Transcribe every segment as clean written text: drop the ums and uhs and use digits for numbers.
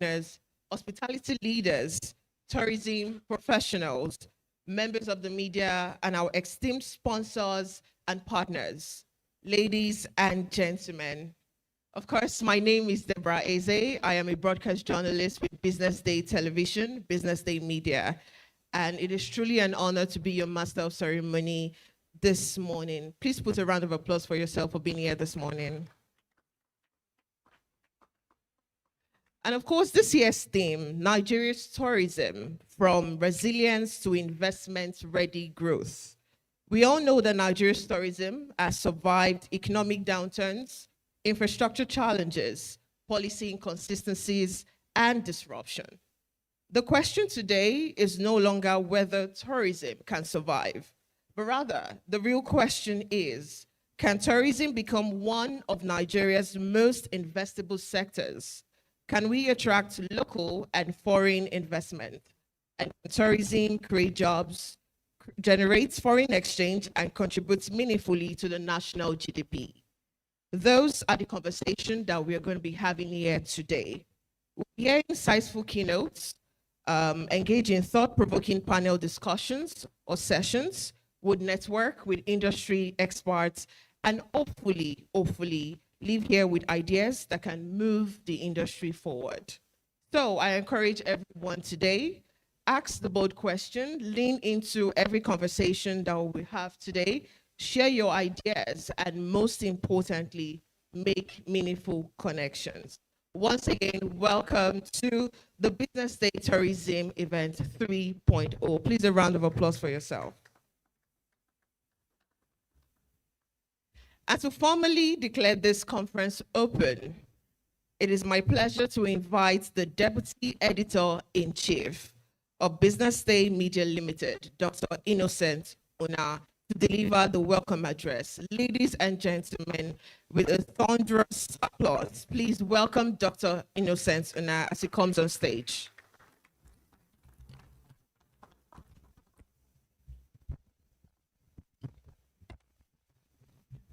partners, hospitality leaders, tourism professionals, members of the media, and our esteemed sponsors and partners, ladies and gentlemen. Of course, my name is Deborah Eze. I am a broadcast journalist with Business Day Television, Business Day Media, and it is truly an honor to be your master of ceremony this morning. Please put a round of applause for yourself for being here this morning. And of course, this year's theme, Nigeria's tourism, from resilience to investment-ready growth. We all know that Nigeria's tourism has survived economic downturns, infrastructure challenges, policy inconsistencies, and disruption. The question today is no longer whether tourism can survive, but rather the real question is, can tourism become one of Nigeria's most investable sectors? Can we attract local and foreign investment? And tourism create jobs, generates foreign exchange, and contributes meaningfully to the national GDP? Those are the conversations that we are going to be having here today. We'll hear insightful keynotes, engage in thought-provoking panel discussions or sessions, would network with industry experts, and hopefully leave here with ideas that can move the industry forward. So I encourage everyone today, ask the bold question, lean into every conversation that we have today, share your ideas, and most importantly, make meaningful connections. Once again, welcome to the Business Day Tourism Event 3.0. Please a round of applause for yourself. And to formally declare this conference open, it is my pleasure to invite the Deputy Editor-in-Chief of Business Day Media Limited, Dr. Innocent Una, to deliver the welcome address. Ladies and gentlemen, with a thunderous applause, please welcome Dr. Innocent Una as he comes on stage.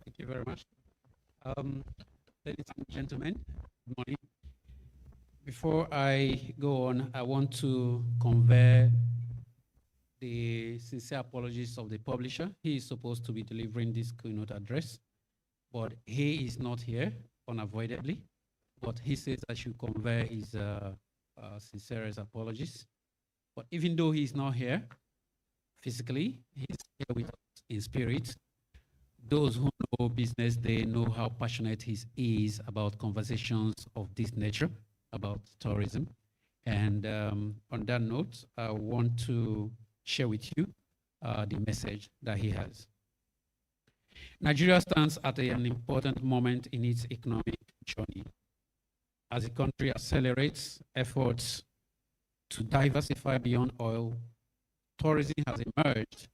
Thank you very much. Ladies and gentlemen, good morning. Before I go on, I want to convey the sincere apologies of the publisher. He is supposed to be delivering this keynote address, but he is not here, unavoidably. But he says I should convey his sincerest apologies. But even though he's not here physically, he's here with us in spirit. Those who know Business Day know how passionate he is about conversations of this nature, about tourism. And on that note, I want to share with you the message that he has. Nigeria stands at an important moment in its economic journey. As the country accelerates efforts to diversify beyond oil, tourism has emerged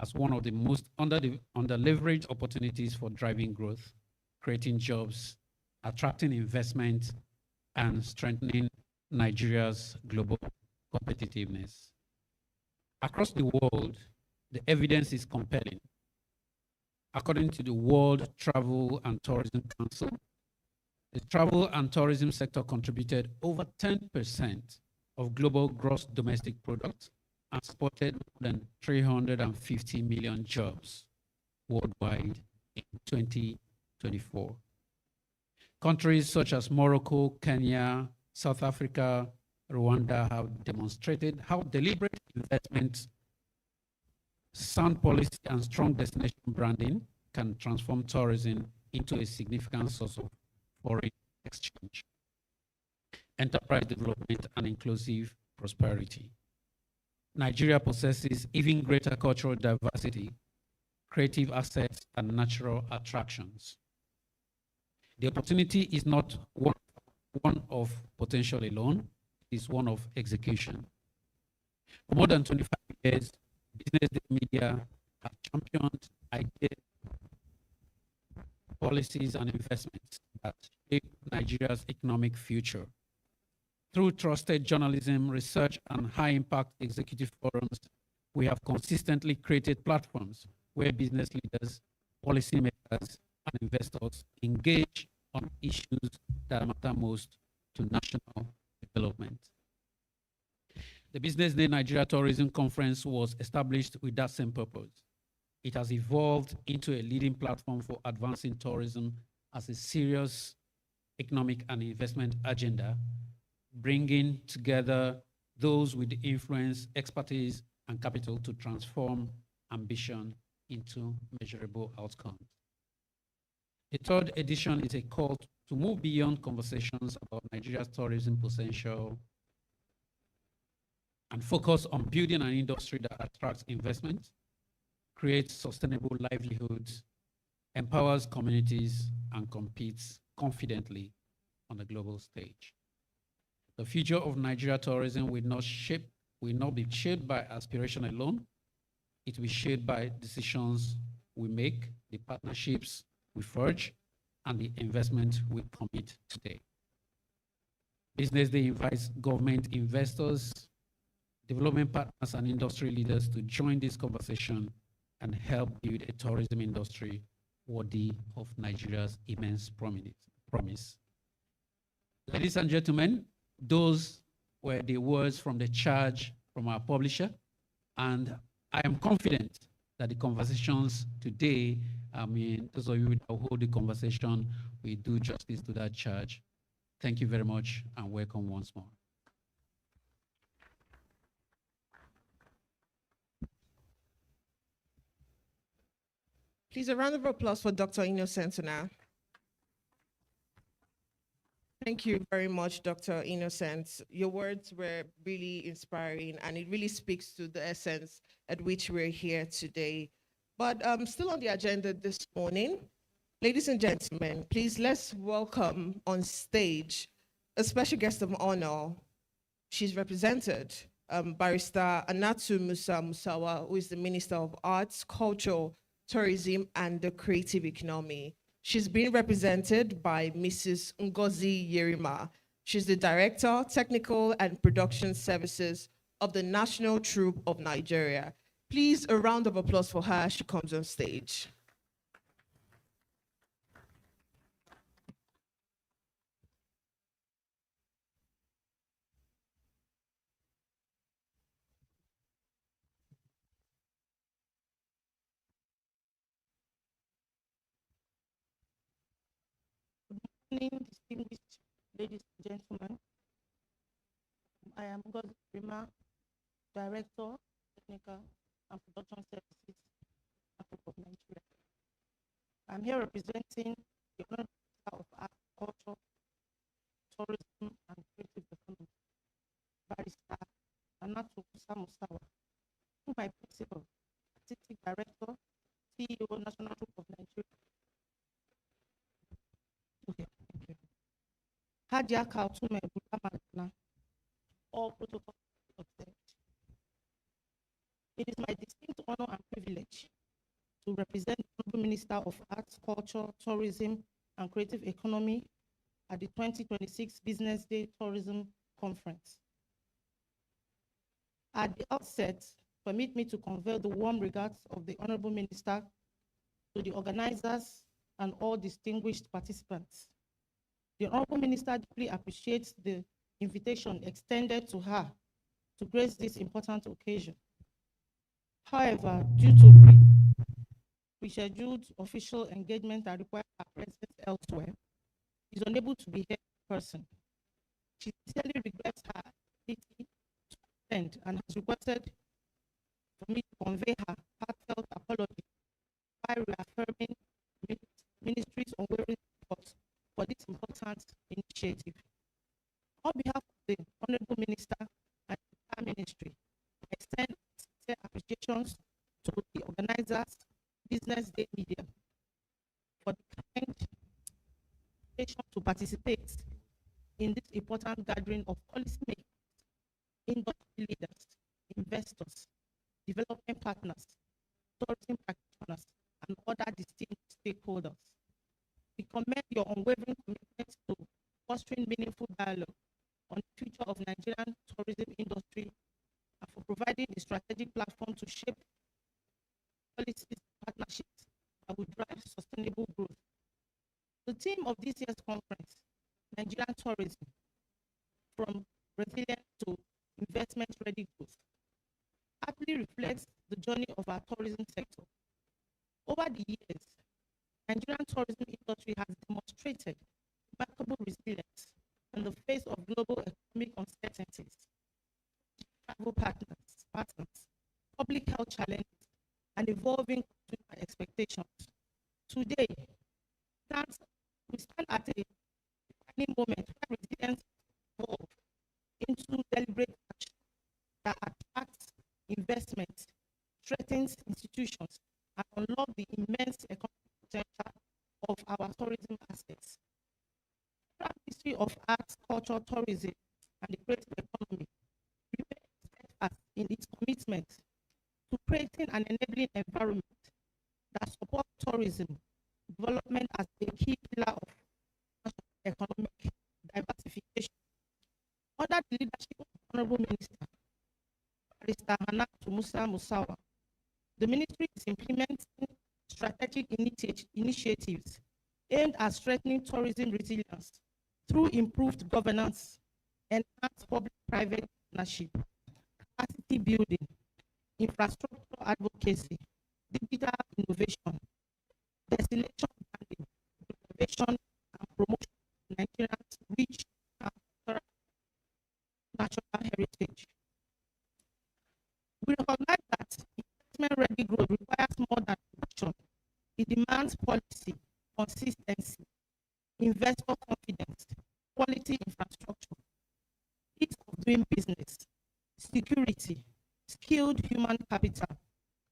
as one of the most under-leveraged opportunities for driving growth, creating jobs, attracting investment, and strengthening Nigeria's global competitiveness. Across the world, the evidence is compelling. According to the World Travel and Tourism Council, the travel and tourism sector contributed over 10% of global gross domestic product and supported more than 350 million jobs worldwide in 2024. Countries such as Morocco, Kenya, South Africa, Rwanda have demonstrated how deliberate investment, sound policy, and strong destination branding can transform tourism into a significant source of foreign exchange, enterprise development, and inclusive prosperity. Nigeria possesses even greater cultural diversity, creative assets, and natural attractions. The opportunity is not one of potential alone, it is one of execution. For more than 25 years, Business Day Media have championed ideas, policies, and investments that shape Nigeria's economic future. Through trusted journalism, research, and high-impact executive forums, we have consistently created platforms where business leaders, policymakers, and investors engage on issues that matter most to national development. The Business Day Nigeria Tourism Conference was established with that same purpose. It has evolved into a leading platform for advancing tourism as a serious economic and investment agenda, bringing together those with the influence, expertise, and capital to transform ambition into measurable outcomes. The third edition is a call to move beyond conversations about Nigeria's tourism potential and focus on building an industry that attracts investment, creates sustainable livelihoods, empowers communities, and competes confidently on the global stage. The future of Nigeria tourism will not be shaped by aspiration alone. It will be shaped by decisions we make, the partnerships we forge, and the investment we commit today. Business Day invites government investors, development partners, and industry leaders to join this conversation and help build a tourism industry worthy of Nigeria's immense promise. Ladies and gentlemen, those were the words from the charge from our publisher, and I am confident that the conversations today, those of you that hold the conversation, we do justice to that charge. Thank you very much and welcome once more. Please, a round of applause for Dr. Innocent now. Thank you very much, Dr. Innocent. Your words were really inspiring, and it really speaks to the essence at which we're here today. But still on the agenda this morning, ladies and gentlemen, please let's welcome on stage a special guest of honor. She's represented Barrister Anatu Musa Musawa, who is the Minister of Arts, Culture, Tourism, and the Creative Economy. She's being represented by Mrs. Ngozi Yerima. She's the Director, Technical and Production Services of the National Troupe of Nigeria. Please, a round of applause for her as she comes on stage. Good morning, distinguished ladies and gentlemen. I am Ngozi Yerima, Director, Technical and Production Services of Nigeria. I'm here representing the Honorable Minister of Art, Culture, Tourism, and Creative Economy, Barrister Anatu Musa Musawa, whom I principal, Artistic Director, CEO, National Troupe of Nigeria. Okay, thank you. Hadia Kautume Bulamagana, all protocols observed. It is my distinct honor and privilege to represent the Honorable Minister of Arts, Culture, Tourism, and Creative Economy at the 2026 Business Day Tourism Conference. At the outset, permit me to convey the warm regards of the Honorable Minister to the organizers and all distinguished participants. The Honorable Minister deeply appreciates the invitation extended to her to grace this important occasion. However, due to rescheduled official engagement that require her presence elsewhere, she is unable to be here in person. She sincerely regrets her ability to attend and has requested for me to convey her heartfelt apology by reaffirming the Ministry's unwavering support for this important initiative. On behalf of the Honorable Minister and the Ministry, I extend sincere appreciations to the organizers, Business Day Media, for the kind invitation to participate in this important gathering of policymakers, industry leaders, investors, development partners, tourism practitioners, and other distinct stakeholders. We commend your unwavering commitment to fostering meaningful dialogue on the future of Nigerian tourism industry and for providing a strategic platform to shape policies and partnerships that will drive sustainable growth. The theme of this year's conference, Nigerian tourism, from resilient to investment-ready growth aptly reflects the journey of our tourism sector. Over the years, Nigerian tourism industry has demonstrated remarkable resilience in the face of global economic uncertainties, travel patterns, public health challenges, and evolving consumer expectations. Today, we stand at a defining moment where resilience evolves into deliberate action that attracts investment, strengthens institutions, and unlock the immense economic potential of our tourism assets. The history of arts, culture, tourism, and the creative economy remains steadfast in its commitment to creating an enabling environment that supports tourism development as a key pillar of economic diversification. Under the leadership of Honorable Minister Barrister Hannatu Musa Musawa, the ministry is implementing strategic initiatives aimed at strengthening tourism resilience through improved governance, enhanced public-private partnership, capacity building, infrastructure advocacy, digital innovation, destination branding, innovation, and promotion of Nigeria's rich and cultural natural heritage. We recognize that investment-ready growth requires more than action. It demands policy, consistency, investor confidence, quality infrastructure, ease of doing business, security, skilled human capital,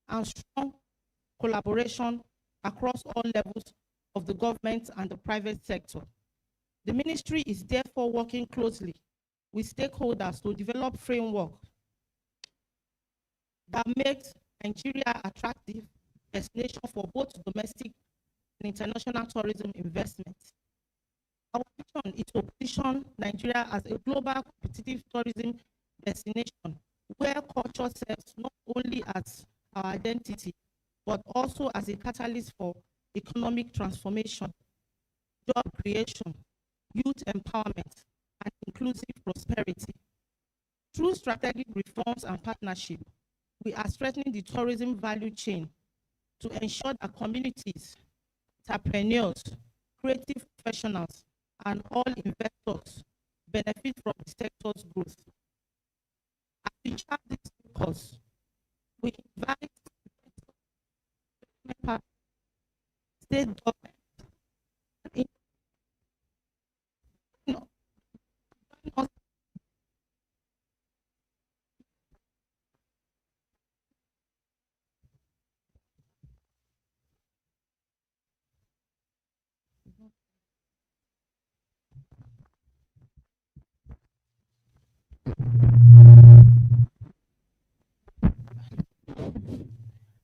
and strong collaboration across all levels of the government and the private sector. The ministry is therefore working closely with stakeholders to develop framework that makes Nigeria attractive destination for both domestic and international tourism investments. Our vision is to position Nigeria as a global competitive tourism destination where culture serves not only as our identity, but also as a catalyst for economic transformation, job creation, youth empowerment, and inclusive prosperity. Through strategic reforms and partnership, we are strengthening the tourism value chain to ensure that communities, entrepreneurs, creative professionals, and all investors benefit from the sector's growth. As we chart this course, we invite state government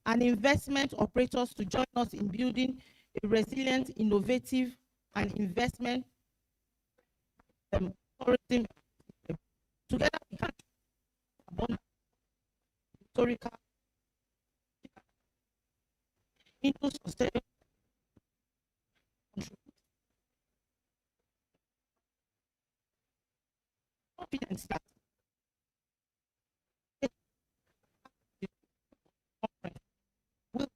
and investment operators to join us in building a resilient, innovative, and investment tourism. Together we can historical into sustainable confidence that will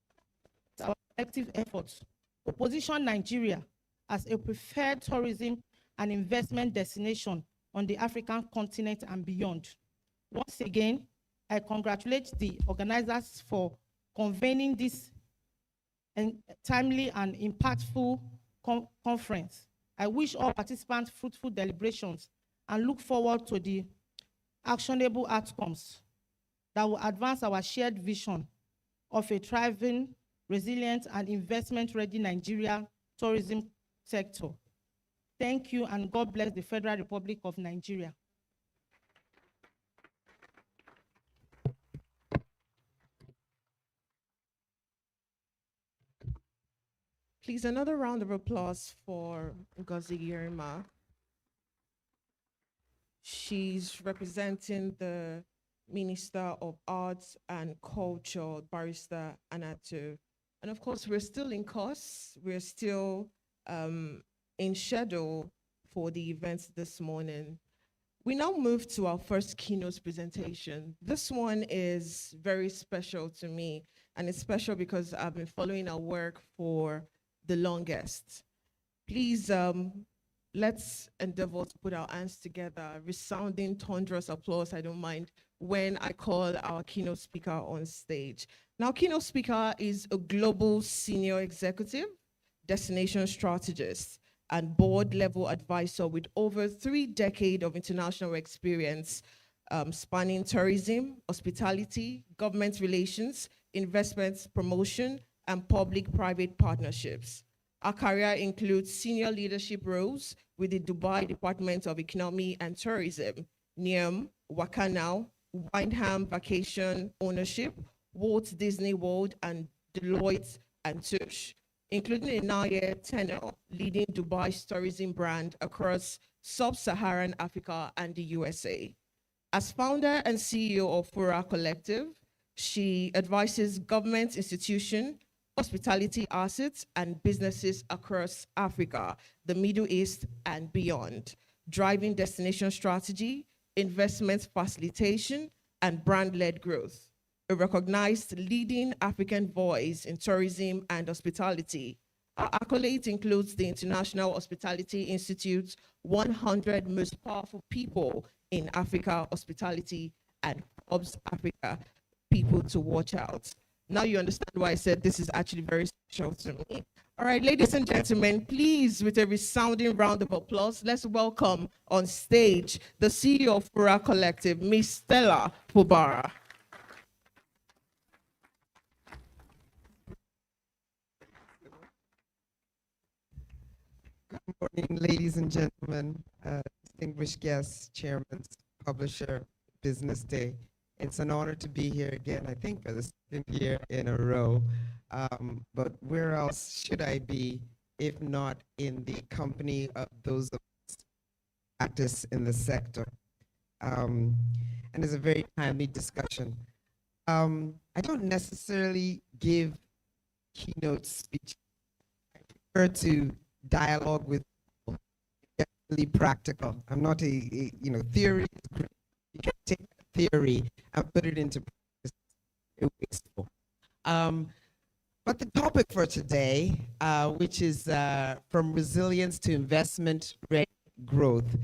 our collective efforts to position Nigeria as a preferred tourism and investment destination on the African continent and beyond. Once again, I congratulate the organizers for convening this timely and impactful conference. I wish all participants fruitful deliberations and look forward to the actionable outcomes that will advance our shared vision of a thriving, resilient, and investment-ready Nigeria tourism sector. Thank you, and God bless the Federal Republic of Nigeria. Please, another round of applause for Ngozi Yerima. She's representing the Minister of Arts and Culture, Barrister Hannatu. And of course, we're still in course. We're still in schedule for the events this morning. We now move to our first keynote presentation. This one is very special to me, and it's special because I've been following our work for the longest. Please, let's endeavor to put our hands together. Resounding, thunderous applause, I don't mind, when I call our keynote speaker on stage. Now, keynote speaker is a global senior executive, destination strategist, and board level advisor with over 3 decades of international experience, spanning tourism, hospitality, government relations, investments, promotion, and public-private partnerships. Our career includes senior leadership roles with the Dubai Department of Economy and Tourism, NIAM, Wakanao, Windham Vacation Ownership, Walt Disney World, and Deloitte and Touche, including a 9-year tenure leading Dubai's tourism brand across sub-Saharan Africa and the USA. As founder and CEO of Fura Collective, she advises government institutions, hospitality assets, and businesses across Africa, the Middle East, and beyond, driving destination strategy, investment facilitation, and brand-led growth. A recognized leading African voice in tourism and hospitality. Our accolades includes the International Hospitality Institute's 100 Most Powerful People in Africa Hospitality and Forbes Africa People to Watch Out. Now you understand why I said this is actually very special to me. All right, ladies and gentlemen, please, with a resounding round of applause, let's welcome on stage the CEO of Fura Collective, Miss Stella Fubara. Good morning, ladies and gentlemen, distinguished guests, chairmen, publisher, Business Day. It's an honor to be here again, I think for the second year in a row. But where else should I be if not in the company of those of us who practice in the sector? And it's a very timely discussion. I don't necessarily give keynote speeches. I prefer to dialogue with people, definitely practical. I'm not theory is great. You can take theory and put it into practice. It's wasteful. But the topic for today, which is from resilience to investment-ready growth,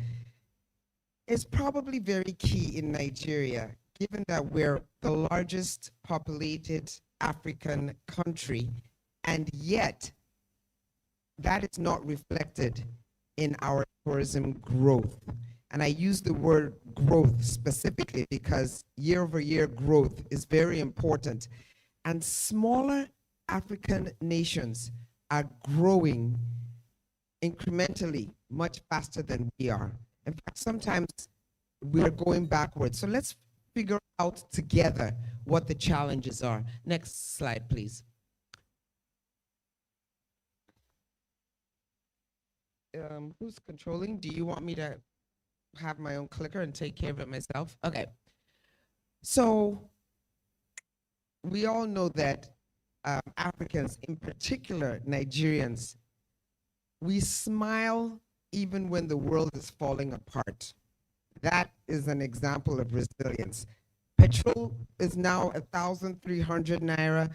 is probably very key in Nigeria, given that we're the largest populated African country, and yet that is not reflected in our tourism growth. And I use the word growth specifically because year-over-year growth is very important. And smaller African nations are growing incrementally much faster than we are. In fact, sometimes we're going backwards. So let's figure out together what the challenges are. Next slide, please. Who's controlling? Do you want me to have my own clicker and take care of it myself? Okay. So we all know that Africans, in particular Nigerians, we smile even when the world is falling apart. That is an example of resilience. Petrol is now 1,300 naira.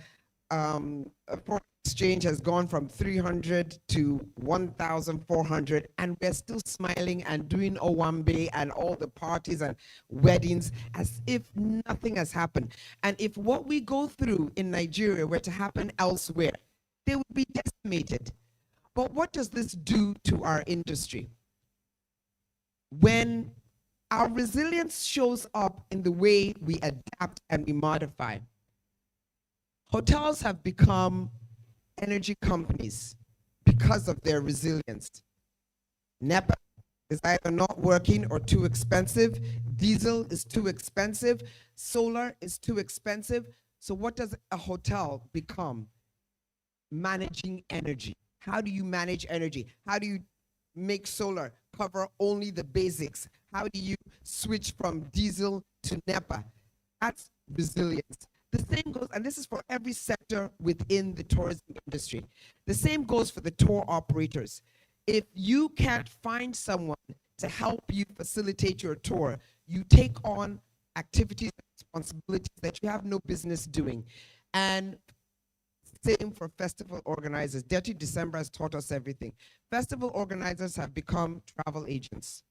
Foreign exchange has gone from 300 to 1,400, and we're still smiling and doing Owambe and all the parties and weddings as if nothing has happened. And if what we go through in Nigeria were to happen elsewhere, they would be decimated. But what does this do to our industry? When our resilience shows up in the way we adapt and we modify, hotels have become energy companies because of their resilience. NEPA is either not working or too expensive. Diesel is too expensive. Solar is too expensive. So what does a hotel become? Managing energy. How do you manage energy? How do you make solar cover only the basics? How do you switch from diesel to NEPA? That's resilience. The same goes, and this is for every sector within the tourism industry. The same goes for the tour operators. If you can't find someone to help you facilitate your tour. You take on activities and responsibilities that you have no business doing. And same for festival organizers. Dirty December has taught us everything. Festival organizers have become travel agents.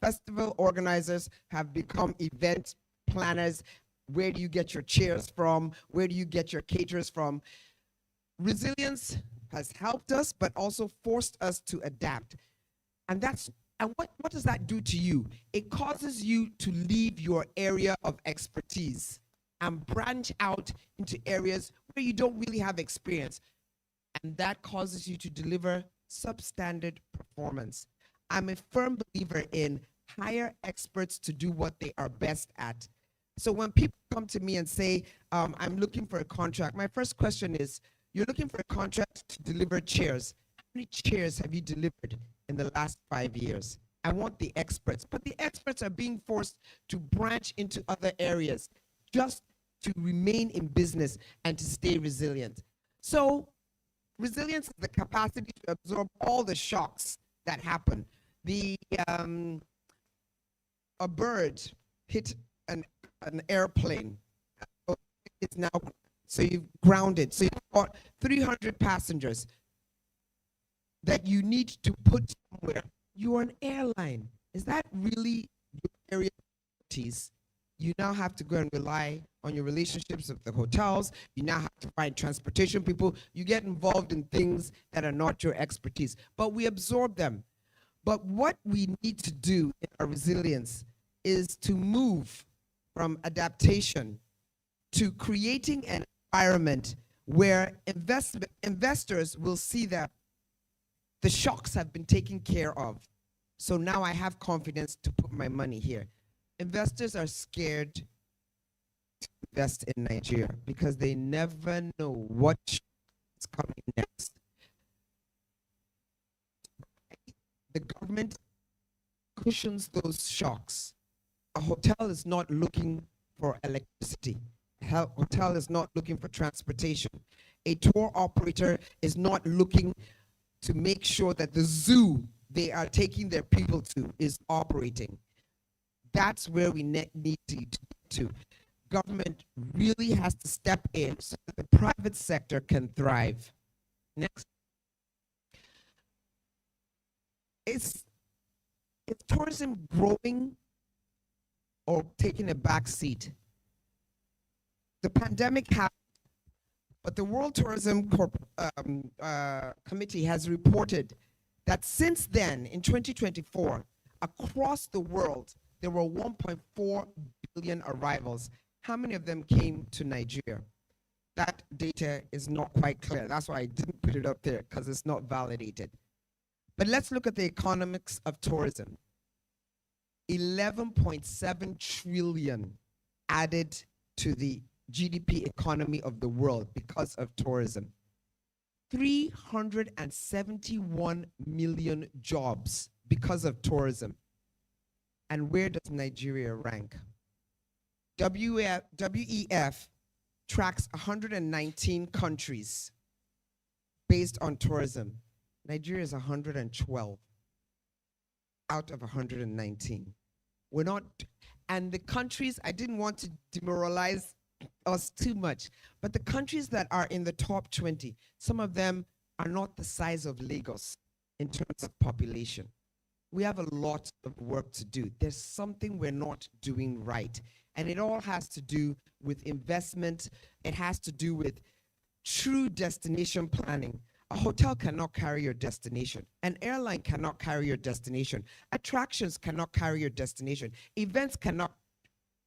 Festival organizers have become event planners. Where do you get your chairs from? Where do you get your caterers from? Resilience has helped us, but also forced us to adapt. And what does that do to you? It causes you to leave your area of expertise and branch out into areas where you don't really have experience. And that causes you to deliver substandard performance. I'm a firm believer in hire experts to do what they are best at. So when people come to me and say, I'm looking for a contract, my first question is, you're looking for a contract to deliver chairs. How many chairs have you delivered in the last 5 years? I want the experts, but the experts are being forced to branch into other areas just to remain in business and to stay resilient. So resilience is the capacity to absorb all the shocks that happen. A bird hit an airplane. It's now, so you've grounded. So you've got 300 passengers that you need to put somewhere. You're an airline. Is that really your area of expertise? You now have to go and rely on your relationships with the hotels. You now have to find transportation people. You get involved in things that are not your expertise, but we absorb them. But what we need to do in our resilience is to move from adaptation to creating an environment where investors will see that the shocks have been taken care of. So now I have confidence to put my money here. Investors are scared to invest in Nigeria because they never know what is coming next. The government cushions those shocks. A hotel is not looking for electricity. A hotel is not looking for transportation. A tour operator is not looking to make sure that the zoo they are taking their people to is operating. That's where we need to get to. Government really has to step in so that the private sector can thrive. Next. Is tourism growing or taking a back seat? The pandemic happened, but the World Tourism Committee has reported that since then, in 2024, across the world, there were 1.4 billion arrivals. How many of them came to Nigeria? That data is not quite clear. That's why I didn't put it up there, because it's not validated. But let's look at the economics of tourism. 11.7 trillion added to the GDP economy of the world because of tourism. 371 million jobs because of tourism. And where does Nigeria rank? WEF tracks 119 countries based on tourism. Nigeria is 112 out of 119. We're not, and the countries, I didn't want to demoralize us too much, but the countries that are in the top 20, some of them are not the size of Lagos in terms of population. We have a lot of work to do. There's something we're not doing right. And it all has to do with investment. It has to do with true destination planning. A hotel cannot carry your destination. An airline cannot carry your destination. Attractions cannot carry your destination. Events cannot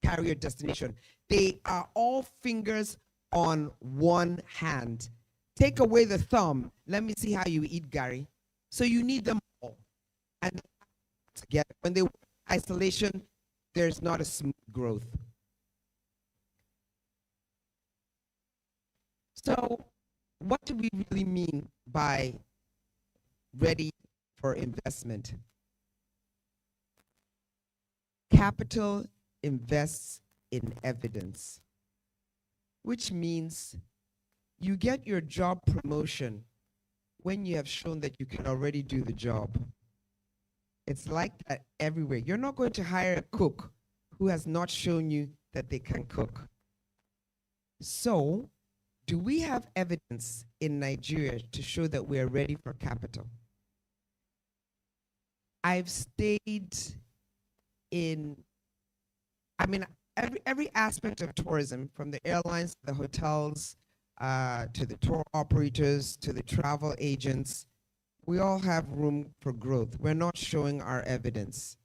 carry your destination. They are all fingers on one hand. Take away the thumb. Let me see how you eat, Gary. So you need them all. And together, when they work in isolation, there's not a smooth growth. So what do we really mean by ready for investment? Capital invests in evidence, which means you get your job promotion when you have shown that you can already do the job. It's like that everywhere. You're not going to hire a cook who has not shown you that they can cook. So, do we have evidence in Nigeria to show that we are ready for capital? I've stayed in, every aspect of tourism, from the airlines, to the hotels, to the tour operators, to the travel agents. We all have room for growth. We're not showing our evidence.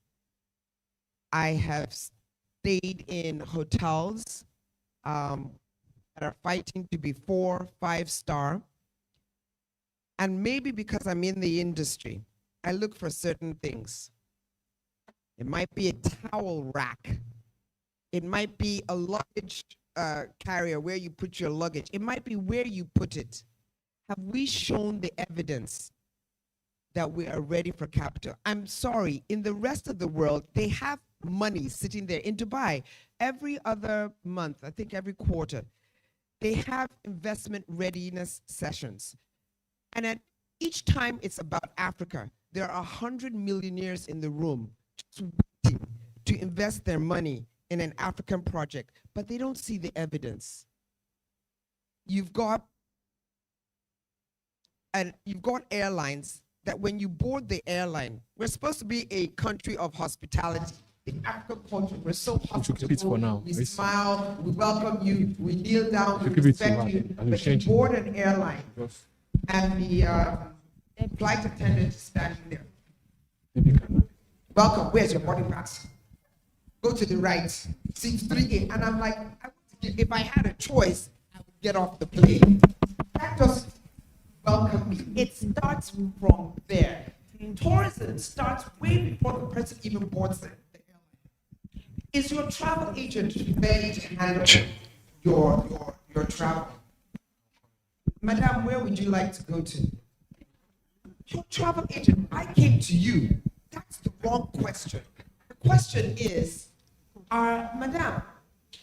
I have stayed in hotels that are fighting to be 4, 5-star. And maybe because I'm in the industry, I look for certain things. It might be a towel rack. It might be a luggage carrier where you put your luggage. It might be where you put it. Have we shown the evidence that we are ready for capital? I'm sorry, in the rest of the world, they have money sitting there. In Dubai, every other month, I think every quarter, they have investment readiness sessions. And at each time it's about Africa, there are 100 millionaires in the room just waiting to invest their money in an African project, but they don't see the evidence. You've got airlines that when you board the airline, we're supposed to be a country of hospitality. The African culture, we're so hospitable. We smile, we welcome you, we kneel down, we respect you. But you board an airline, and the flight attendant is standing there. Welcome, where's your boarding pass? Go to the right, seat 3A. And I'm like, if I had a choice, I would get off the plane. That doesn't welcome me. It starts from there. Tourism starts way before the person even boards the airline. Is your travel agent ready to handle your travel? Madam, where would you like to go to? Your travel agent, I came to you. That's the wrong question. The question is, Madam,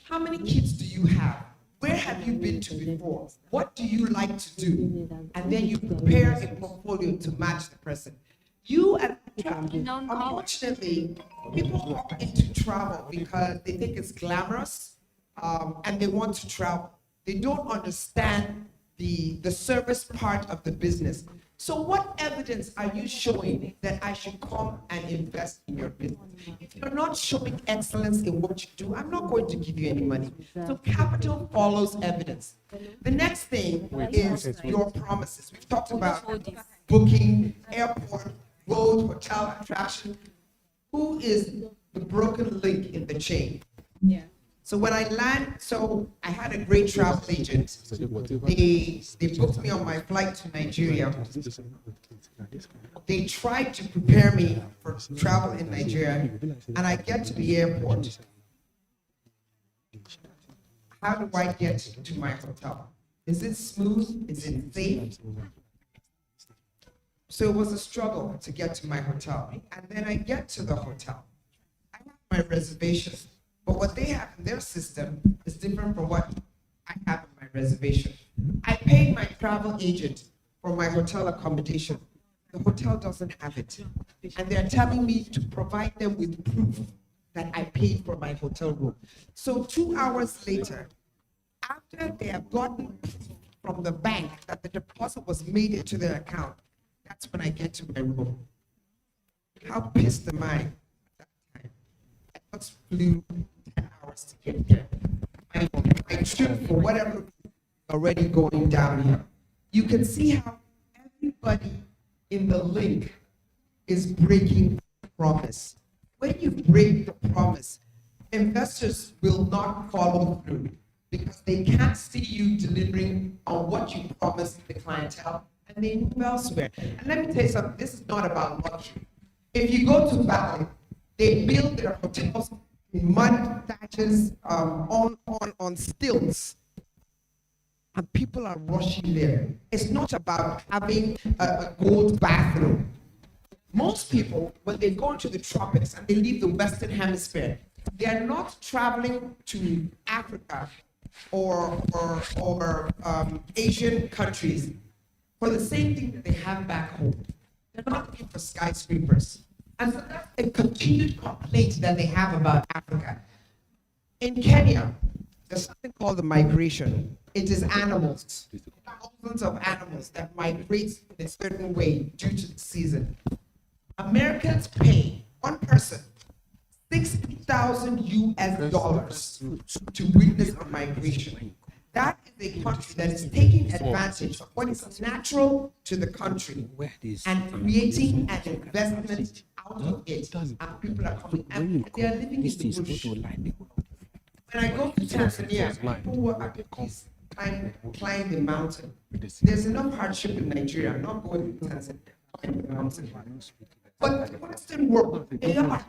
how many kids do you have? Where have you been to before? What do you like to do? And then you prepare a portfolio to match the person. You and unfortunately, people walk into travel because they think it's glamorous, and they want to travel. They don't understand the service part of the business. So what evidence are you showing that I should come and invest in your business? If you're not showing excellence in what you do, I'm not going to give you any money. So capital follows evidence. The next thing is your promises. We've talked about booking, airport, road, hotel, attraction. Who is the broken link in the chain? Yeah. So when I land, I had a great travel agent. They booked me on my flight to Nigeria. They tried to prepare me for travel in Nigeria, and I get to the airport. How do I get to my hotel? Is it smooth? Is it safe? So it was a struggle to get to my hotel. And then I get to the hotel. I have my reservation. But what they have in their system is different from what I have in my reservation. I paid my travel agent for my hotel accommodation. The hotel doesn't have it. And they're telling me to provide them with proof that I paid for my hotel room. So 2 hours later, after they have gotten proof from the bank that the deposit was made into their account, that's when I get to my room. How pissed am I at that time? I just flew 10 hours to get there. My trip, for whatever, already going down here. You can see how everybody in the link is breaking the promise. When you break the promise, investors will not follow through because they can't see you delivering on what you promised the clientele, and they move elsewhere. And let me tell you something, this is not about luxury. If you go to Bali, they build their hotels in mud thatches, on stilts, and people are rushing there. It's not about having a gold bathroom. Most people, when they go into the tropics and they leave the Western Hemisphere, they are not traveling to Africa or Asian countries for the same thing that they have back home. They're not looking for skyscrapers. And so that's a continued complaint that they have about Africa. In Kenya, there's something called the migration. It is animals, thousands of animals that migrate in a certain way due to the season. Americans pay one person $60,000 US to witness a migration. That is a country that is taking advantage of what is natural to the country and creating an investment out of it. And people are coming and they are living in the bush. When I go to Tanzania, people who are please climb the mountain. There's enough hardship in Nigeria. I'm not going to Tanzania. Climb the mountain. But the Western world, they are.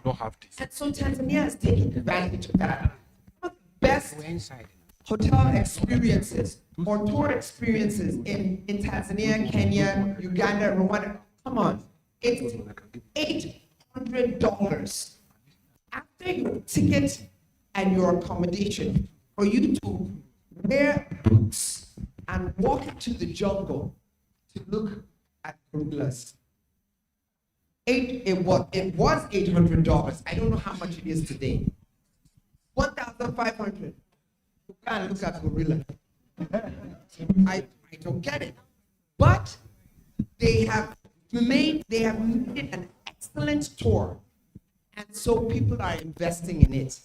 And so Tanzania is taking advantage of that. One of the best hotel experiences or tour experiences in Tanzania, Kenya, Uganda, Rwanda. Come on. It's $800 after your ticket and your accommodation for you to wear boots and walk into the jungle to look at gorillas. It was $800. I don't know how much it is today. 1,500. You can't look at gorilla. I don't get it. But they have made it an excellent tour. And so people are investing in it.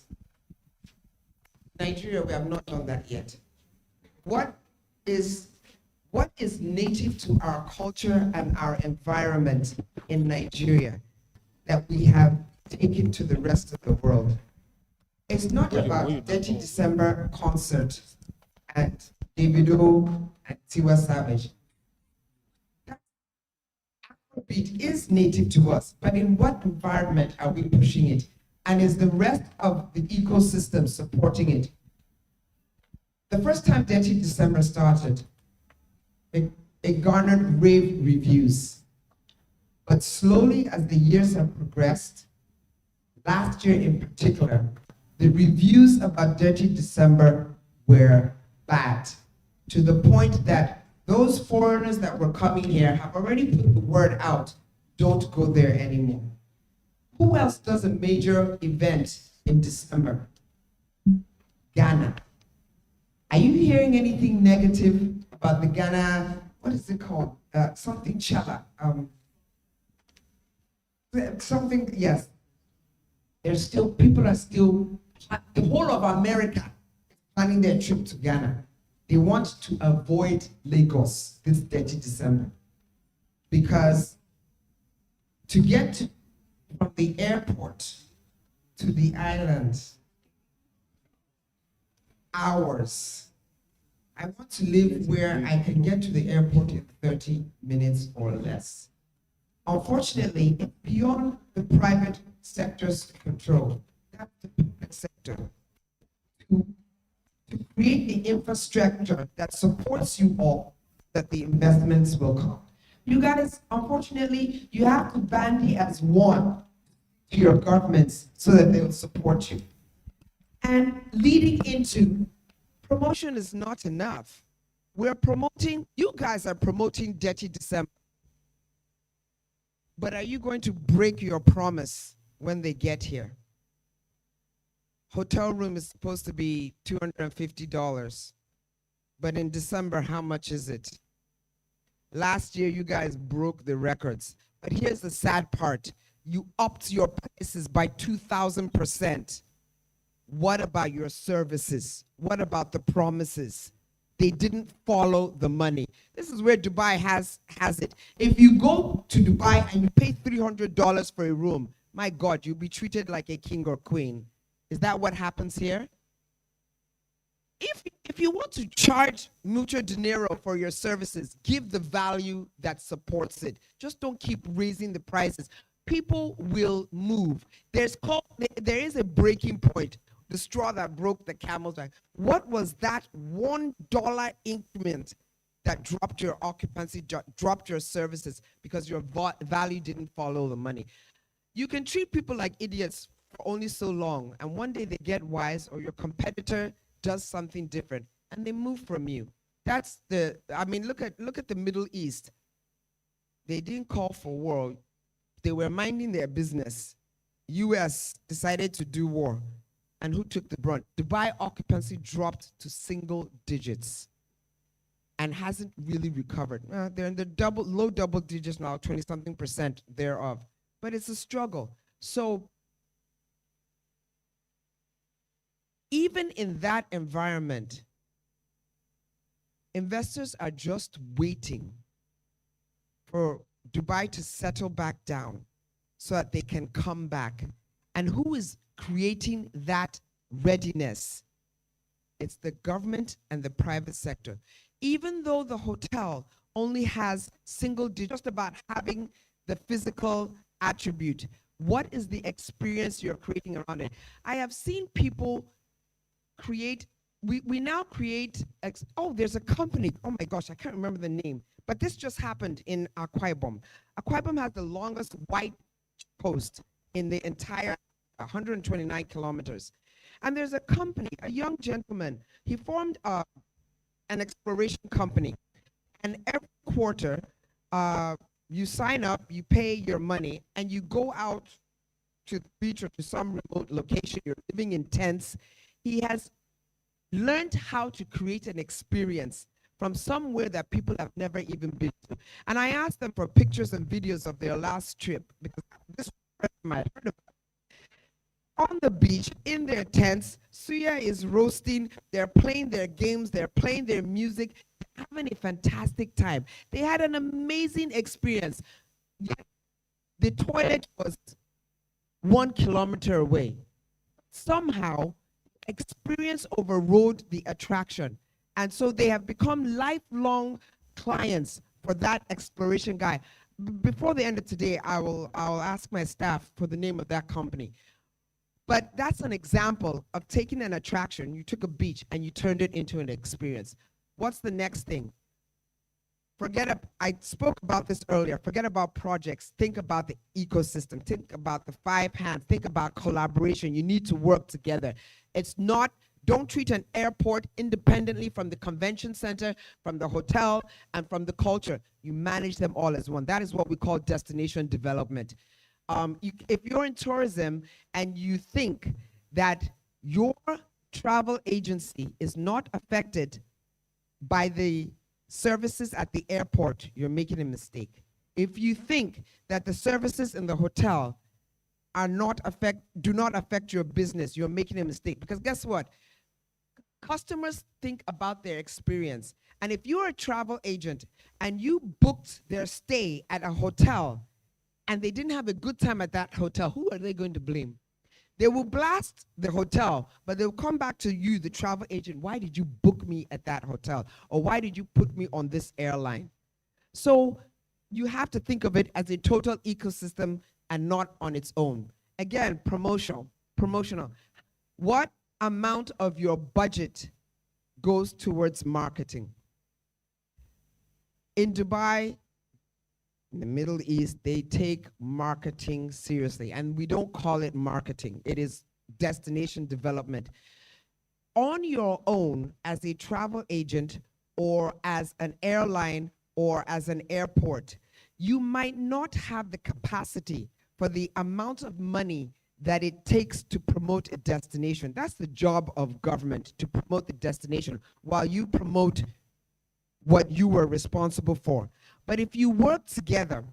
Nigeria, we have not done that yet. What is native to our culture and our environment in Nigeria that we have taken to the rest of the world? It's not about Dirty December concert at Davido and Tiwa Savage. Afrobeat is native to us, but in what environment are we pushing it? And is the rest of the ecosystem supporting it? The first time Dirty December started, it garnered rave reviews. But slowly, as the years have progressed, last year in particular, the reviews about Dirty December were bad, to the point that those foreigners that were coming here have already put the word out, don't go there anymore. Who else does a major event in December? Ghana. Are you hearing anything negative about the Ghana, what is it called? Something Chala. Something, yes. People are still, the whole of America is planning their trip to Ghana. They want to avoid Lagos this 30 December. Because to get from the airport to the island, hours. I want to live where I can get to the airport in 30 minutes or less. Unfortunately, it's beyond the private sector's control. That's the public sector. To create the infrastructure that supports you all, that the investments will come. You guys, unfortunately, you have to bandy as one to your governments so that they will support you. And leading into promotion is not enough. You guys are promoting Dirty December. But are you going to break your promise when they get here? Hotel room is supposed to be $250. But in December, how much is it? Last year, you guys broke the records. But here's the sad part. You upped your prices by 2,000%. What about your services? What about the promises? They didn't follow the money. This is where Dubai has it. If you go to Dubai and you pay $300 for a room, my God, you'll be treated like a king or queen. Is that what happens here? If you want to charge mucho dinero for your services, give the value that supports it. Just don't keep raising the prices. People will move. There is a breaking point. The straw that broke the camel's back. What was that $1 increment that dropped your occupancy, dropped your services because your value didn't follow the money? You can treat people like idiots for only so long, and one day they get wise, or your competitor does something different, and they move from you. Look at the Middle East. They didn't call for war. they were minding their business. US decided to do war. And who took the brunt? Dubai occupancy dropped to single digits and hasn't really recovered. They're in the low double digits now, 20-something% thereof. But it's a struggle. So even in that environment, investors are just waiting for Dubai to settle back down so that they can come back. And who is creating that readiness? It's the government and the private sector. Even though the hotel only has single digits, just about having the physical attribute, what is the experience you're creating around it? I have seen people create, we now create, there's a company, oh my gosh, I can't remember the name, but this just happened in Akwa Ibom. Akwa Ibom has the longest white coast in the entire 129 kilometers. And there's a company, a young gentleman, he formed an exploration company. And every quarter, you sign up, you pay your money, and you go out to the beach or to some remote location. You're living in tents. He has learned how to create an experience from somewhere that people have never even been to. And I asked them for pictures and videos of their last trip, because this was the first time I heard about it. On the beach, in their tents, Suya is roasting, they're playing their games, they're playing their music, they're having a fantastic time. They had an amazing experience. Yet the toilet was 1 kilometer away. Somehow, experience overrode the attraction. And so they have become lifelong clients for that exploration guy. Before the end of today, I'll ask my staff for the name of that company. But that's an example of taking an attraction, you took a beach and you turned it into an experience. What's the next thing? I spoke about this earlier, forget about projects, think about the ecosystem, think about the 5 hands, think about collaboration. You need to work together. Don't treat an airport independently from the convention center, from the hotel, and from the culture. You manage them all as one. That is what we call destination development. If you're in tourism and you think that your travel agency is not affected by the services at the airport, you're making a mistake. If you think that the services in the hotel do not affect your business, you're making a mistake. Because guess what? Customers think about their experience. And if you're a travel agent and you booked their stay at a hotel and they didn't have a good time at that hotel, who are they going to blame? They will blast the hotel, but they'll come back to you, the travel agent. Why did you book me at that hotel? Or why did you put me on this airline? So you have to think of it as a total ecosystem and not on its own. Again, promotional. What amount of your budget goes towards marketing? In Dubai, in the Middle East, they take marketing seriously, and we don't call it marketing. It is destination development. On your own, as a travel agent or as an airline or as an airport, you might not have the capacity for the amount of money that it takes to promote a destination. That's the job of government, to promote the destination while you promote what you were responsible for. But if you work together,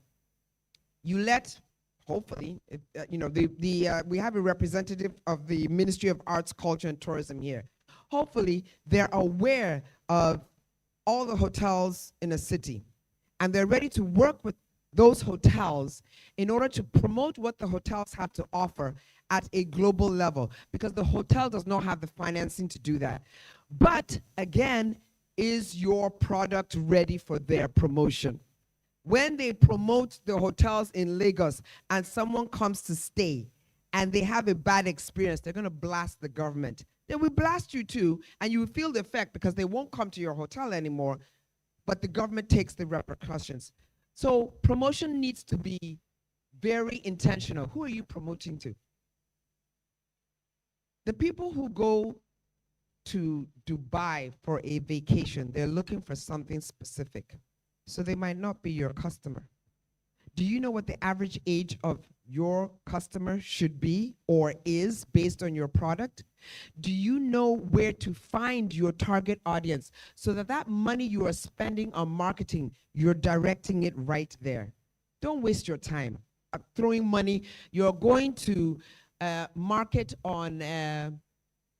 you let, hopefully, we have a representative of the Ministry of Arts, Culture, and Tourism here. Hopefully, they're aware of all the hotels in a city, and they're ready to work with those hotels in order to promote what the hotels have to offer at a global level, because the hotel does not have the financing to do that. But again, is your product ready for their promotion? When they promote the hotels in Lagos and someone comes to stay and they have a bad experience, they're going to blast the government. They will blast you too, and you will feel the effect because they won't come to your hotel anymore, but the government takes the repercussions. So promotion needs to be very intentional. Who are you promoting to? The people who go to Dubai for a vacation, they're looking for something specific. So they might not be your customer. Do you know what the average age of your customer should be or is based on your product? Do you know where to find your target audience so that that money you are spending on marketing, you're directing it right there? Don't waste your time throwing money. You're going to market on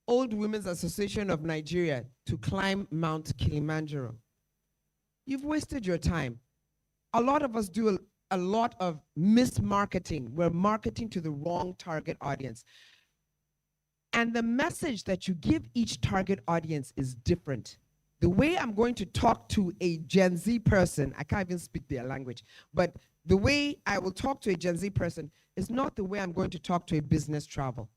Old Women's Association of Nigeria to climb Mount Kilimanjaro. You've wasted your time. A lot of us do a lot of mismarketing. We're marketing to the wrong target audience. And the message that you give each target audience is different. The way I'm going to talk to a Gen Z person, I can't even speak their language, but the way I will talk to a Gen Z person is not the way I'm going to talk to a business traveler.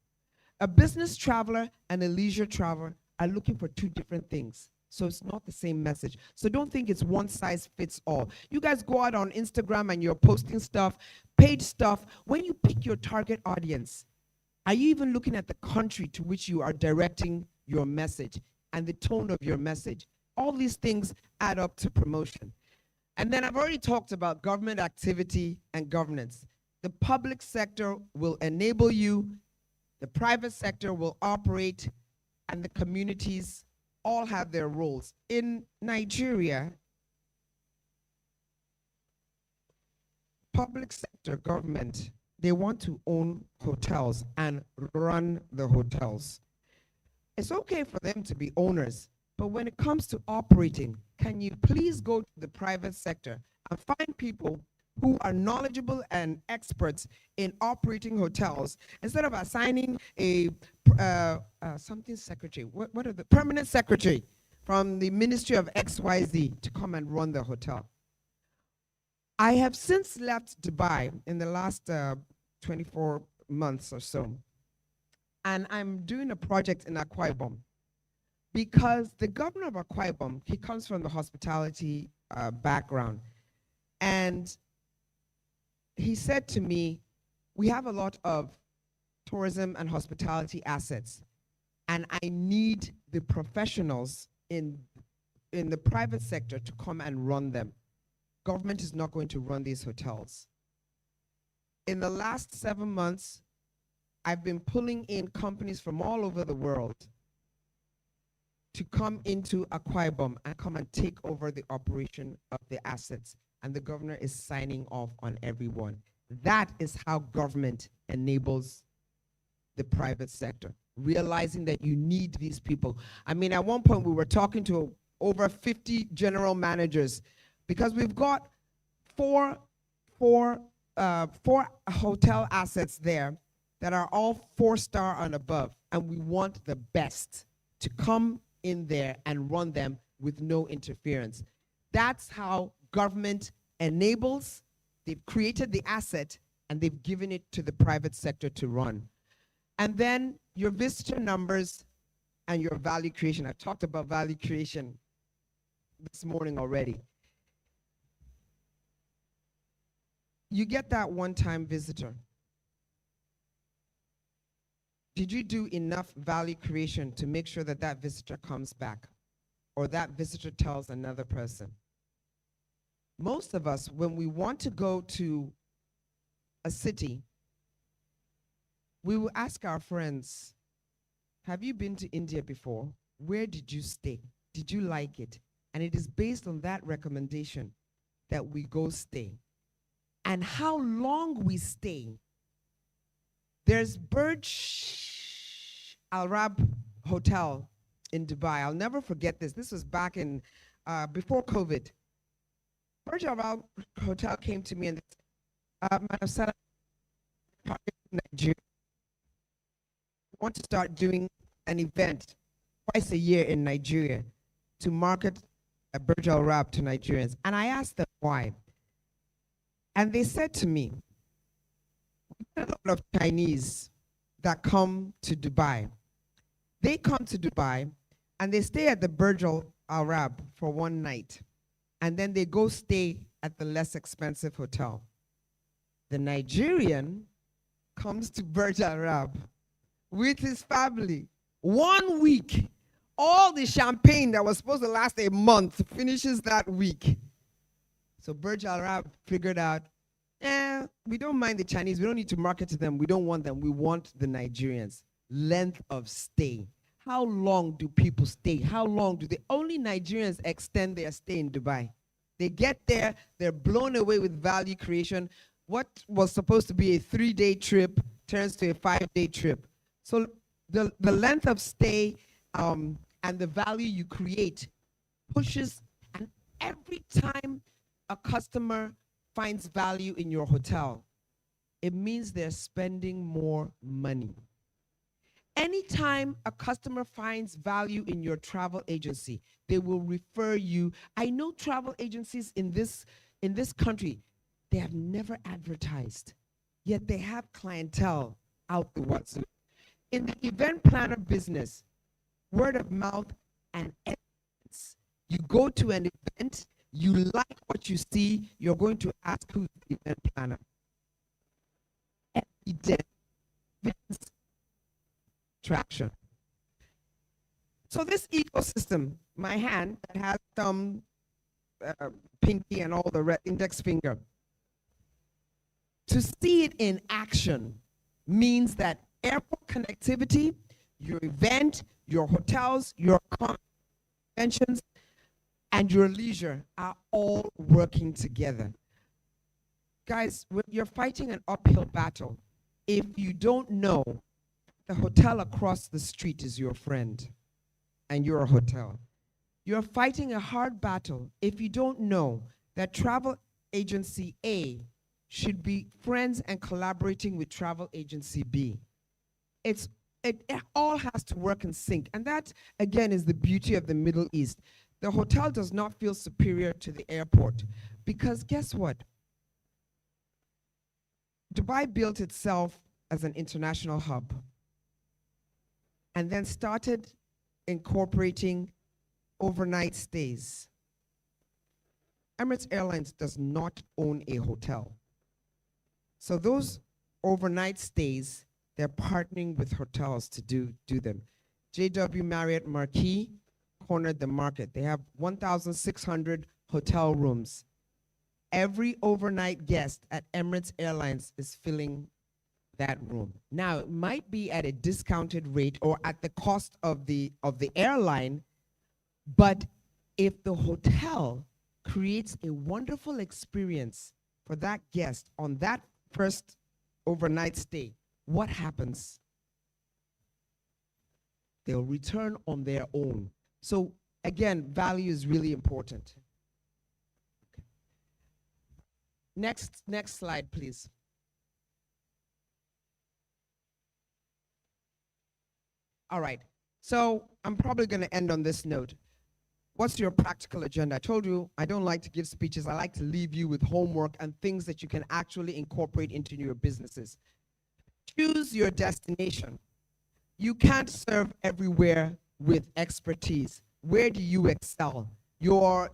A business traveler and a leisure traveler are looking for two different things. So it's not the same message. So don't think it's one size fits all. You guys go out on Instagram and you're posting stuff, paid stuff. When you pick your target audience, are you even looking at the country to which you are directing your message and the tone of your message? All these things add up to promotion. And then I've already talked about government activity and governance. The public sector will enable you, the private sector will operate, and the communities all have their roles. In Nigeria, public sector government, they want to own hotels and run the hotels. It's okay for them to be owners, but when it comes to operating, can you please go to the private sector and find people who are knowledgeable and experts in operating hotels instead of assigning a something secretary, what are the permanent secretary from the Ministry of XYZ to come and run the hotel. I have since left Dubai in the last 24 months or so, and I'm doing a project in Akwa Ibom because the governor of Akwa Ibom, he comes from the hospitality background, and he said to me, we have a lot of tourism and hospitality assets, and I need the professionals in the private sector to come and run them. Government is not going to run these hotels. In the last 7 months, I've been pulling in companies from all over the world to come into Akwa Ibom and come and take over the operation of the assets. And the governor is signing off on everyone. That is how government enables the private sector, realizing that you need these people. I mean, at one point we were talking to over 50 general managers because we've got four hotel assets there that are all 4-star and above, and we want the best to come in there and run them with no interference. That's how government enables. They've created the asset and they've given it to the private sector to run. And then your visitor numbers and your value creation. I've talked about value creation this morning already. You get that one-time visitor. Did you do enough value creation to make sure that that visitor comes back or that visitor tells another person? Most of us, when we want to go to a city, we will ask our friends, have you been to India before? Where did you stay? Did you like it? And it is based on that recommendation that we go stay. And how long we stay. There's Burj Al Arab Hotel in Dubai. I'll never forget this. This was back in, before COVID. Burj Al Arab Hotel came to me and said, Nigeria, we want to start doing an event twice a year in Nigeria to market a Burj Al Arab to Nigerians. And I asked them why. And they said to me, a lot of Chinese that come to Dubai. They come to Dubai and they stay at the Burj Al Arab for one night. And then they go stay at the less expensive hotel. The Nigerian comes to Burj Al Arab with his family. 1 week. All the champagne that was supposed to last a month finishes that week. So Burj Al Arab figured out We don't mind the Chinese. We don't need to market to them. We don't want them. We want the Nigerians. Length of stay. How long do people stay? How long do they? Only Nigerians extend their stay in Dubai. They get there, they're blown away with value creation. What was supposed to be a 3-day trip turns to a 5-day trip. So the length of stay and the value you create pushes, and every time a customer finds value in your hotel, it means they're spending more money. Anytime a customer finds value in your travel agency, they will refer you. I know travel agencies in this country, they have never advertised, yet they have clientele out the wazoo. In the event planner business, word of mouth and evidence. You go to an event, you like what you see, you're going to ask who's the event planner. Evidence, traction. So this ecosystem, my hand that has thumb, pinky, and all the red index finger, to see it in action means that airport connectivity, your event, your hotels, your conventions, and your leisure are all working together. Guys, you're fighting an uphill battle. If you don't know, the hotel across the street is your friend, and you're a hotel. You're fighting a hard battle if you don't know that travel agency A should be friends and collaborating with travel agency B. It all has to work in sync. And that, again, is the beauty of the Middle East. The hotel does not feel superior to the airport because guess what? Dubai built itself as an international hub and then started incorporating overnight stays. Emirates Airlines does not own a hotel. So those overnight stays, they're partnering with hotels to do them. JW Marriott Marquis cornered the market. They have 1,600 hotel rooms. Every overnight guest at Emirates Airlines is filling that room. Now, it might be at a discounted rate or at the cost of the airline, but if the hotel creates a wonderful experience for that guest on that first overnight stay, what happens? They'll return on their own. So again, value is really important. Okay. Next slide, please. All right, so I'm probably going to end on this note. What's your practical agenda? I told you I don't like to give speeches. I like to leave you with homework and things that you can actually incorporate into your businesses. Choose your destination. You can't serve everywhere with expertise. Where do you excel? Your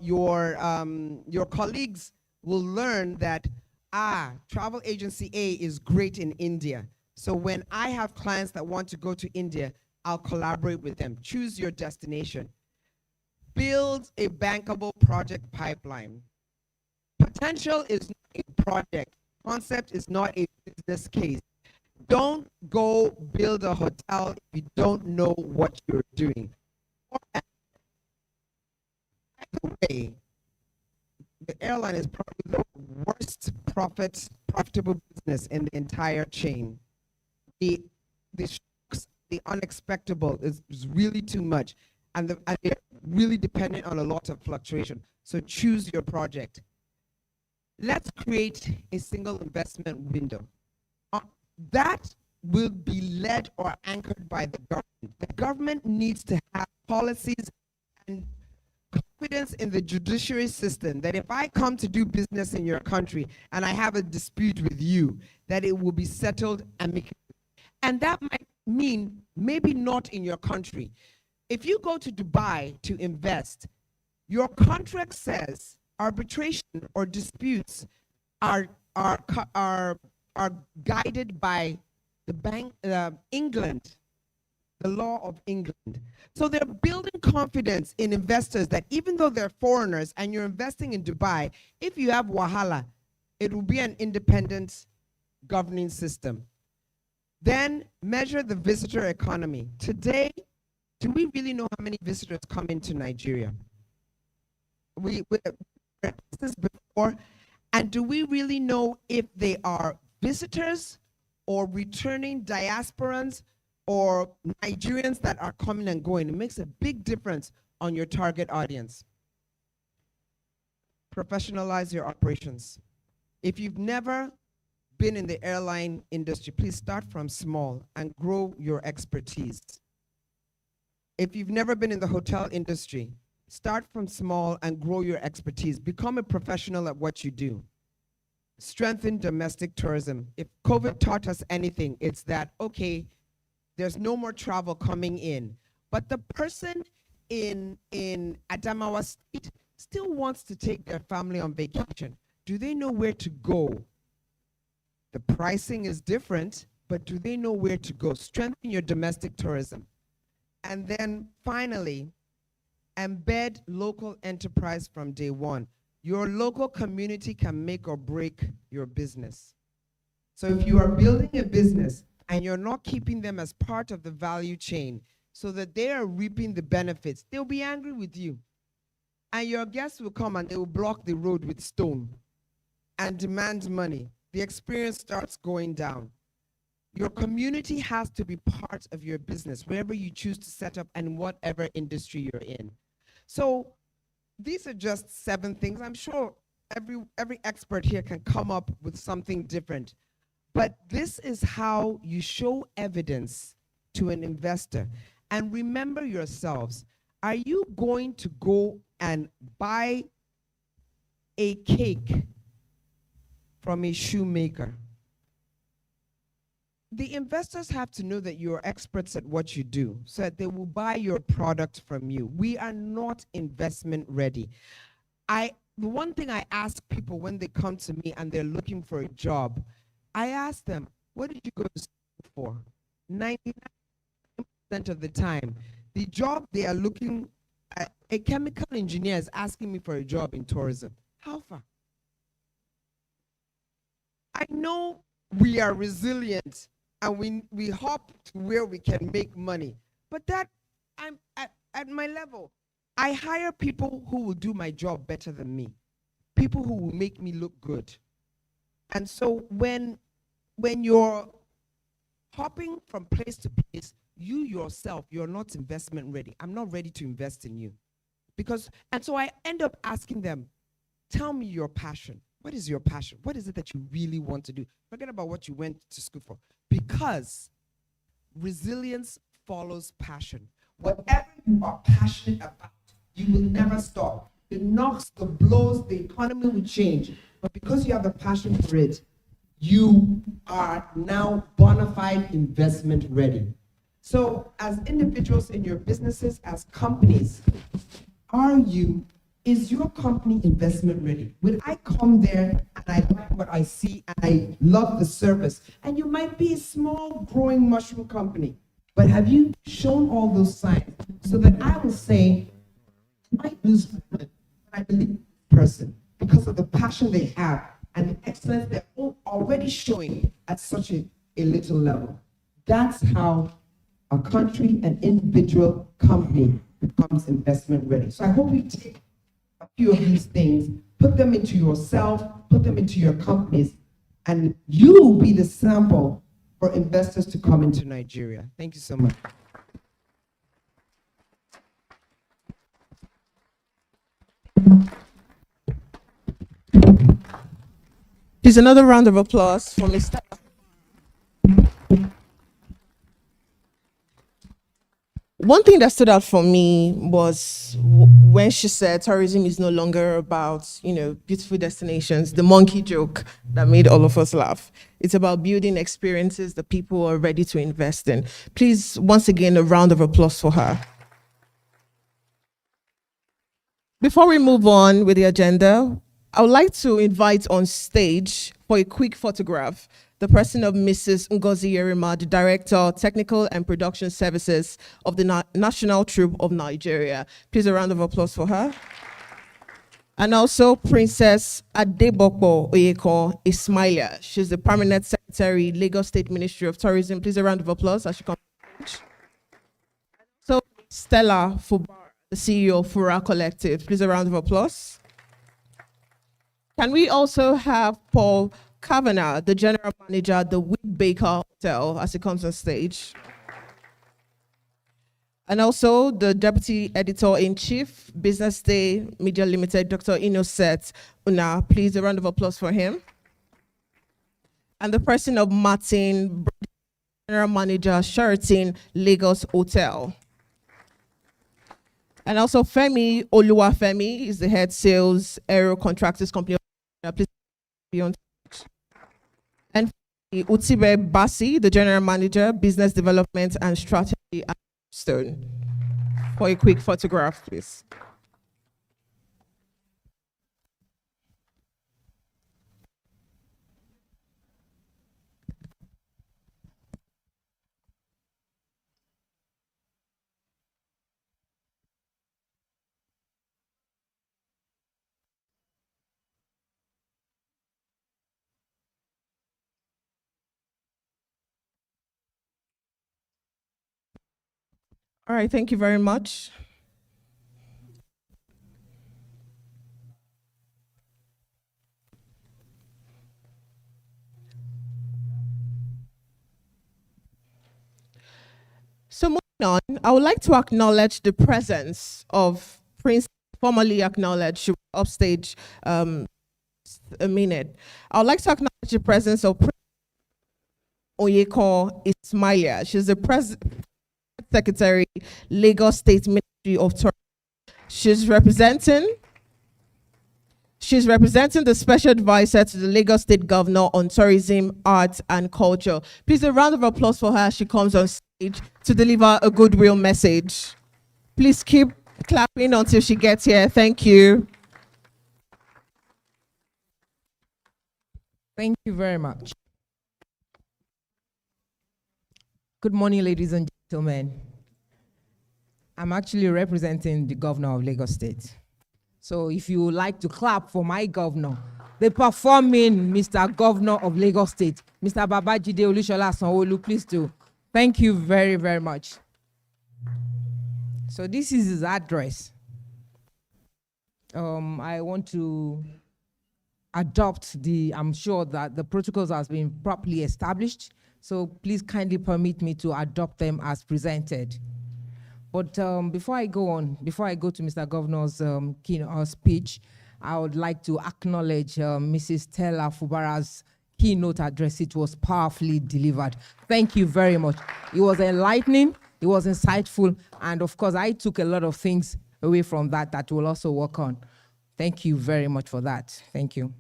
colleagues will learn that, travel agency A is great in India. So when I have clients that want to go to India, I'll collaborate with them. Choose your destination. Build a bankable project pipeline. Potential is not a project. Concept is not a business case. Don't go build a hotel if you don't know what you're doing. By the way, the airline is probably the worst profitable business in the entire chain. The shocks, the unexpected is really too much. And they're really dependent on a lot of fluctuation. So choose your project. Let's create a single investment window. That will be led or anchored by the government. The government needs to have policies and confidence in the judiciary system that if I come to do business in your country and I have a dispute with you, that it will be settled amicably. And that might mean maybe not in your country. If you go to Dubai to invest, your contract says arbitration or disputes are guided by the bank, England, the law of England. So they're building confidence in investors that even though they're foreigners and you're investing in Dubai, if you have wahala, it will be an independent governing system. Then measure the visitor economy. Today, do we really know how many visitors come into Nigeria? We this before, and do we really know if they are visitors or returning diasporans or Nigerians that are coming and going? It makes a big difference on your target audience. Professionalize your operations. If you've never been in the airline industry, please start from small and grow your expertise. If you've never been in the hotel industry, start from small and grow your expertise. Become a professional at what you do. Strengthen domestic tourism. If COVID taught us anything, it's that, okay, there's no more travel coming in, but the person in Adamawa State still wants to take their family on vacation. Do they know where to go? The pricing is different, but do they know where to go? Strengthen your domestic tourism. And then finally, embed local enterprise from day one. Your local community can make or break your business. So if you are building a business and you're not keeping them as part of the value chain so that they are reaping the benefits, they'll be angry with you. And your guests will come and they will block the road with stone and demand money. The experience starts going down. Your community has to be part of your business, wherever you choose to set up and whatever industry you're in. So these are just 7 things. I'm sure every expert here can come up with something different. But this is how you show evidence to an investor. And remember yourselves, are you going to go and buy a cake from a shoemaker? The investors have to know that you're experts at what you do so that they will buy your product from you. We are not investment ready. The one thing I ask people when they come to me and they're looking for a job, I ask them, what did you go to school for? 99% of the time, the job they are looking at, a chemical engineer is asking me for a job in tourism. How far? I know we are resilient and we hop to where we can make money. But that, I'm at my level. I hire people who will do my job better than me. People who will make me look good. And so when you're hopping from place to place, you yourself, you're not investment ready. I'm not ready to invest in you. And so I end up asking them, tell me your passion. What is your passion? What is it that you really want to do? Forget about what you went to school for. Because resilience follows passion. Whatever you are passionate about, you will never stop. The knocks, the blows, the economy will change. But because you have the passion for it, you are now bona fide investment ready. So as individuals in your businesses, as companies, is your company investment ready? Will I come there and I like what I see and I love the service? And you might be a small growing mushroom company, but have you shown all those signs so that I will say, I might lose money, but I believe this person because of the passion they have and the excellence they're already showing at such a little level. That's how a country, an individual company becomes investment ready. So I hope you take a few of these things, put them into yourself, put them into your companies, and you will be the sample for investors to come into Nigeria. Thank you so much. Here's another round of applause for Mr. One thing that stood out for me was when she said tourism is no longer about, beautiful destinations, the monkey joke that made all of us laugh. It's about building experiences that people are ready to invest in. Please, once again, a round of applause for her. Before we move on with the agenda, I would like to invite on stage for a quick photograph the person of Mrs. Ngozi Yerima, the Director, Technical and Production Services of the National Troupe of Nigeria. Please, a round of applause for her. And also Princess Adebokpo Oyeko Ismailia. She's the Permanent Secretary, Lagos State Ministry of Tourism. Please a round of applause as she comes. So Stella Fubara, the CEO of Fura Collective. Please a round of applause. Can we also have Paul Kavanagh, the General Manager at the Wheat Baker Hotel, as he comes on stage? And also the Deputy Editor-in-Chief, BusinessDay Media Limited, Dr. Innocent Una. Please, a round of applause for him. And the person of Martin, General Manager, Sheraton Lagos Hotel. And also Femi Oluwafemi is the Head Sales Aero Contractors Company. Please be on stage. And Utibe Basi, the General Manager, Business Development and Strategy at Stone. For a quick photograph, please. All right, thank you very much. So moving on, I would like to acknowledge the presence of Prince, formally acknowledged upstage a minute. I would like to acknowledge the presence of Prince Oyeko Ismailia. She's the President Secretary, Lagos State Ministry of Tourism. She's representing the Special Advisor to the Lagos State Governor on Tourism, Arts and Culture. Please a round of applause for her as she comes on stage to deliver a goodwill message. Please keep clapping until she gets here. Thank you. Thank you very much. Good morning, ladies and gentlemen. I'm actually representing the governor of Lagos State. So if you would like to clap for my governor, the performing Mr. Governor of Lagos State, Mr. Babajide Olusola Sanwo-Olu, please do. Thank you very, very much. So this is his address. I want to adopt I'm sure that the protocols has been properly established. So please kindly permit me to adopt them as presented. But before I go to Mr. Governor's keynote speech, I would like to acknowledge Mrs. Stella Fubara's keynote address. It was powerfully delivered. Thank you very much. It was enlightening, it was insightful, and of course, I took a lot of things away from that we'll also work on. Thank you very much for that. Thank you.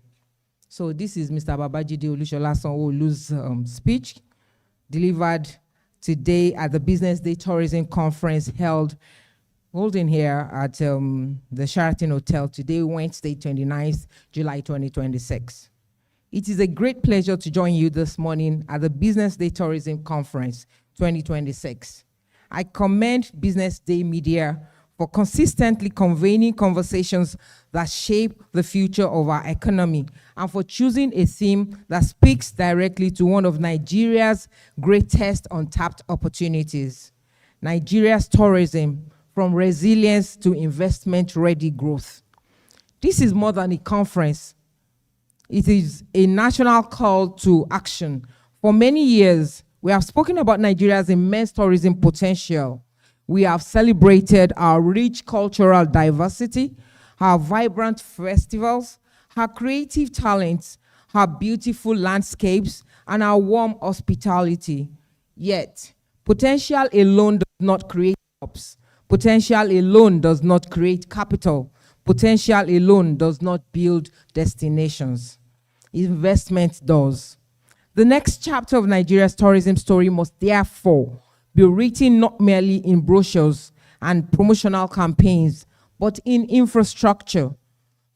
So this is Mr. Babajide Olusola Sanwo-Olu's speech, delivered today at the BusinessDay Tourism Conference holding here at the Sheraton Hotel today, Wednesday, 29th July 2026. It is a great pleasure to join you this morning at the BusinessDay Tourism Conference 2026. I commend BusinessDay Media for consistently convening conversations that shape the future of our economy and for choosing a theme that speaks directly to one of Nigeria's greatest untapped opportunities: Nigeria's tourism, from resilience to investment-ready growth. This is more than a conference. It is a national call to action. For many years, we have spoken about Nigeria's immense tourism potential. We have celebrated our rich cultural diversity, our vibrant festivals, our creative talents, our beautiful landscapes, and our warm hospitality. Yet, potential alone does not create jobs. Potential alone does not create capital. Potential alone does not build destinations. Investment does. The next chapter of Nigeria's tourism story must therefore be written not merely in brochures and promotional campaigns, but in infrastructure,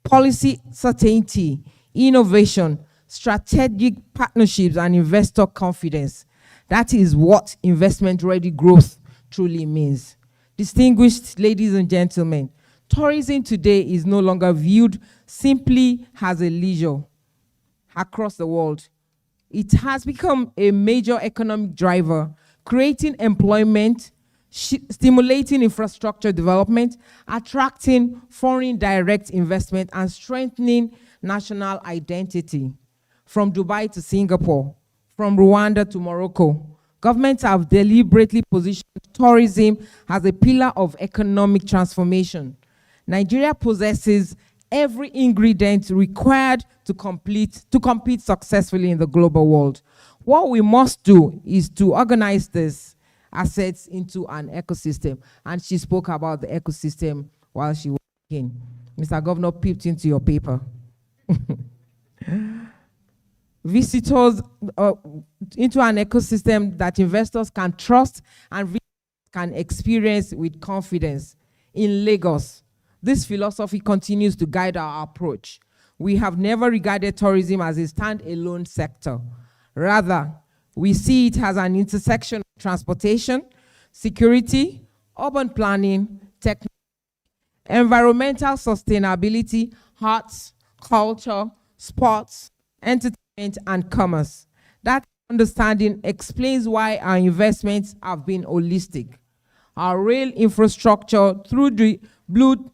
policy certainty, innovation, strategic partnerships, and investor confidence. That is what investment-ready growth truly means. Distinguished ladies and gentlemen, Tourism today is no longer viewed simply as a leisure across the world. It has become a major economic driver, creating employment, stimulating infrastructure development, attracting foreign direct investment, and strengthening national identity. From Dubai to Singapore, from Rwanda to Morocco, governments have deliberately positioned tourism as a pillar of economic transformation. Nigeria possesses every ingredient required to compete successfully in the global world. What we must do is to organize these assets into an ecosystem. And she spoke about the ecosystem while she was speaking. Mr. Governor peeped into your paper. Visitors into an ecosystem that investors can trust and can experience with confidence. In Lagos, this philosophy continues to guide our approach. We have never regarded tourism as a standalone sector. Rather, we see it as an intersection of transportation, security, urban planning, technology, environmental sustainability, arts, culture, sports, entertainment, and commerce. That understanding explains why our investments have been holistic. Our rail infrastructure through the blue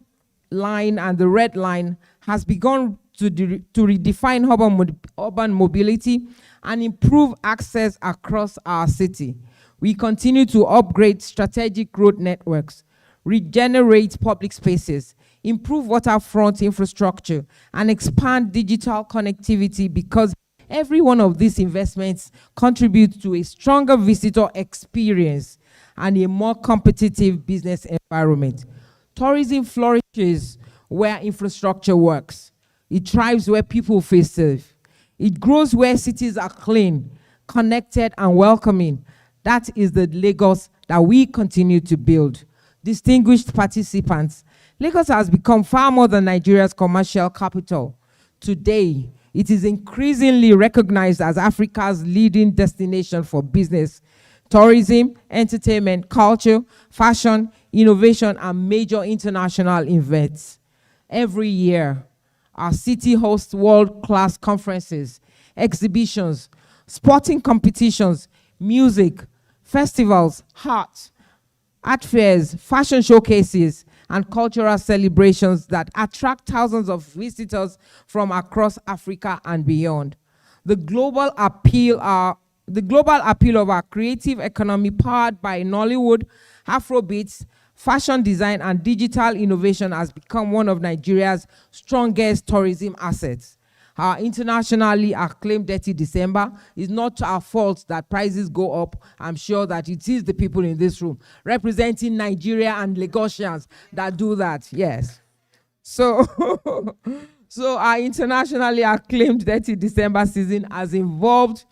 line and the red line has begun to redefine urban mobility and improve access across our city. We continue to upgrade strategic road networks, regenerate public spaces, improve waterfront infrastructure, and expand digital connectivity because every one of these investments contributes to a stronger visitor experience and a more competitive business environment. Tourism flourishes where infrastructure works. It thrives where people feel safe. It grows where cities are clean, connected, and welcoming. That is the Lagos that we continue to build. Distinguished participants, Lagos has become far more than Nigeria's commercial capital. Today, it is increasingly recognized as Africa's leading destination for business, tourism, entertainment, culture, fashion, innovation, and major international events. Every year, our city hosts world-class conferences, exhibitions, sporting competitions, music, festivals, art fairs, fashion showcases, and cultural celebrations that attract thousands of visitors from across Africa and beyond. The global appeal of our creative economy powered by Nollywood, Afrobeats, fashion design, and digital innovation has become one of Nigeria's strongest tourism assets. Our internationally acclaimed Dirty December is not our fault that prices go up. I'm sure that it is the people in this room representing Nigeria and Lagosians that do that, yes. So our internationally acclaimed Dirty December season has evolved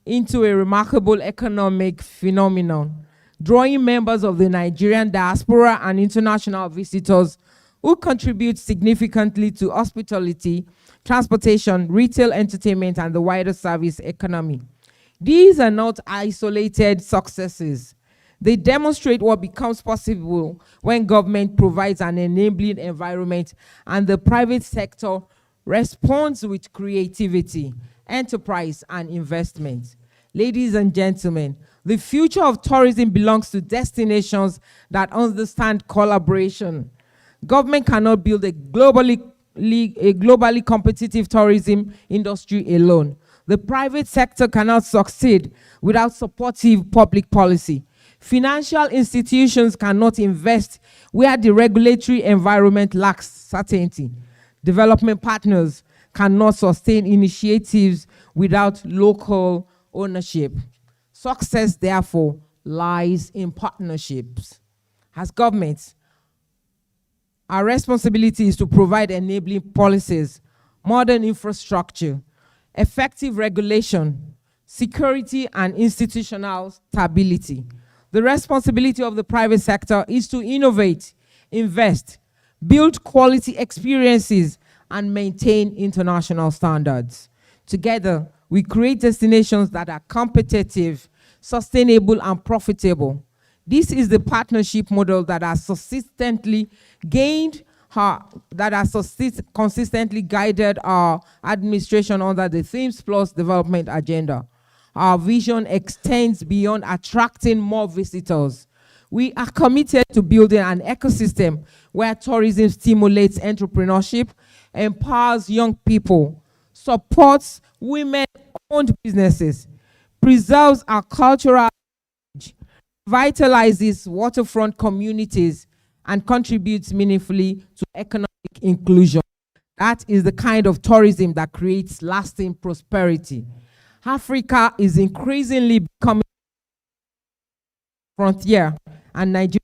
into a remarkable economic phenomenon, drawing members of the Nigerian diaspora and international visitors who contribute significantly to hospitality, transportation, retail, entertainment, and the wider service economy. These are not isolated successes. They demonstrate what becomes possible when government provides an enabling environment and the private sector responds with creativity, enterprise, and investment. Ladies and gentlemen, the future of tourism belongs to destinations that understand collaboration. Government cannot build a globally competitive tourism industry alone. The private sector cannot succeed without supportive public policy. Financial institutions cannot invest where the regulatory environment lacks certainty. Development partners cannot sustain initiatives without local ownership. Success, therefore, lies in partnerships. As governments, our responsibility is to provide enabling policies, modern infrastructure, effective regulation, security, and institutional stability. The responsibility of the private sector is to innovate, invest, build quality experiences, and maintain international standards. Together, we create destinations that are competitive, sustainable, and profitable. This is the partnership model that has consistently gained that has consistently guided our administration under the Themes Plus development agenda. Our vision extends beyond attracting more visitors. We are committed to building an ecosystem where tourism stimulates entrepreneurship, empowers young people, supports women-owned businesses, preserves our cultural heritage, vitalizes waterfront communities, and contributes meaningfully to economic inclusion. That is the kind of tourism that creates lasting prosperity. Africa is increasingly becoming a frontier, and Nigeria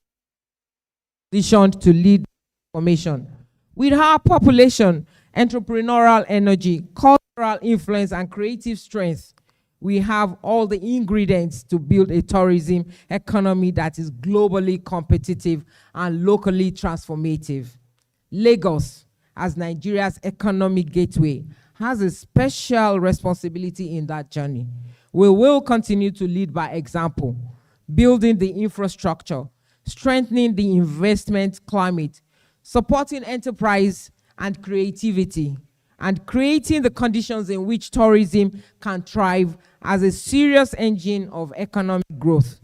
is positioned to lead transformation. With our population, entrepreneurial energy, cultural influence, and creative strength, we have all the ingredients to build a tourism economy that is globally competitive and locally transformative. Lagos, as Nigeria's economic gateway, has a special responsibility in that journey. We will continue to lead by example, building the infrastructure, strengthening the investment climate, supporting enterprise and creativity, and creating the conditions in which tourism can thrive as a serious engine of economic growth.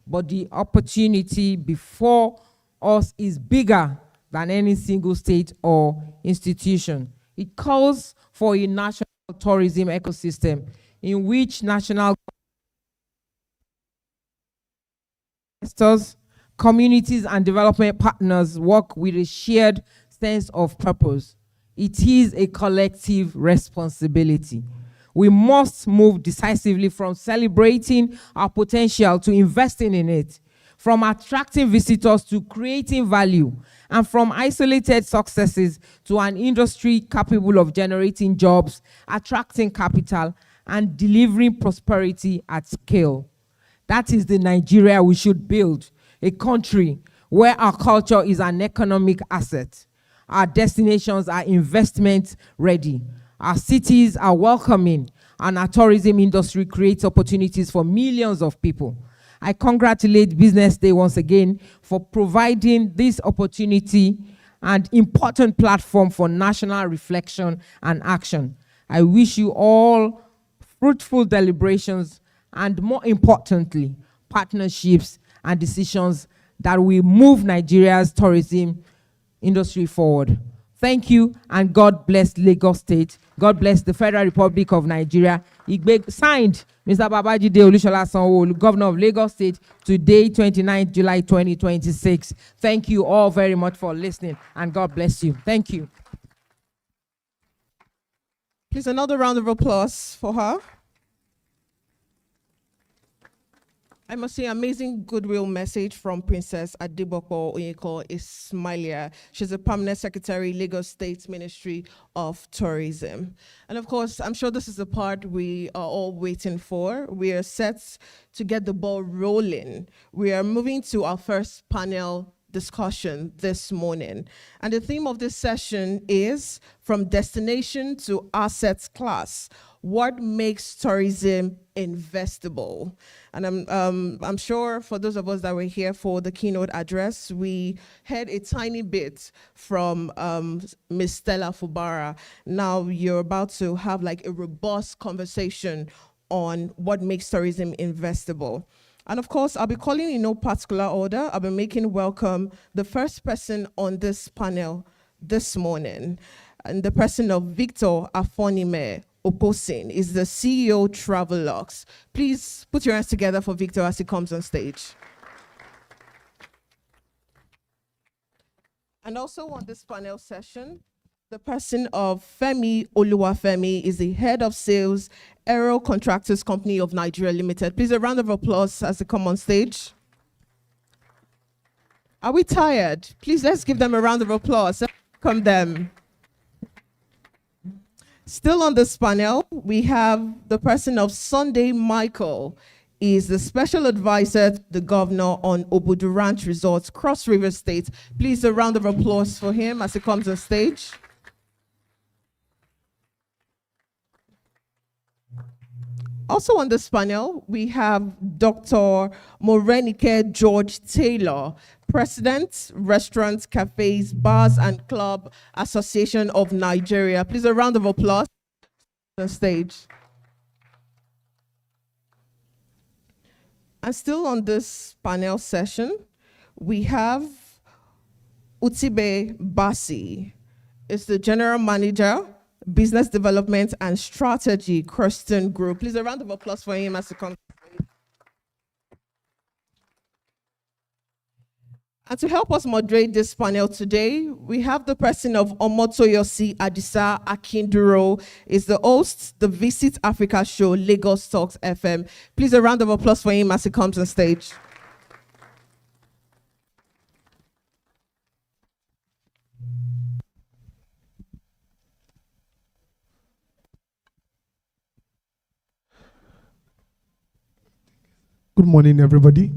But the opportunity before us is bigger than any single state or institution. It calls for a national tourism ecosystem in which national investors, communities, and development partners work with a shared sense of purpose. It is a collective responsibility. We must move decisively from celebrating our potential to investing in it, from attracting visitors to creating value, and from isolated successes to an industry capable of generating jobs, attracting capital, and delivering prosperity at scale. That is the Nigeria we should build, a country where our culture is an economic asset. Our destinations are investment ready. Our cities are welcoming, and our tourism industry creates opportunities for millions of people. I congratulate BusinessDay once again for providing this opportunity and important platform for national reflection and action. I wish you all fruitful deliberations and, more importantly, partnerships and decisions that will move Nigeria's tourism industry forward. Thank you, and God bless Lagos State. God bless the Federal Republic of Nigeria. Signed, Mr. Babajide Olusola Sanwo-Olu, Governor of Lagos State, today, 29th July 2026. Thank you all very much for listening, and God bless you. Thank you. Please, another round of applause for her. I must say, amazing goodwill message from Princess Adeboko Oyeko Ismailia. She's a permanent secretary, Lagos State Ministry of Tourism. And of course, I'm sure this is the part we are all waiting for. We are set to get the ball rolling. We are moving to our first panel discussion this morning. And the theme of this session is From Destination to Assets Class: What makes tourism investable? And I'm sure for those of us that were here for the keynote address, we heard a tiny bit from Ms. Stella Fubara. Now you're about to have like a robust conversation on what makes tourism investable. And of course, I'll be calling in no particular order. I'll be making welcome the first person on this panel this morning, and the person of Victor Afonime Oposin is the CEO Travelux. Please put your hands together for Victor as he comes on stage. And also on this panel session, the person of Femi Oluwafemi is the head of sales, Aero Contractors Company of Nigeria Limited. Please, a round of applause as they come on stage. Are we tired? Please, let's give them a round of applause. Welcome them. Still on this panel, we have the person of Sunday Michael. He is the special advisor to the governor on Obudu Ranch Resorts, Cross River State. Please, a round of applause for him as he comes on stage. Also on this panel, we have Dr. Morenike George Taylor, President, Restaurants, Cafes, Bars and Club Association of Nigeria. Please, a round of applause on stage. And still on this panel session, we have Utibe Basi, is the General Manager, Business Development and Strategy, Kirsten Group. Please, a round of applause for him as he comes. And to help us moderate this panel today, we have the person of Omotoyosi Adisa Akinduro, is the host, the Visit Africa show, Lagos Talks FM. Please, a round of applause for him as he comes on stage. Good morning, everybody.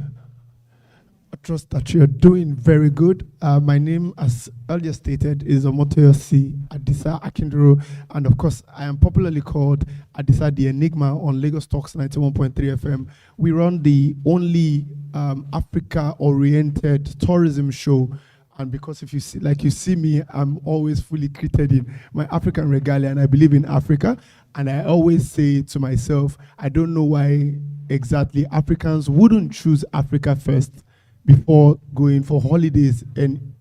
I trust that you're doing very good. My name, as earlier stated, is Omotoyosi Adisa Akinduro, and of course, I am popularly called Adisa the Enigma on Lagos Talks 91.3 FM. We run the only Africa-oriented tourism show. And because if you see, like you see me, I'm always fully greeted in my African regalia, and I believe in Africa. And I always say to myself, I don't know why exactly Africans wouldn't choose Africa first before going for holidays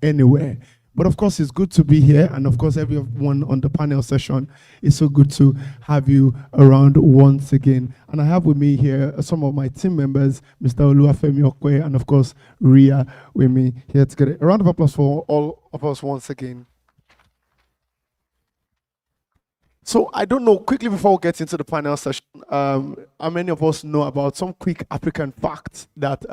anywhere. But of course, it's good to be here. And of course, everyone on the panel session, it's so good to have you around once again. And I have with me here some of my team members, Mr. Oluwafemi Okwe, and of course, Ria with me here together. A round of applause for all of us once again. So I don't know, quickly before we get into the panel session, how many of us know about some quick African facts that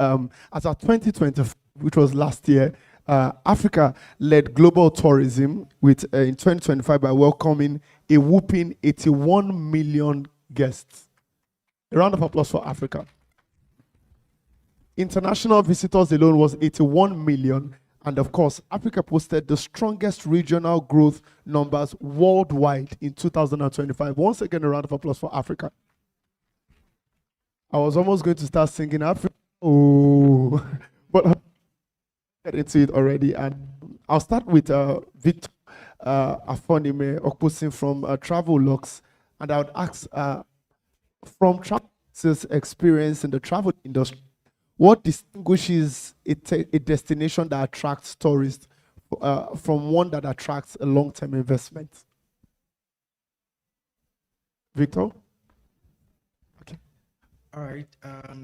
as of 2020, which was last year, Africa led global tourism with in 2025 by welcoming a whopping 81 million guests. A round of applause for Africa. International visitors alone was 81 million. And of course, Africa posted the strongest regional growth numbers worldwide in 2025. Once again, a round of applause for Africa. I was almost going to start singing Africa. Oh, but I'll get into it already. And I'll start with Victor Afonime Okusin from Travelux. And I would ask, from Travel's experience in the travel industry, what distinguishes a destination that attracts tourists from one that attracts a long-term investment? Victor? Okay. All right.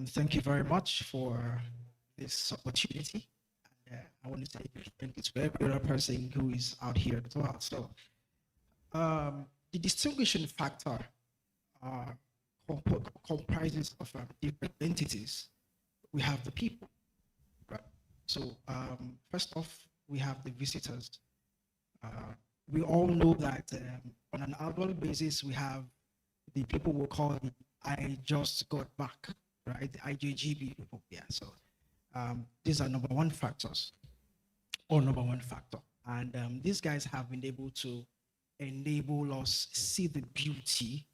Thank you very much for this opportunity. I want to say thank you to every other person who is out here as well. So, the distinguishing factor comprises of different entities. We have the people, right? So first off, we have the visitors. We all know that on an annual basis, we have the people we call the I just got back, right? The IJGB people, yeah. So these are number one factor. And these guys have been able to enable us see the beauty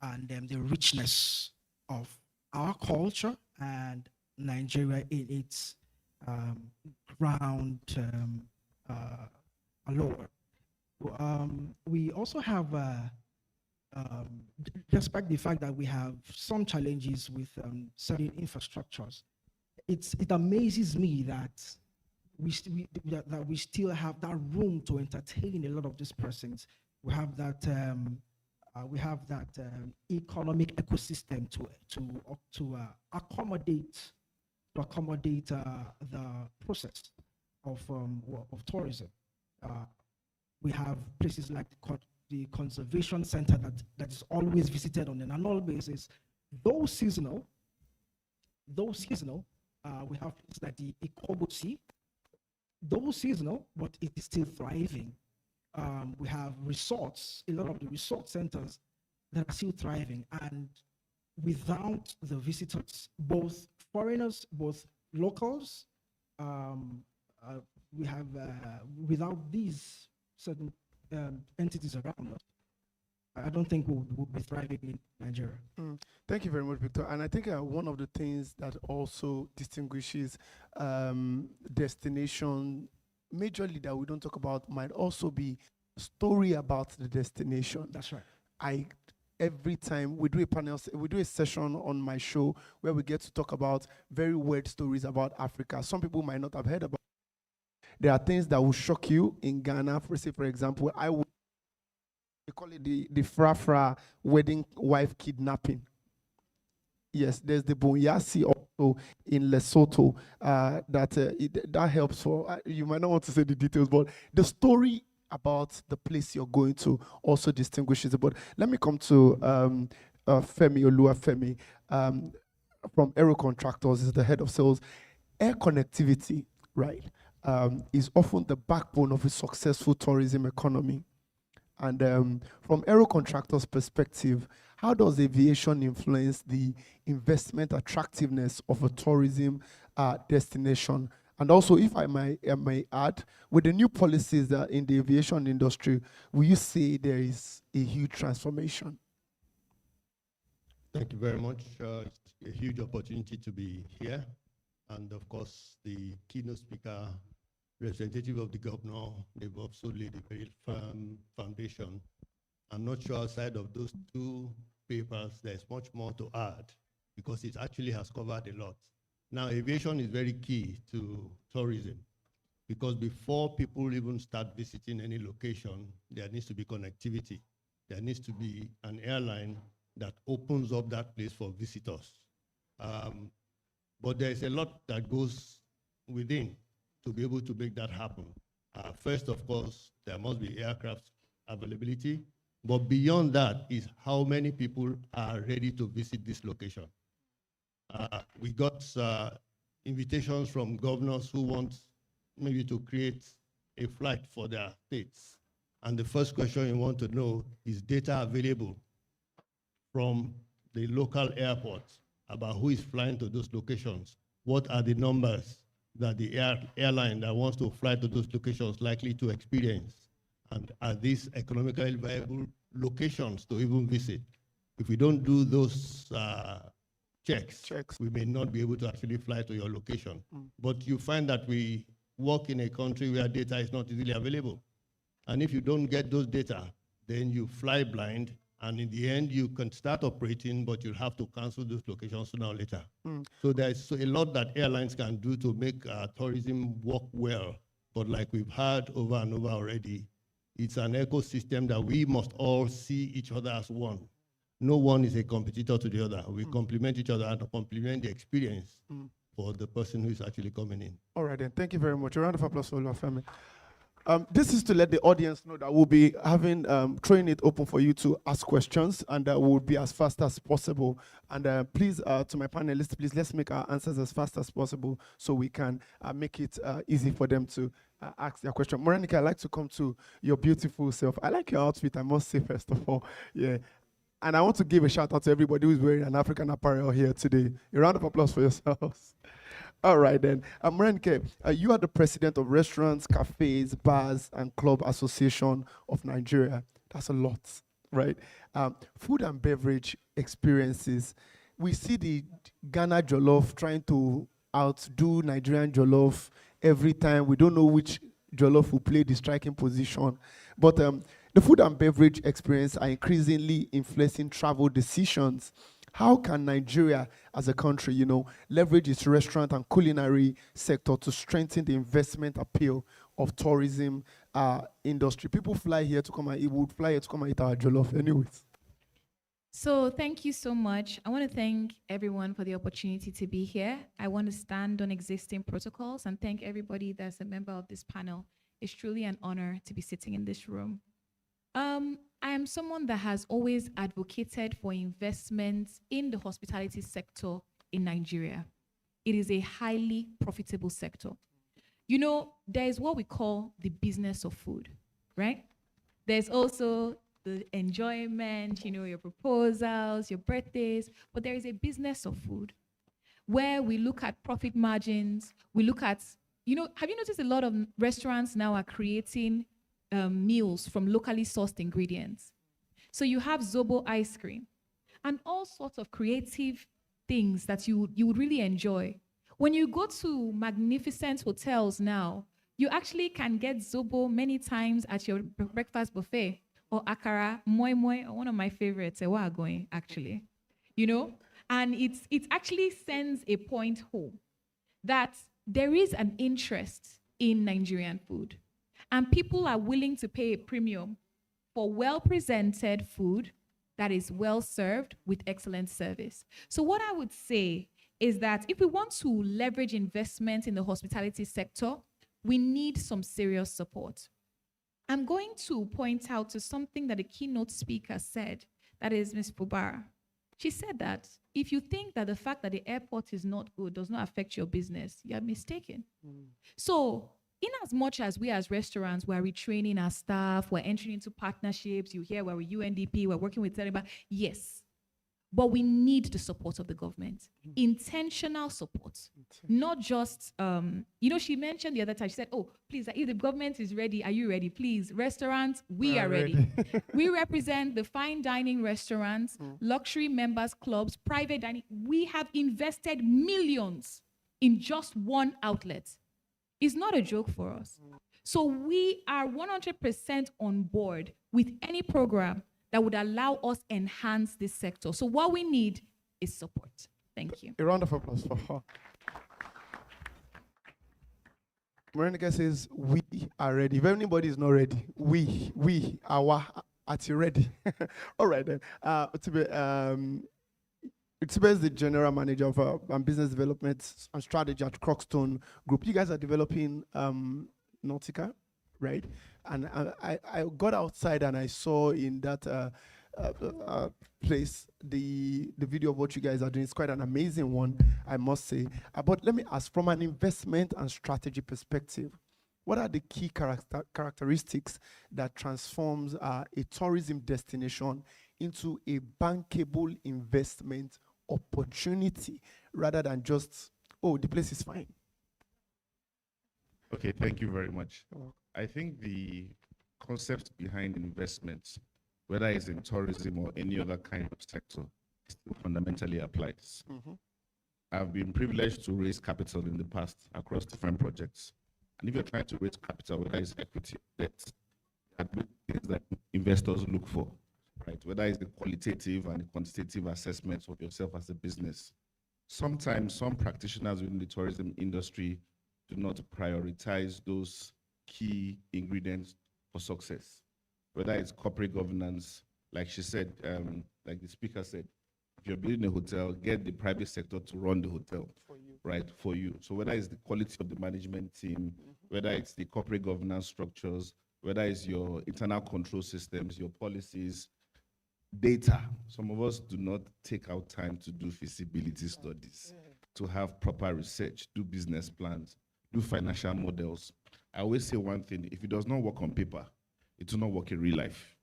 and the richness of our culture and Nigeria in its ground alone. We also have, despite the fact that we have some challenges with certain infrastructures, it amazes me that we still have that room to entertain a lot of these persons. We have that economic ecosystem to accommodate the process of tourism. We have places like the conservation center that is always visited on an annual basis. Those seasonal, we have places like the Ikobosi. Those seasonal, but it is still thriving. We have resorts, a lot of the resort centers that are still thriving, and without the visitors, both foreigners, both locals, we have without these certain entities around us, I don't think we'll be thriving in Nigeria. Thank you very much, Victor. And I think one of the things that also distinguishes destination, majorly that we don't talk about, might also be story about the destination. That's right. Every time we do a panel, we do a session on my show where we get to talk about very weird stories about Africa. Some people might not have heard about. There are things that will shock you in Ghana. For example, they call it the Frafra wedding wife kidnapping. Yes, there's the Bonyasi also in Lesotho that helps for, you might not want to say the details, but the story about the place you're going to also distinguishes it. But let me come to Femi Oluwafemi from Aero Contractors, is the head of sales. Air connectivity, right, is often the backbone of a successful tourism economy. And from Aero Contractors' perspective, how does aviation influence the investment attractiveness of a tourism destination? And also, if I may add, with the new policies that in the aviation industry, will you say there is a huge transformation? Thank you very much. It's a huge opportunity to be here. And of course, the keynote speaker, representative of the governor, they've also laid a very firm foundation. I'm not sure outside of those two papers, there's much more to add because it actually has covered a lot. Now, aviation is very key to tourism because before people even start visiting any location, there needs to be connectivity. There needs to be an airline that opens up that place for visitors. But there's a lot that goes within to be able to make that happen. First, of course, there must be aircraft availability, but beyond that is how many people are ready to visit this location. We got invitations from governors who want maybe to create a flight for their states. And the first question you want to know is data available from the local airports about who is flying to those locations. What are the numbers that the airline that wants to fly to those locations likely to experience? And are these economically viable locations to even visit? If we don't do those checks, we may not be able to actually fly to your location. But you find that we work in a country where data is not easily available. And if you don't get those data, then you fly blind, and in the end, you can start operating, but you'll have to cancel those locations sooner or later. So there's a lot that airlines can do to make tourism work well. But like we've heard over and over already, it's an ecosystem that we must all see each other as one. No one is a competitor to the other. We complement each other and complement the experience for the person who is actually coming in. All right, then. Thank you very much. A round of applause for Olufemi. This is to let the audience know that we'll be having throwing it open for you to ask questions, and we'll be as fast as possible. And please, to my panelists, please let's make our answers as fast as possible so we can make it easy for them to ask their question. Morenica, I'd like to come to your beautiful self. I like your outfit, I must say, first of all. Yeah. And I want to give a shout out to everybody who's wearing an African apparel here today. A round of applause for yourselves. All right, then. Morenike, you are the president of Restaurants, Cafes, Bars, and Club Association of Nigeria. That's a lot, right? Food and beverage experiences. We see the Ghana Jollof trying to outdo Nigerian Jollof every time. We don't know which Jollof will play the striking position. But the food and beverage experience are increasingly influencing travel decisions. How can Nigeria as a country, leverage its restaurant and culinary sector to strengthen the investment appeal of tourism industry? People fly here to come and eat, would fly here to come and eat our jollof anyways. So thank you so much. I want to thank everyone for the opportunity to be here. I want to stand on existing protocols and thank everybody that's a member of this panel. It's truly an honor to be sitting in this room. I am someone that has always advocated for investments in the hospitality sector in Nigeria. It is a highly profitable sector. There is what we call the business of food, right? There's also the enjoyment, your proposals, your birthdays, but there is a business of food where we look at profit margins, we look at, have you noticed a lot of restaurants now are creating meals from locally sourced ingredients? So you have Zobo ice cream and all sorts of creative things that you would really enjoy. When you go to magnificent hotels now, you actually can get Zobo many times at your breakfast buffet, or akara, moi moi, or one of my favorites, ewa going actually, you know? And it actually sends a point home that there is an interest in Nigerian food, and people are willing to pay a premium for well-presented food that is well served with excellent service. So what I would say is that if we want to leverage investment in the hospitality sector, we need some serious support. I'm going to point out to something that a keynote speaker said, that is Ms. Fubara. She said that if you think that the fact that the airport is not good does not affect your business, you're mistaken. So in as much as we as restaurants, we're retraining our staff, we're entering into partnerships, you hear we're with UNDP, we're working with Taliban, yes. But we need the support of the government, intentional support, not just, she mentioned the other time, she said, oh, please, if the government is ready, are you ready? Please, restaurants, we are ready. We represent the fine dining restaurants, luxury members clubs, private dining. We have invested millions in just one outlet. It's not a joke for us. So we are 100% on board with any program that would allow us enhance this sector. So what we need is support. Thank you. A round of applause for her. Morenica says, we are ready. If anybody is not ready, we are at you ready. All right then. Utibe is the general manager of business development and strategy at Crockstone Group. You guys are developing Nautica, right? And I got outside and I saw in that place the video of what you guys are doing. It's quite an amazing one, I must say. But let me ask, from an investment and strategy perspective, what are the key characteristics that transforms a tourism destination into a bankable investment opportunity rather than just, oh, the place is fine? Okay, thank you very much. I think the concept behind investments, whether it's in tourism or any other kind of sector, still fundamentally applies. I've been privileged to raise capital in the past across different projects. And if you're trying to raise capital, whether it's equity or debt, there are things that investors look for, right? Whether it's the qualitative and the quantitative assessments of yourself as a business. Sometimes some practitioners within the tourism industry do not prioritize those key ingredients for success. Whether it's corporate governance, like she said, like the speaker said, if you're building a hotel, get the private sector to run the hotel, right, for you. So whether it's the quality of the management team, whether it's the corporate governance structures, whether it's your internal control systems, your policies, data. Some of us do not take out time to do feasibility studies, to have proper research, do business plans, do financial models. I always say one thing, if it does not work on paper, it will not work in real life.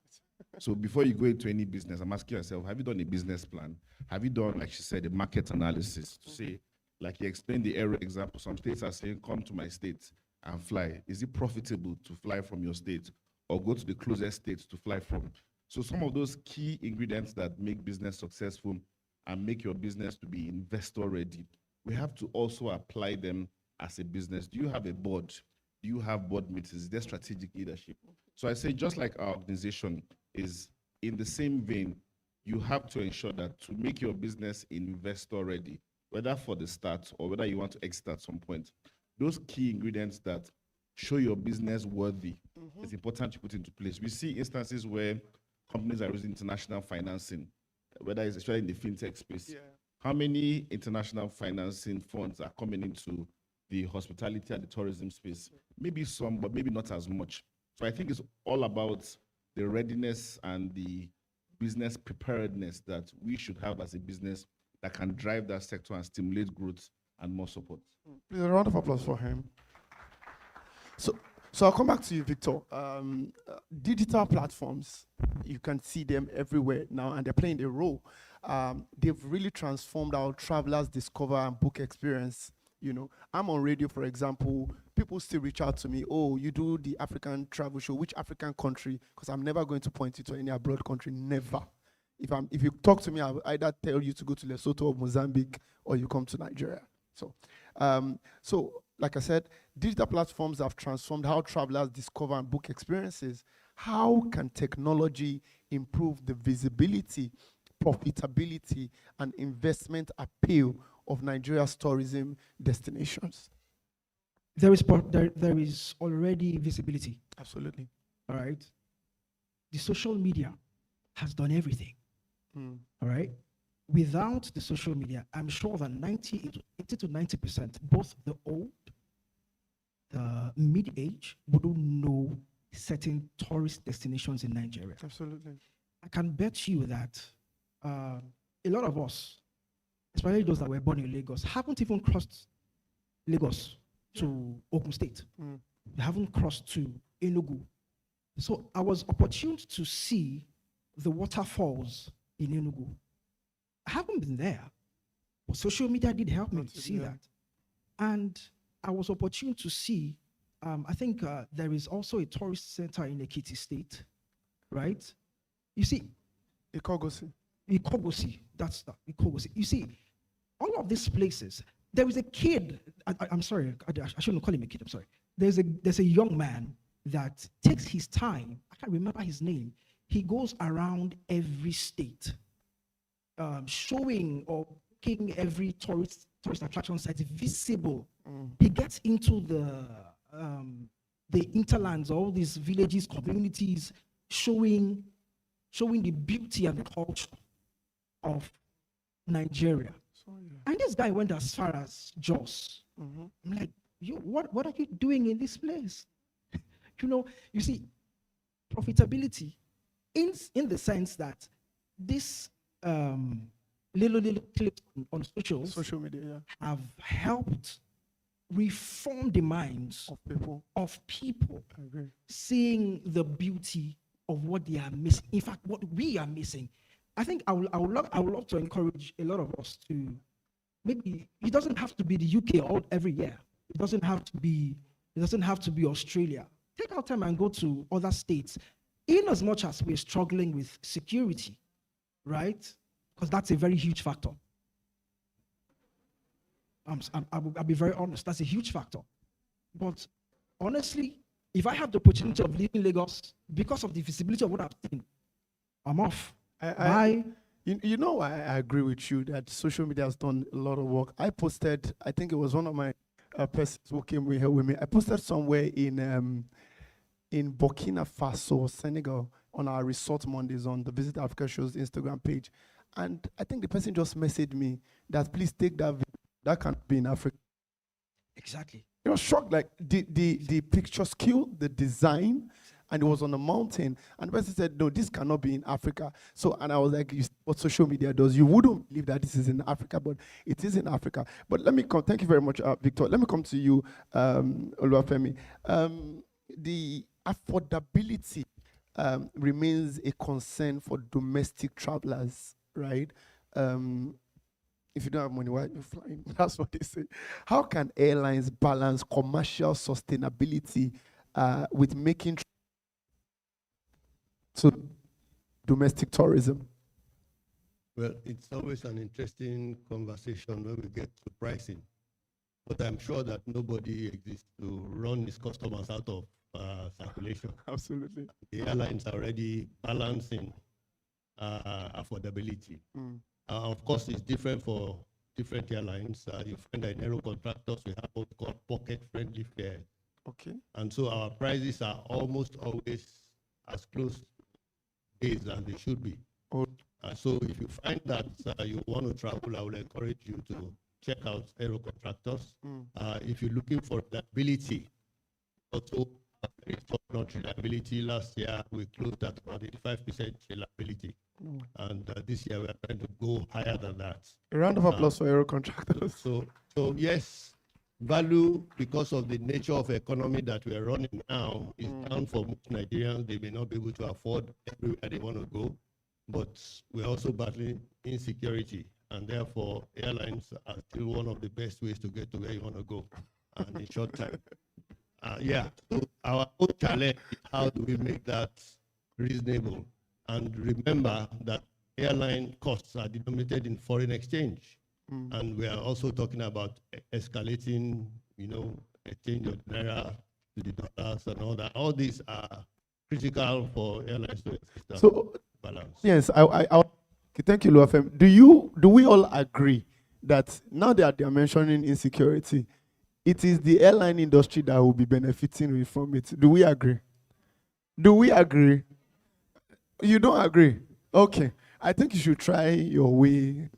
So before you go into any business, I'm asking yourself, have you done a business plan? Have you done, like she said, a market analysis to say, like you explained the aero example, some states are saying, come to my state and fly. Is it profitable to fly from your state or go to the closest states to fly from? So some of those key ingredients that make business successful and make your business to be investor ready, we have to also apply them as a business. Do you have a board? Do you have board meetings? Is there strategic leadership? So I say, just like our organization is in the same vein, you have to ensure that to make your business investor ready, whether for the start or whether you want to exit at some point, those key ingredients that show your business worthy, it's important to put into place. We see instances where companies are using international financing, whether it's especially in the fintech space. How many international financing funds are coming into the hospitality and the tourism space? Maybe some, but maybe not as much. So I think it's all about the readiness and the business preparedness that we should have as a business that can drive that sector and stimulate growth and more support. Please, a round of applause for him. So I'll come back to you, Victor. Digital platforms, you can see them everywhere now, and they're playing a role. They've really transformed our travelers' discover and book experience. You know, I'm on radio, for example. people still reach out to me. Oh, you do the African travel show. Which African country? Because I'm never going to point you to any abroad country. Never. If you talk to me, I will either tell you to go to Lesotho or Mozambique, or you come to Nigeria. So like I said, digital platforms have transformed how travelers discover and book experiences. How can technology improve the visibility, profitability, and investment appeal of Nigeria's tourism destinations? There is already visibility. Absolutely. All right. The social media has done everything. All right. Without the social media, I'm sure that 80 to 90%, both the old, the mid-age, wouldn't know certain tourist destinations in Nigeria. Absolutely. I can bet you that a lot of us, especially those that were born in Lagos, haven't even crossed Lagos to Ogun State. They haven't crossed to Enugu. So I was opportune to see the waterfalls in Enugu. I haven't been there, but social media did help me to see that. And I was opportune to see, I think there is also a tourist center in Ekiti State, right? You see, Ikogosi. That's Ikogosi. You see, all of these places, there is a kid, I'm sorry, I shouldn't call him a kid, I'm sorry. There's a young man that takes his time, I can't remember his name, he goes around every state, showing or making every tourist attraction site visible. He gets into the interlands, all these villages, communities, showing the beauty and the culture of Nigeria. And this guy went as far as Jos. I'm like, what are you doing in this place? You see, profitability in the sense that this little clips on social media have helped reform the minds of people seeing the beauty of what they are missing. In fact, what we are missing. I think I would love to encourage a lot of us to, maybe it doesn't have to be the UK every year. It doesn't have to be Australia. Take out time and go to other states. In as much as we're struggling with security, right? Because that's a very huge factor. I'll be very honest, that's a huge factor. But honestly, if I have the opportunity of leaving Lagos because of the visibility of what I've seen, I'm off. I agree with you that social media has done a lot of work. I posted, I think it was one of my persons who came here with me. I posted somewhere in Burkina Faso, Senegal, on our Resort Mondays on the Visit Africa Show's Instagram page. And I think the person just messaged me that please take that video. That can't be in Africa. Exactly. I was shocked, like the picture skill, the design, and it was on a mountain. And the person said, no, this cannot be in Africa. So, and I was like, you see what social media does. You wouldn't believe that this is in Africa, but it is in Africa. But let me come, thank you very much, Victor. Let me come to you, Oluwafemi. The affordability remains a concern for domestic travelers, right? If you don't have money, why are you flying? That's what they say. How can airlines balance commercial sustainability with making to domestic tourism? Well, it's always an interesting conversation when we get to pricing. But I'm sure that nobody exists to run his customers out of circulation. Absolutely. The airlines are already balancing affordability. Of course, it's different for different airlines. You find that in aero contractors, we have what's called pocket-friendly fares. Okay. And so our prices are almost always as close to days as they should be. So if you find that you want to travel, I will encourage you to check out aero contractors. If you're looking for reliability, also very top-notch reliability. Last year, we closed at about 85% reliability. And this year, we are trying to go higher than that. A round of applause for aero contractors. So yes, value, because of the nature of the economy that we are running now, is down for most Nigerians. They may not be able to afford everywhere they want to go, but we're also battling insecurity, and therefore airlines are still one of the best ways to get to where you want to go, and in short time. Yeah, so our whole challenge is how do we make that reasonable? And remember that airline costs are denominated in foreign exchange. And we are also talking about escalating, exchange of naira to the dollars and all that. All these are critical for airlines to So, balance. yes, okay, thank you, Luafem. Do we all agree that now that they are mentioning insecurity, it is the airline industry that will be benefiting from it? Do we agree? Do we agree? You don't agree? Okay. I think you should try your way.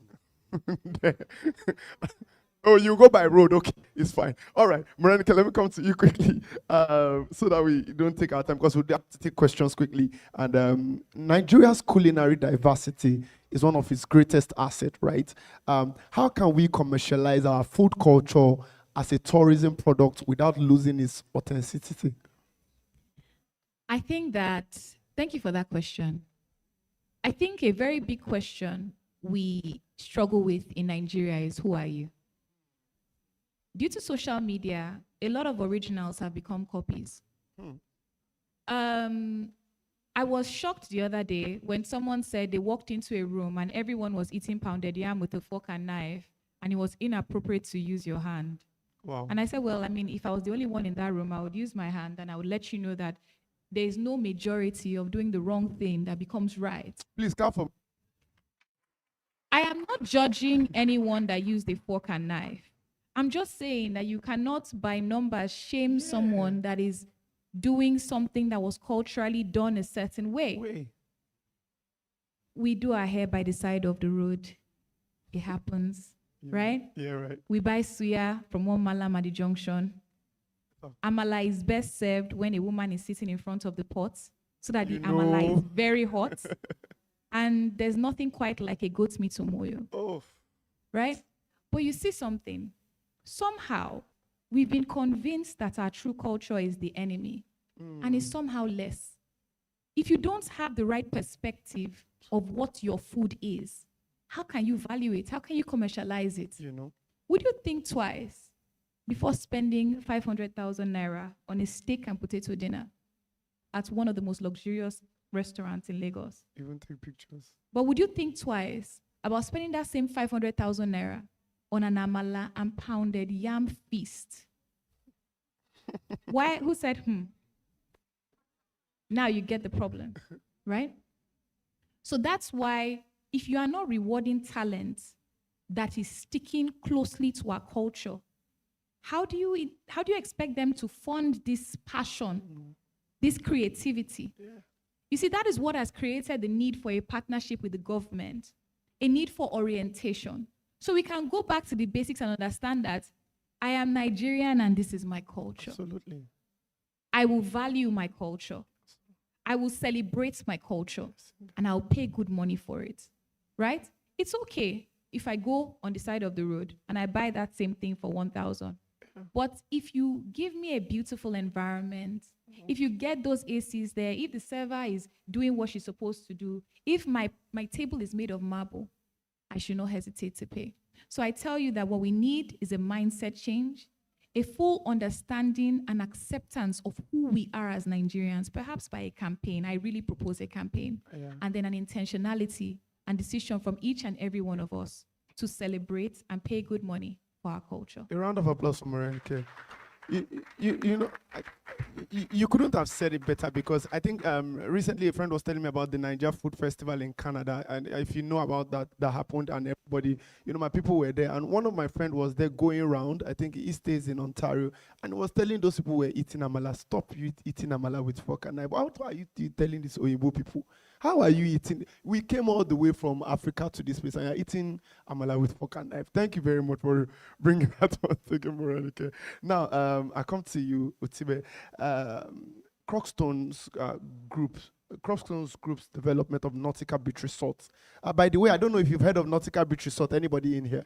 Oh, you go by road. Okay, it's fine. All right, Morenica, let me come to you quickly, so that we don't take our time, because we'll have to take questions quickly. And Nigeria's culinary diversity is one of its greatest assets, right? How can we commercialize our food culture as a tourism product without losing its authenticity? I think that, thank you for that question. I think a very big question we struggle with in Nigeria is, who are you? Due to social media, a lot of originals have become copies. I was shocked the other day when someone said they walked into a room and everyone was eating pounded yam with a fork and knife, and it was inappropriate to use your hand. Wow. And I said, well, I mean, if I was the only one in that room, I would use my hand and I would let you know that there is no majority of doing the wrong thing that becomes right. Please, come from. I am not judging anyone that used a fork and knife. I'm just saying that you cannot, by numbers, shame someone that is doing something that was culturally done a certain way. We do our hair by the side of the road. It happens, right? Yeah, right. We buy suya from one malam at the junction. Amala is best served when a woman is sitting in front of the pot, so that the amala is very hot. And there's nothing quite like a goat's meat omoyo. Oh. Right? But you see something. Somehow, we've been convinced that our true culture is the enemy, and it's somehow less. If you don't have the right perspective of what your food is, how can you value it? How can you commercialize it? Would you think twice before spending 500,000 naira on a steak and potato dinner at one of the most luxurious restaurants in Lagos? Even take pictures. But would you think twice about spending that same 500,000 naira on an amala and pounded yam feast? Why? Who said, Now you get the problem, right? So that's why if you are not rewarding talent that is sticking closely to our culture, how do you expect them to fund this passion, this creativity? You see, that is what has created the need for a partnership with the government, a need for orientation. So we can go back to the basics and understand that I am Nigerian and this is my culture. Absolutely. I will value my culture. I will celebrate my culture, and I'll pay good money for it, right? It's okay if I go on the side of the road and I buy that same thing for 1,000. But if you give me a beautiful environment, if you get those ACs there, if the server is doing what she's supposed to do, if my table is made of marble, I should not hesitate to pay. So I tell you that what we need is a mindset change, a full understanding and acceptance of who we are as Nigerians, perhaps by a campaign. I really propose a campaign. And then an intentionality and decision from each and every one of us to celebrate and pay good money for our culture. A round of applause for Morenike. You couldn't have said it better, because I think recently a friend was telling me about the Niger Food Festival in Canada, and if you know about that happened, and everybody, my people were there, and one of my friends was there going around. I think he stays in Ontario, and was telling those people who were eating amala, stop you eating amala with fork and knife. How are you telling these Oyibo people? How are you eating? We came all the way from Africa to this place, and you're eating amala with fork and knife. Thank you very much for bringing that on. Thank you, Morenike. Now, I come to you, Utibe. Crockstone's Group's development of Nautical Beach Resort. By the way, I don't know if you've heard of Nautical Beach Resort. Anybody in here?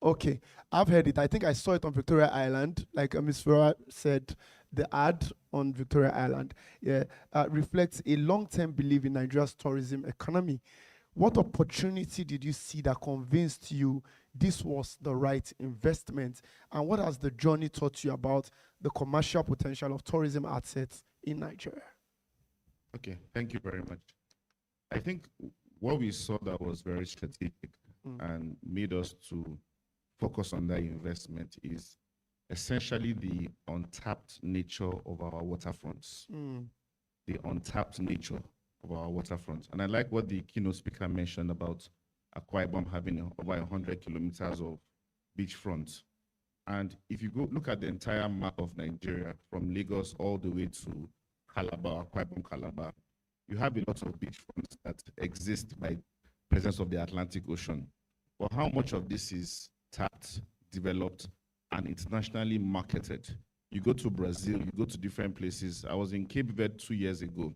Okay, I've heard it. I think I saw it on Victoria Island. Like Ms. Farah said, the ad on Victoria Island reflects a long-term belief in Nigeria's tourism economy. What opportunity did you see that convinced you this was the right investment? And what has the journey taught you about the commercial potential of tourism assets in Nigeria? Okay, thank you very much. I think what we saw that was very strategic and made us to focus on that investment is essentially the untapped nature of our waterfronts. The untapped nature of our waterfronts. And I like what the keynote speaker mentioned about Akwa Ibom having over 100 kilometers of beachfront. And if you go look at the entire map of Nigeria, from Lagos all the way to Calabar, Akwa Ibom, Calabar, you have a lot of beachfronts that exist by presence of the Atlantic Ocean. But how much of this is tapped, developed, and internationally marketed? You go to Brazil, you go to different places. I was in Cape Verde 2 years ago,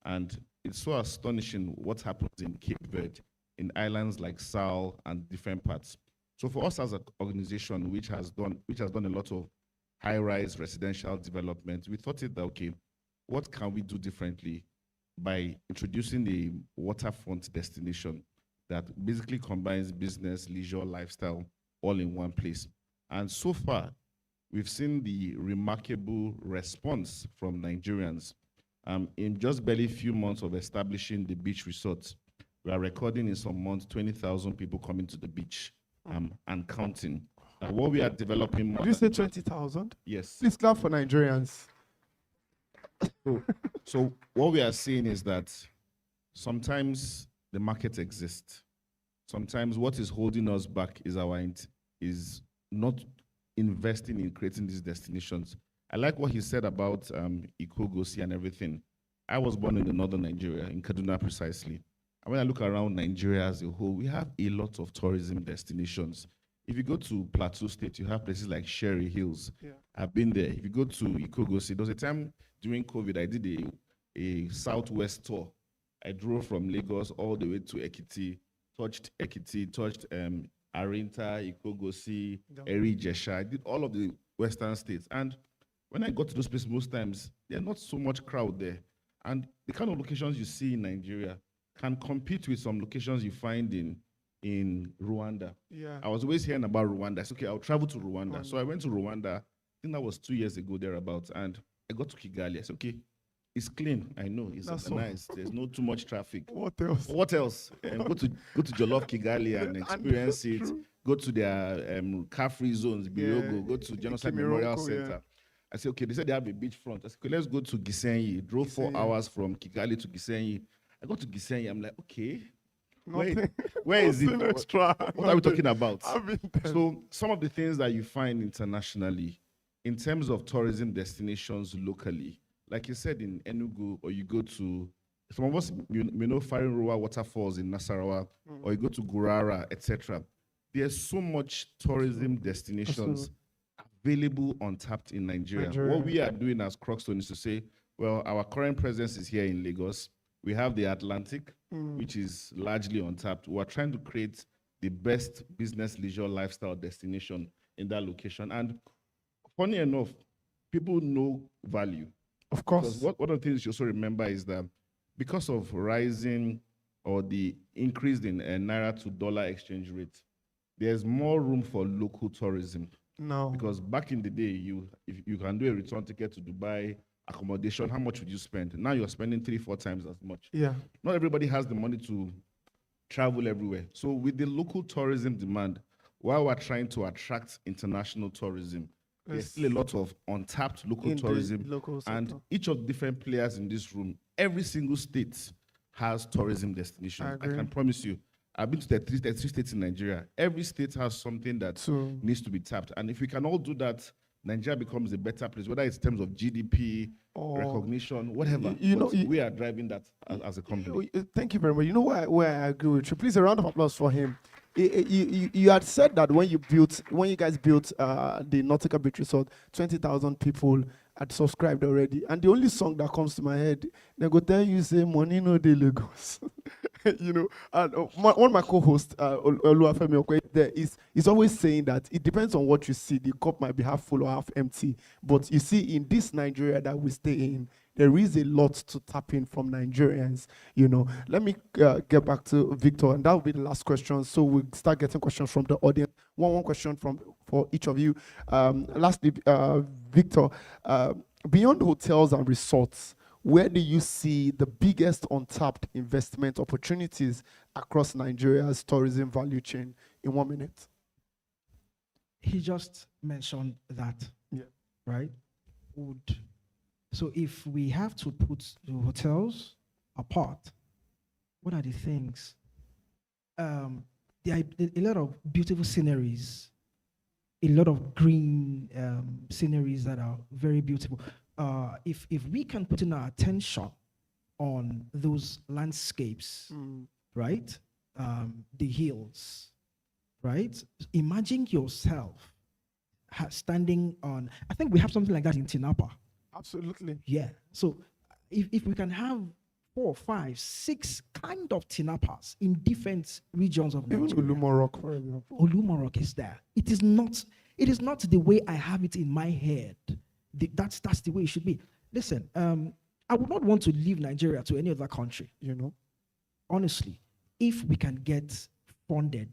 and it's so astonishing what happens in Cape Verde, in islands like Sal and different parts. So for us as an organization which has done a lot of high-rise residential development, we thought it that, okay, what can we do differently by introducing a waterfront destination that basically combines business, leisure, lifestyle, all in one place. And so far, we've seen the remarkable response from Nigerians. In just barely a few months of establishing the beach resorts, we are recording in some months 20,000 people coming to the beach and counting. What we are developing more. Did you say 20,000? Yes. Please clap for Nigerians. So what we are seeing is that sometimes the market exists. Sometimes what is holding us back is is not investing in creating these destinations. I like what he said about Ikogosi and everything. I was born in the northern Nigeria, in Kaduna precisely. And when I look around Nigeria as a whole, we have a lot of tourism destinations. If you go to Plateau State, you have places like Sherry Hills. Yeah. I've been there. If you go to Ikogosi, there was a time during COVID, I did a southwest tour. I drove from Lagos all the way to Ekiti, touched Arinta, Ikogosi, Eri Jesha. I did all of the western states. And when I got to those places, most times, there's not so much crowd there. And the kind of locations you see in Nigeria can compete with some locations you find in Rwanda. Yeah. I was always hearing about Rwanda. I said, okay, I'll travel to Rwanda. So I went to Rwanda. I think that was 2 years ago, thereabouts. And I got to Kigali. I said, okay, it's clean. I know it's nice. There's not too much traffic. What else? What else? Go to Jollof Kigali and experience it. True. Go to their car-free zones, Biyogo. Go to Genocide Memorial Center. Yeah. I said, okay, they said they have a beachfront. I said, okay, let's go to Gisenyi. Drove 4 hours from Kigali to Gisenyi. I got to Gisenyi. I'm like, okay, where is it? Extra. What are we talking about? So some of the things that you find internationally, in terms of tourism destinations locally, like you said in Enugu, or you go to, some of us, you know, Farinruwa waterfalls in Nasarawa, or you go to Gurara, etc. There's so much tourism destinations available, untapped in Nigeria. What we are doing as Crockstone is to say, well, our current presence is here in Lagos. We have the Atlantic, which is largely untapped. We're trying to create the best business, leisure, lifestyle destination in that location. And funny enough, people know value. Of course. Because one of the things you also remember is that because of rising or the increase in Naira to dollar exchange rate, there's more room for local tourism. No. Because back in the day, if you can do a return ticket to Dubai, accommodation, how much would you spend? Now you're spending 3-4 times as much. Yeah. Not everybody has the money to travel everywhere. So with the local tourism demand, while we're trying to attract international tourism, there's still a lot of untapped local tourism. And each of the different players in this room, every single state has tourism destinations. I can promise you, I've been to 33 states in Nigeria. Every state has something that needs to be tapped. And if we can all do that, Nigeria becomes a better place, whether it's in terms of GDP, recognition, whatever. We are driving that as a company. Thank you very much. You know where I agree with you. Please, a round of applause for him. You had said that when you guys built the Nautica Beach Resort, 20,000 people had subscribed already. And the only song that comes to my head, they go tell you, say, money no dey Lagos. You know, and one of my co-hosts, Oluwafemi Okwe, there is always saying that it depends on what you see. The cup might be half full or half empty. But you see, in this Nigeria that we stay in, there is a lot to tap in from Nigerians. You know, let me get back to Victor, and that will be the last question. So we'll start getting questions from the audience. One question for each of you. Lastly, Victor, beyond hotels and resorts, where do you see the biggest untapped investment opportunities across Nigeria's tourism value chain? In 1 minute. He just mentioned that, right? So if we have to put the hotels apart, what are the things? There are a lot of beautiful sceneries, a lot of green sceneries that are very beautiful. If we can put in our attention on those landscapes, right? The hills, right? Imagine yourself standing on, I think we have something like that in Tinapa. Absolutely. Yeah. So if we can have 4, 5, 6 kind of Tinapas in different regions of Nigeria. Even Olumorok, for example. Olumorok is there. It is not the way I have it in my head. That's the way it should be. Listen, I would not want to leave Nigeria to any other country, honestly, if we can get funded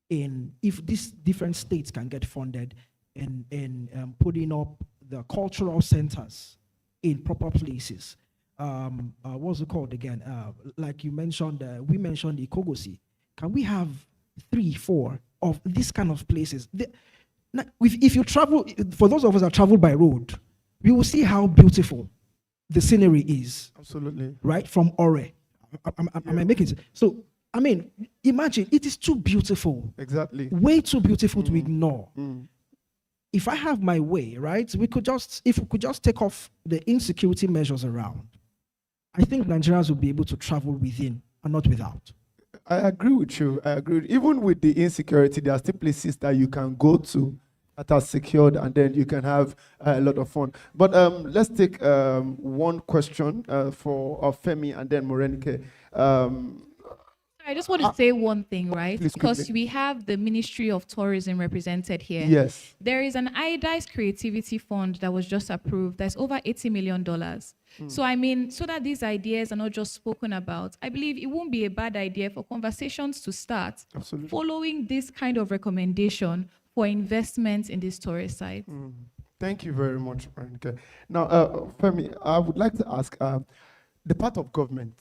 if these different states can get funded in putting up the cultural centers in proper places. What's it called again? Like you mentioned, we mentioned the Ikogosi. Can we have 3, 4 of these kind of places? If you travel, for those of us that travel by road, we will see how beautiful the scenery is. Absolutely. Right? From Ore. Am I making it? So, I mean, imagine, it is too beautiful. Exactly. Way too beautiful to ignore. If I have my way, right, if we could just take off the insecurity measures around, I think Nigerians will be able to travel within and not without. I agree with you. Even with the insecurity, there are still places that you can go to that are secured, and then you can have a lot of fun. But let's take one question for Femi and then Morenike. I just want to say one thing, right? Please, Because quickly. we have the Ministry of Tourism represented here. Yes. There is an iodized creativity fund that was just approved. That's over $80 million. So I mean, so that these ideas are not just spoken about, I believe it won't be a bad idea for conversations to start Absolutely. following this kind of recommendation for investments in this tourist site. Thank you very much, Morenike. Now, Femi, I would like to ask, the part of government,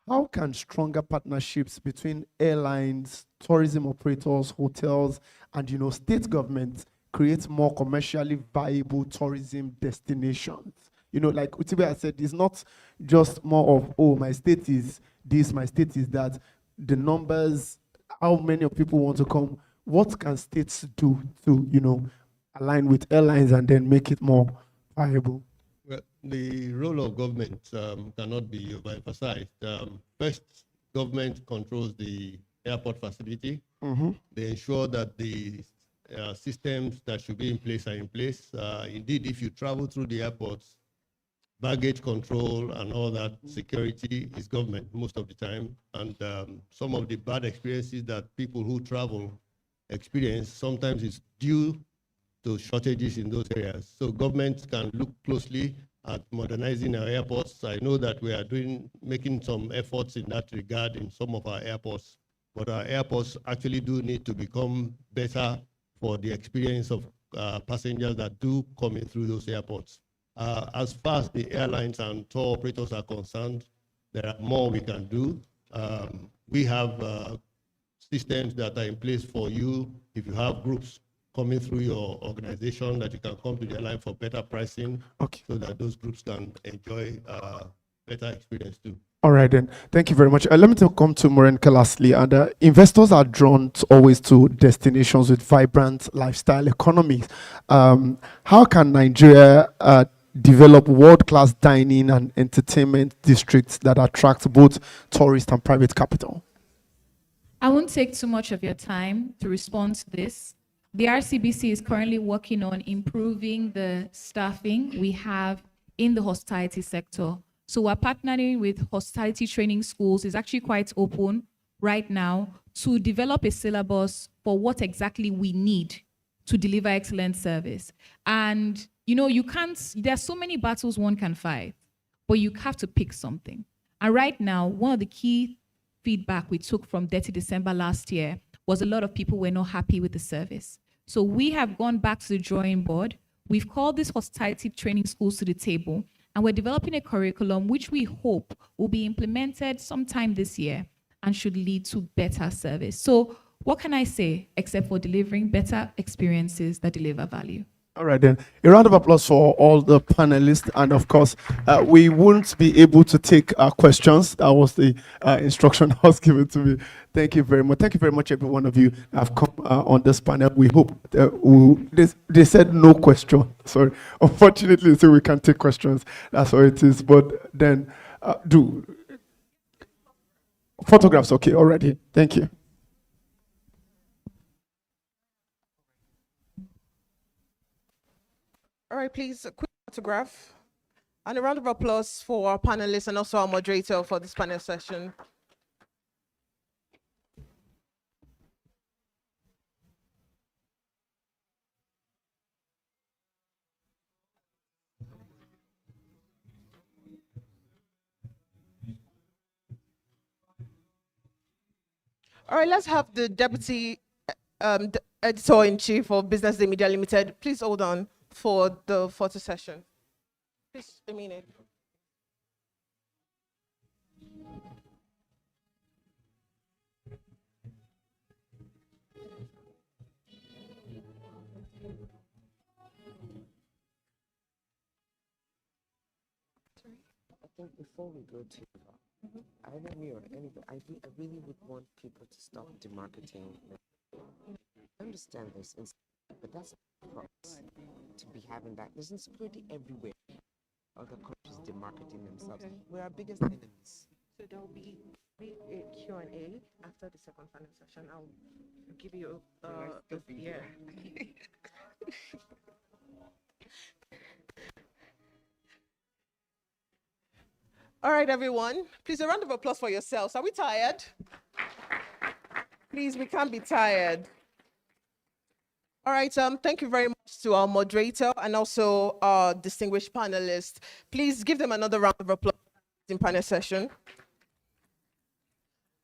how can stronger partnerships between airlines, tourism operators, hotels, and state governments create more commercially viable tourism destinations? Like Utibe has said, it's not just more of, oh, my state is this, my state is that. The numbers, how many of people want to come, what can states do to, align with airlines and then make it more viable? Well, the role of government cannot be overemphasized. First, government controls the airport facility. They ensure that the systems that should be in place are in place. Indeed, if you travel through the airports, baggage control and all that security is government most of the time. And some of the bad experiences that people who travel experience sometimes is due to shortages in those areas. So government can look closely at modernizing our airports. I know that we are making some efforts in that regard in some of our airports, but our airports actually do need to become better for the experience of passengers that do come in through those airports. As far as the airlines and tour operators are concerned, there are more we can do. We have systems that are in place for you. If you have groups coming through your organization, that you can come to the airline for better pricing, so that those groups can enjoy better experience too. All right, then. Thank you very much. Let me come to Morenike lastly. And investors are drawn always to destinations with vibrant lifestyle economies. How can Nigeria develop world-class dining and entertainment districts that attract both tourist and private capital? I won't take too much of your time to respond to this. The RCBC is currently working on improving the staffing we have in the hospitality sector. So we're partnering with hospitality training schools. It's actually quite open right now to develop a syllabus for what exactly we need to deliver excellent service. And there's so many battles one can fight, but you have to pick something. And right now, one of the key feedback we took from Dirty December last year was a lot of people were not happy with the service. So we have gone back to the drawing board. We've called these hospitality training schools to the table, and we're developing a curriculum which we hope will be implemented sometime this year and should lead to better service. So what can I say except for delivering better experiences that deliver value? All right, then. A round of applause for all the panelists. And of course, we won't be able to take questions. That was the instruction that was given to me. Thank you very much. Thank you very much, every one of you have come on this panel. We hope they said no question. Sorry. Unfortunately, so we can't take questions. That's how it is. But then do photographs, okay, already. Thank you. All right, please, a quick photograph. And a round of applause for our panelists and also our moderator for this panel session. All right, let's have the Deputy Editor-in-Chief of BusinessDay Media Limited. Please hold on for the photo session. Please, a minute. I think before we go to either me or anybody, I really would want people to stop demarketing. I understand this, but that's for us to be having that. There's insecurity everywhere. Other countries demarketing themselves. We're our biggest enemies. So there will be a Q&A after the second panel session. I'll give you yeah. All right, everyone. Please, a round of applause for yourselves. Are we tired? Please, we can't be tired. All right, thank you very much to our moderator and also our distinguished panelists. Please give them another round of applause in panel session.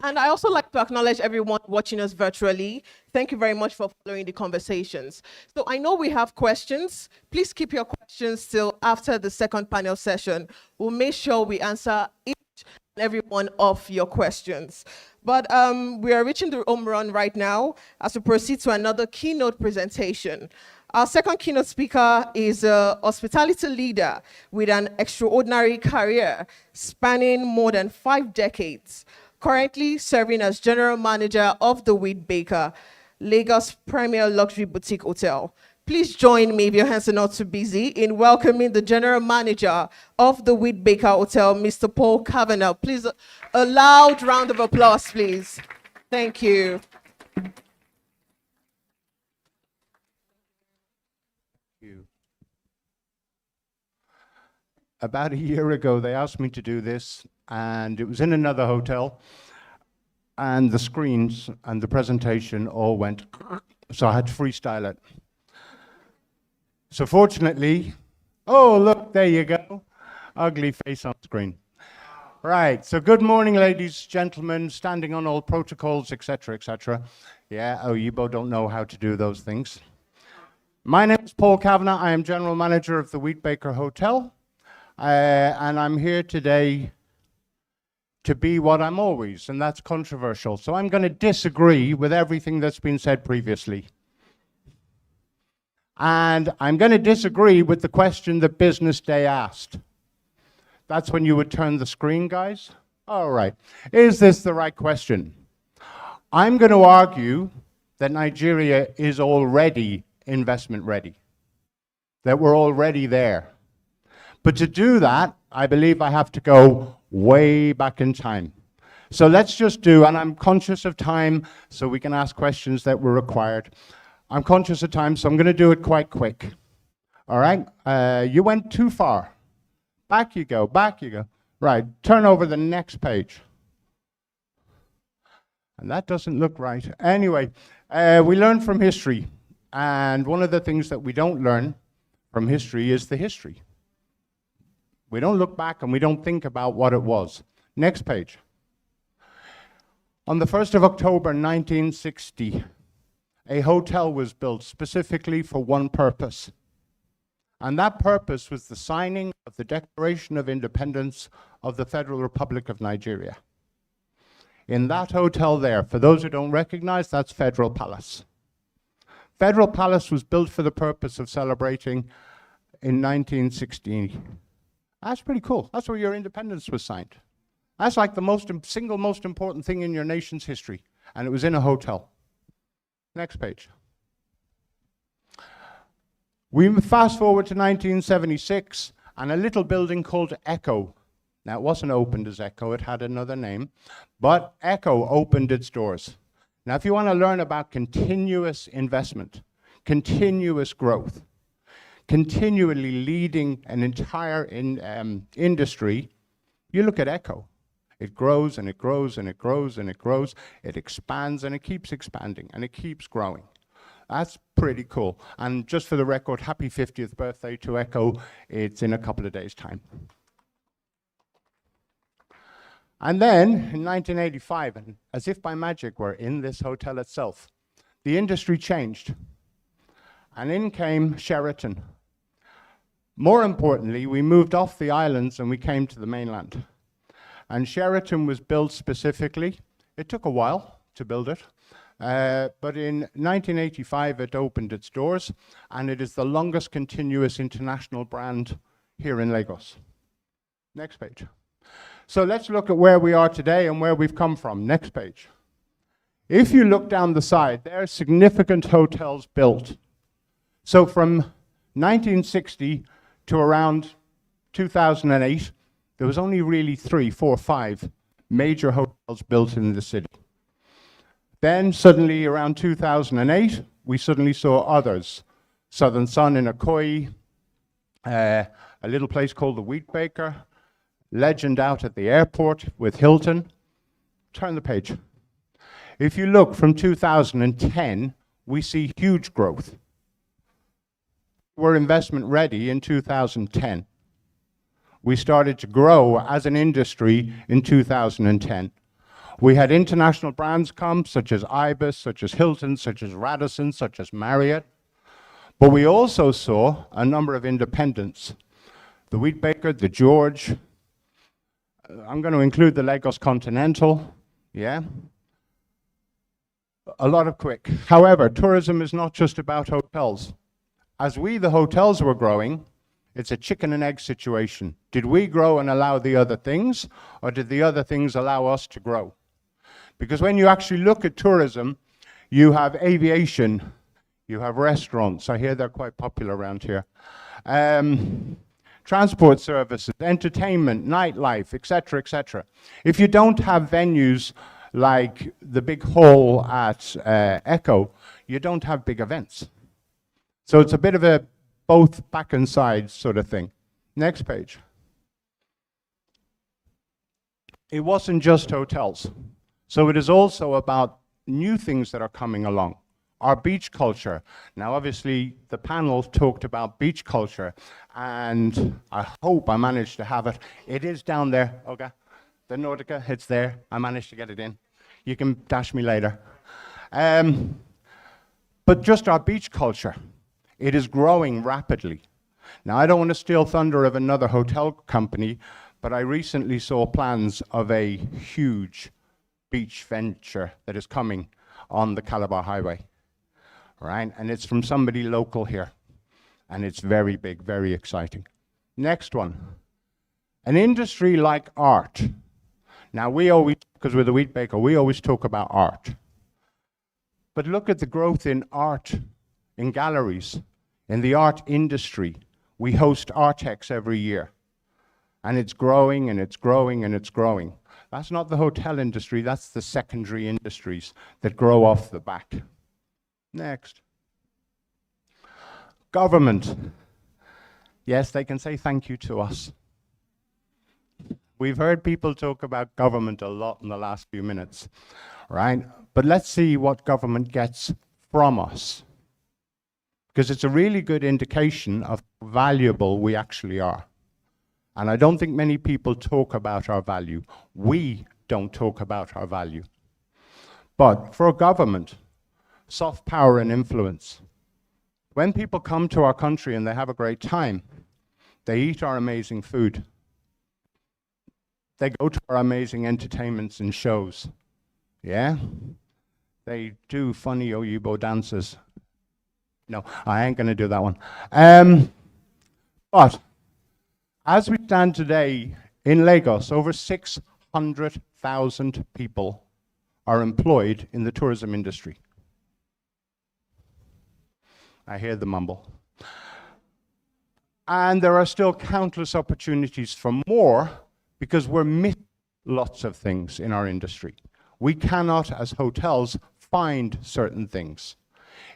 And I also like to acknowledge everyone watching us virtually. Thank you very much for following the conversations. So I know we have questions. Please keep your questions till after the second panel session. We'll make sure we answer each and every one of your questions. But we are reaching the home run right now as we proceed to another keynote presentation. Our second keynote speaker is a hospitality leader with an extraordinary career spanning more than 5 decades. Currently serving as general manager of the Wheat Baker, Lagos Premier Luxury Boutique Hotel. Please join me, if your hands are not too busy, in welcoming the general manager of the Wheat Baker Hotel, Mr. Paul Kavanagh. Please, a loud round of applause, please. Thank you. About a year ago, they asked me to do this, and it was in another hotel, and the screens and the presentation all went, so I had to freestyle it. So fortunately, oh, look, there you go. Ugly face on screen. Right, so good morning, ladies, gentlemen, standing on all protocols, etc., etc. Yeah, oh, you both don't know how to do those things. My name is Paul Kavanagh. I am general manager of the Wheat Baker Hotel. And I'm here today to be what I'm always, and that's controversial. So I'm going to disagree with everything that's been said previously. And I'm going to disagree with the question that BusinessDay asked. That's when you would turn the screen, guys. All right. Is this the right question? I'm going to argue that Nigeria is already investment ready, that we're already there. But to do that, I believe I have to go way back in time. So let's just do, and I'm conscious of time, so we can ask questions that were required. I'm conscious of time, so I'm going to do it quite quick. All right? You went too far. Back you go, back you go. Right, turn over the next page. And that doesn't look right. Anyway, we learn from history. And one of the things that we don't learn from history is the history. We don't look back and we don't think about what it was. Next page. On the 1st of October 1960, a hotel was built specifically for one purpose. And that purpose was the signing of the Declaration of Independence of the Federal Republic of Nigeria. In that hotel there, for those who don't recognize, that's Federal Palace. Federal Palace was built for the purpose of celebrating in 1960. That's pretty cool. That's where your independence was signed. That's like the single most important thing in your nation's history. And it was in a hotel. Next page. We fast forward to 1976, and a little building called Echo. Now, it wasn't opened as Echo, it had another name, but Echo opened its doors. Now, if you want to learn about continuous investment, continuous growth, continually leading an entire industry, you look at Echo. It grows and it grows and it grows and it grows. It expands and it keeps expanding and it keeps growing. That's pretty cool. And just for the record, happy 50th birthday to Echo. It's in a couple of days' time. And then in 1985, and as if by magic, we're in this hotel itself, the industry changed. And in came Sheraton. More importantly, we moved off the islands and we came to the mainland. And Sheraton was built specifically. It took a while to build it. But in 1985, it opened its doors, and it is the longest continuous international brand here in Lagos. Next page. So let's look at where we are today and where we've come from. Next page. If you look down the side, there are significant hotels built. So from 1960 to around 2008, there was only really 3, 4, 5 major hotels built in the city. Then suddenly around 2008, we suddenly saw others. Southern Sun in Ikoyi, a little place called the Wheat Baker, Legend out at the airport with Hilton. Turn the page. If you look from 2010, we see huge growth. We're investment ready in 2010. We started to grow as an industry in 2010. We had international brands come, such as Ibis, such as Hilton, such as Radisson, such as Marriott. But we also saw a number of independents. The Wheat Baker, the George. I'm going to include the Lagos Continental. Yeah. A lot of quick. However, tourism is not just about hotels. As we, the hotels, were growing, it's a chicken and egg situation. Did we grow and allow the other things, or did the other things allow us to grow? Because when you actually look at tourism, you have aviation, you have restaurants. I hear they're quite popular around here. Transport services, entertainment, nightlife, etc., etc. If you don't have venues like the big hall at Echo, you don't have big events. So it's a bit of a both back and sides sort of thing. Next page. It wasn't just hotels. So it is also about new things that are coming along. Our beach culture. Now, obviously, the panel talked about beach culture, and I hope I managed to have it. It is down there, okay? The Nordica, it's there. I managed to get it in. You can dash me later. But just our beach culture. It is growing rapidly. Now, I don't want to steal thunder of another hotel company, but I recently saw plans of a huge beach venture that is coming on the Calabar Highway, right? And it's from somebody local here, and it's very big, very exciting. Next one, an industry like art. Now, we always, because we're the Wheat Baker, we always talk about art. But look at the growth in art, in galleries, in the art industry. We host Artex every year, and it's growing and it's growing and it's growing. That's not the hotel industry, that's the secondary industries that grow off the back. Next. Government. Yes, they can say thank you to us. We've heard people talk about government a lot in the last few minutes, right? But let's see what government gets from us, because it's a really good indication of how valuable we actually are. And I don't think many people talk about our value. We don't talk about our value. But for a government, soft power and influence. When people come to our country and they have a great time, they eat our amazing food. They go to our amazing entertainments and shows. Yeah? They do funny Oyibo dances. No, I ain't gonna do that one. But as we stand today in Lagos, over 600,000 people are employed in the tourism industry. I hear the mumble. And there are still countless opportunities for more because we're missing lots of things in our industry. We cannot, as hotels, find certain things.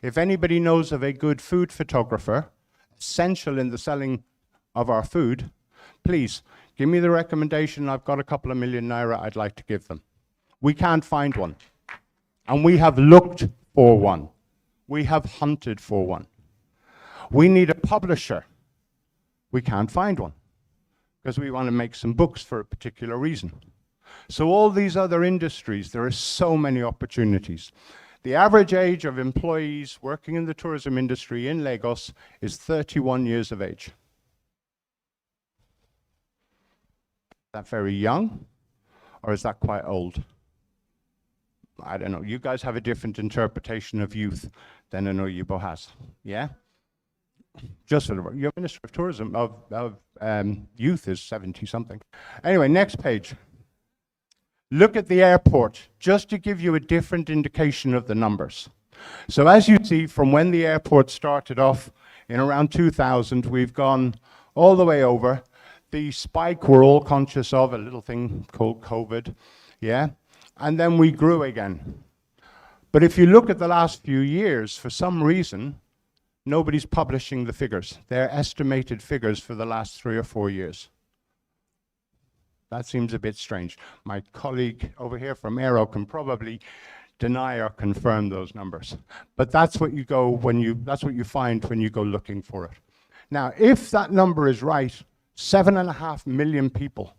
If anybody knows of a good food photographer, essential in the selling of our food, please give me the recommendation. I've got a couple of million naira I'd like to give them. We can't find one. And we have looked for one. We have hunted for one. We need a publisher. We can't find one because we want to make some books for a particular reason. So all these other industries, there are so many opportunities. The average age of employees working in the tourism industry in Lagos is 31 years of age. Is that very young or is that quite old? I don't know. You guys have a different interpretation of youth than an Oyibo has. Yeah? Just for the, your Minister of Tourism, of Youth is 70-something. Anyway, next page. Look at the airport, just to give you a different indication of the numbers. So as you see, from when the airport started off in around 2000, we've gone all the way over. The spike we're all conscious of, a little thing called COVID, yeah? And then we grew again. But if you look at the last few years, for some reason, nobody's publishing the figures. They're estimated figures for the last 3 or 4 years. That seems a bit strange. My colleague over here from Aero can probably deny or confirm those numbers. But that's what you go that's what you find when you go looking for it. Now, if that number is right, 7.5 million people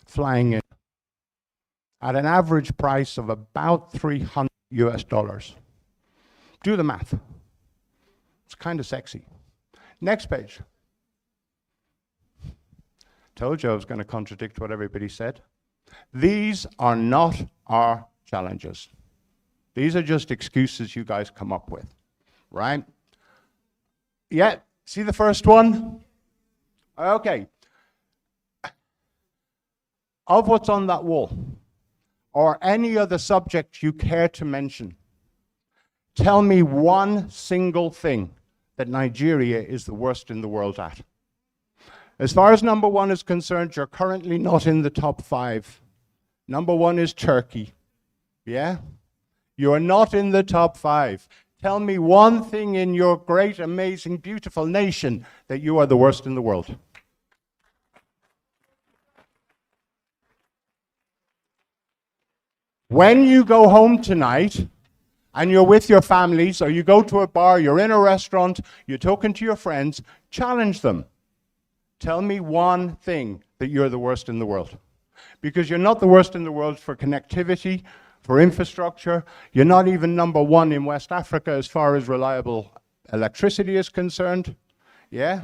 flying in at an average price of about $300 US. Do the math. It's kind of sexy. Next page. Told you I was going to contradict what everybody said. These are not our challenges. These are just excuses you guys come up with, right? Yeah, see the first one? Okay. Of what's on that wall, or any other subject you care to mention, tell me one single thing that Nigeria is the worst in the world at. As far as number one is concerned, you're currently not in the top 5. Number one is Turkey. Yeah? You are not in the top 5. Tell me one thing in your great, amazing, beautiful nation that you are the worst in the world. When you go home tonight and you're with your families, or you go to a bar, you're in a restaurant, you're talking to your friends, challenge them. Tell me one thing that you're the worst in the world. Because you're not the worst in the world for connectivity, for infrastructure. You're not even number 1 in West Africa as far as reliable electricity is concerned. Yeah?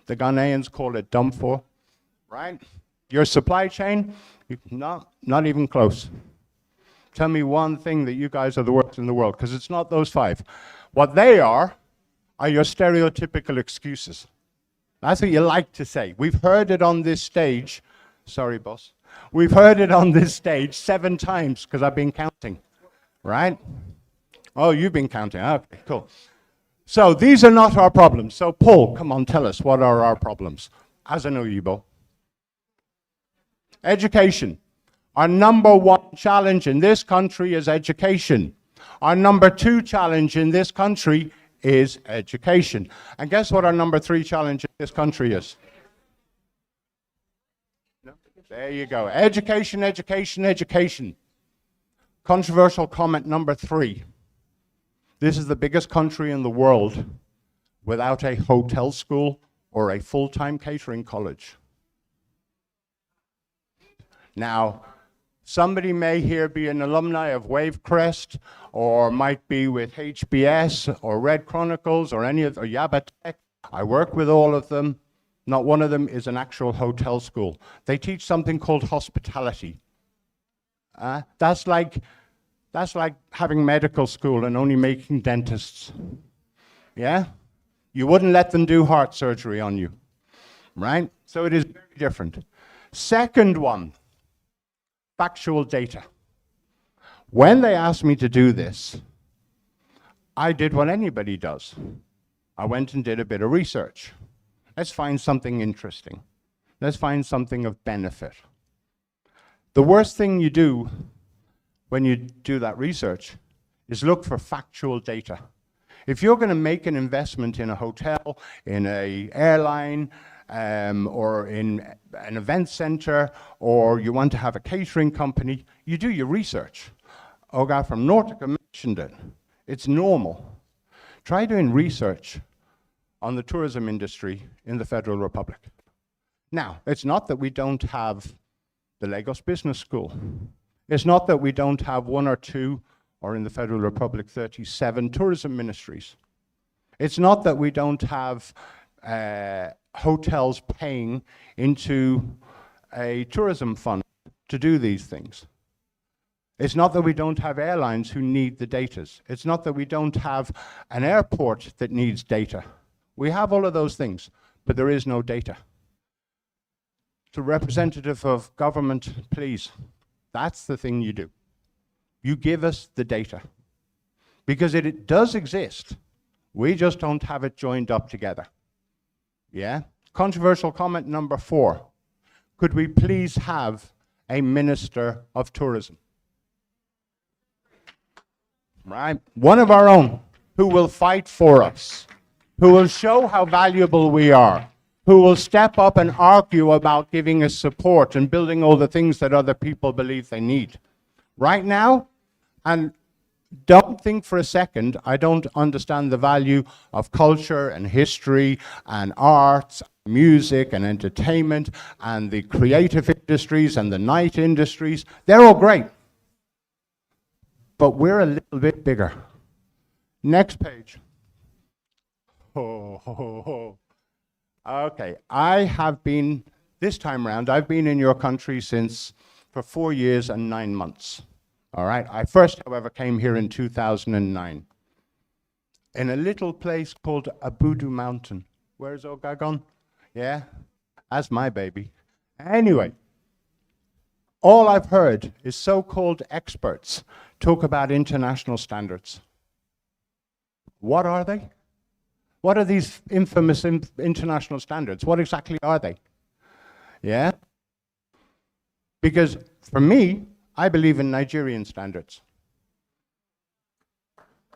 The Ghanaians call it Dumfor, right? Your supply chain, not even close. Tell me one thing that you guys are the worst in the world, because it's not those 5. What they are your stereotypical excuses. That's what you like to say. We've heard it on this stage. Sorry, boss. We've heard it on this stage 7 times, because I've been counting, right? Oh, you've been counting. Okay, cool. So these are not our problems. So Paul, come on, tell us, what are our problems as an Oyibo? Education. Our number 1 challenge in this country is education. Our number 2 challenge in this country is education. And guess what our number 3 challenge in this country is? There you go. Education, education, education. Controversial comment number 3. This is the biggest country in the world without a hotel school or a full-time catering college. Now, Somebody may here be an alumni of Wavecrest, or might be with HBS, or Red Chronicles, or any of, or Yabatech. I work with all of them. Not one of them is an actual hotel school. They teach something called hospitality. That's like having medical school and only making dentists. Yeah? You wouldn't let them do heart surgery on you, right? So it is very different. Second one, factual data. When they asked me to do this, I did what anybody does. I went and did a bit of research. Let's find something interesting. Let's find something of benefit. The worst thing you do when you do that research is look for factual data. If you're going to make an investment in a hotel, in an airline, or in an event center, or you want to have a catering company, you do your research. Oga from Nautica mentioned it. It's normal. Try doing research on the tourism industry in the Federal Republic. Now, it's not that we don't have the Lagos Business School. It's not that we don't have one or two, or in the Federal Republic, 37 tourism ministries. It's not that we don't have hotels paying into a tourism fund to do these things. It's not that we don't have airlines who need the data. It's not that we don't have an airport that needs data. We have all of those things, but there is no data. To representative of government, please, that's the thing you do. You give us the data. Because it does exist. We just don't have it joined up together. Yeah? Controversial comment number 4. Could we please have a Minister of Tourism? Right? One of our own who will fight for us, who will show how valuable we are, who will step up and argue about giving us support and building all the things that other people believe they need. Right now, and don't think for a second, I don't understand the value of culture and history and arts, music and entertainment and the creative industries and the night industries. They're all great. But we're a little bit bigger. Next page. Okay, I have been, this time around, I've been in your country for 4 years and 9 months. All right, I first, however, came here in 2009 in a little place called Abudu Mountain. Where's Ogagon? Yeah, that's my baby. Anyway, all I've heard is so-called experts talk about international standards. What are they? What are these infamous international standards? What exactly are they? Yeah? Because for me, I believe in Nigerian standards.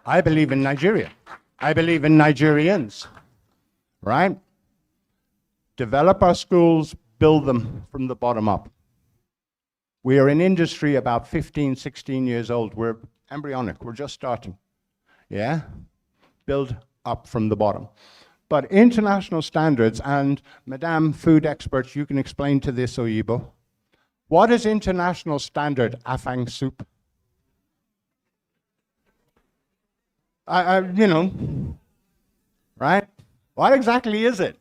I believe in Nigeria. I believe in Nigerians, right? Develop our schools, build them from the bottom up. We are an industry about 15, 16 years old. We're embryonic, we're just starting, yeah? Build up from the bottom. But international standards, and Madame Food Experts, you can explain to this, Oyibo. What is international standard afang soup? You know, right? What exactly is it?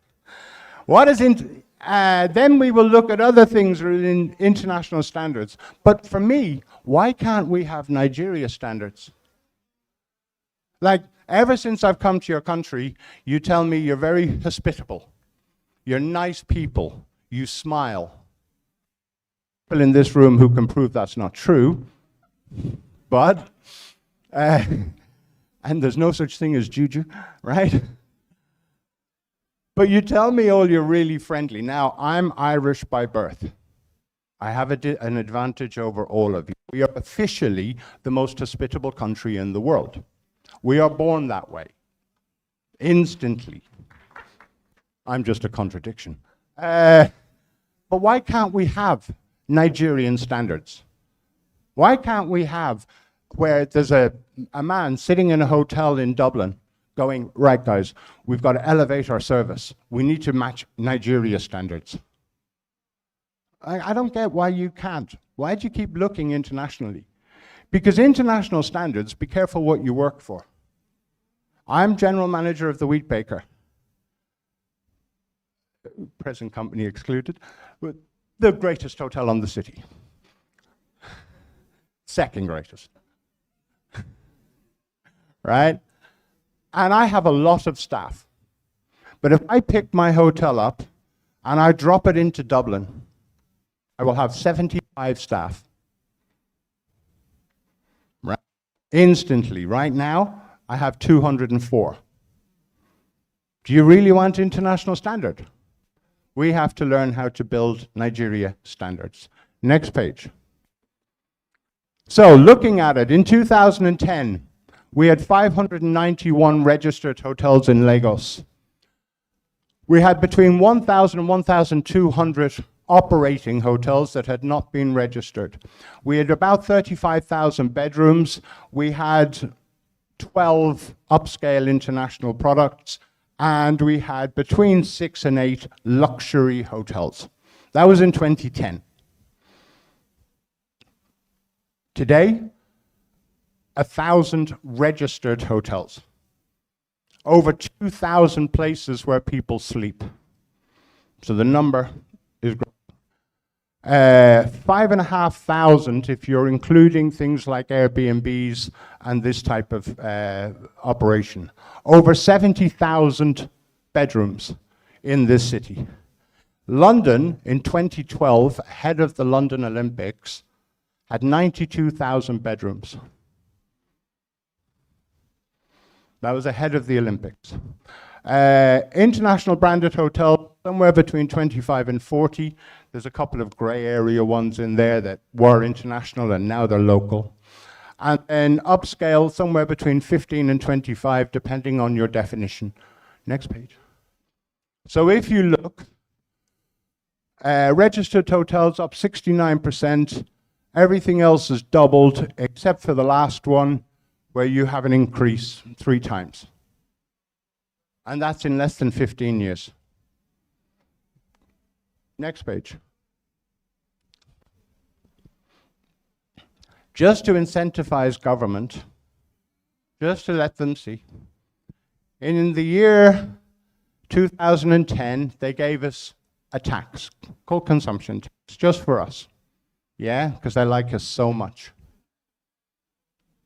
What is then we will look at other things in international standards. But for me, why can't we have Nigeria standards? Like, ever since I've come to your country, you tell me you're very hospitable. You're nice people. You smile. People in this room who can prove that's not true. But, and there's no such thing as juju, right? But you tell me, oh, you're really friendly. Now, I'm Irish by birth. I have an advantage over all of you. We are officially the most hospitable country in the world. We are born that way, instantly. I'm just a contradiction. But why can't we have Nigerian standards? Why can't we have where there's a man sitting in a hotel in Dublin going, right guys, we've got to elevate our service. We need to match Nigeria standards. I don't get why you can't. Why do you keep looking internationally? Because international standards, be careful what you work for. I'm general manager of the Wheat Baker, present company excluded, the greatest hotel on the city. Second greatest. Right? And I have a lot of staff. But if I pick my hotel up and I drop it into Dublin, I will have 75 staff. Right? Instantly. Right now, I have 204. Do you really want international standard? We have to learn how to build Nigeria standards. Next page. So looking at it, in 2010, we had 591 registered hotels in Lagos. We had between 1,000 and 1,200 operating hotels that had not been registered. We had about 35,000 bedrooms. We had 12 upscale international products, and we had between 6 and 8 luxury hotels. That was in 2010. Today, 1,000 registered hotels. Over 2,000 places where people sleep. So the number is growing. 5,500 if you're including things like Airbnbs and this type of operation. Over 70,000 bedrooms in this city. London in 2012, ahead of the London Olympics, had 92,000 bedrooms. That was ahead of the Olympics. International branded hotel, somewhere between 25 and 40. There's a couple of gray area ones in there that were international and now they're local. And then upscale, somewhere between 15 and 25, depending on your definition. Next page. So if you look, registered hotels up 69%. Everything else has doubled, except for the last one, where you have an increase 3 times. And that's in less than 15 years. Next page. Just to incentivize government, just to let them see. In the year 2010, they gave us a tax called consumption tax, just for us. Yeah, because they like us so much.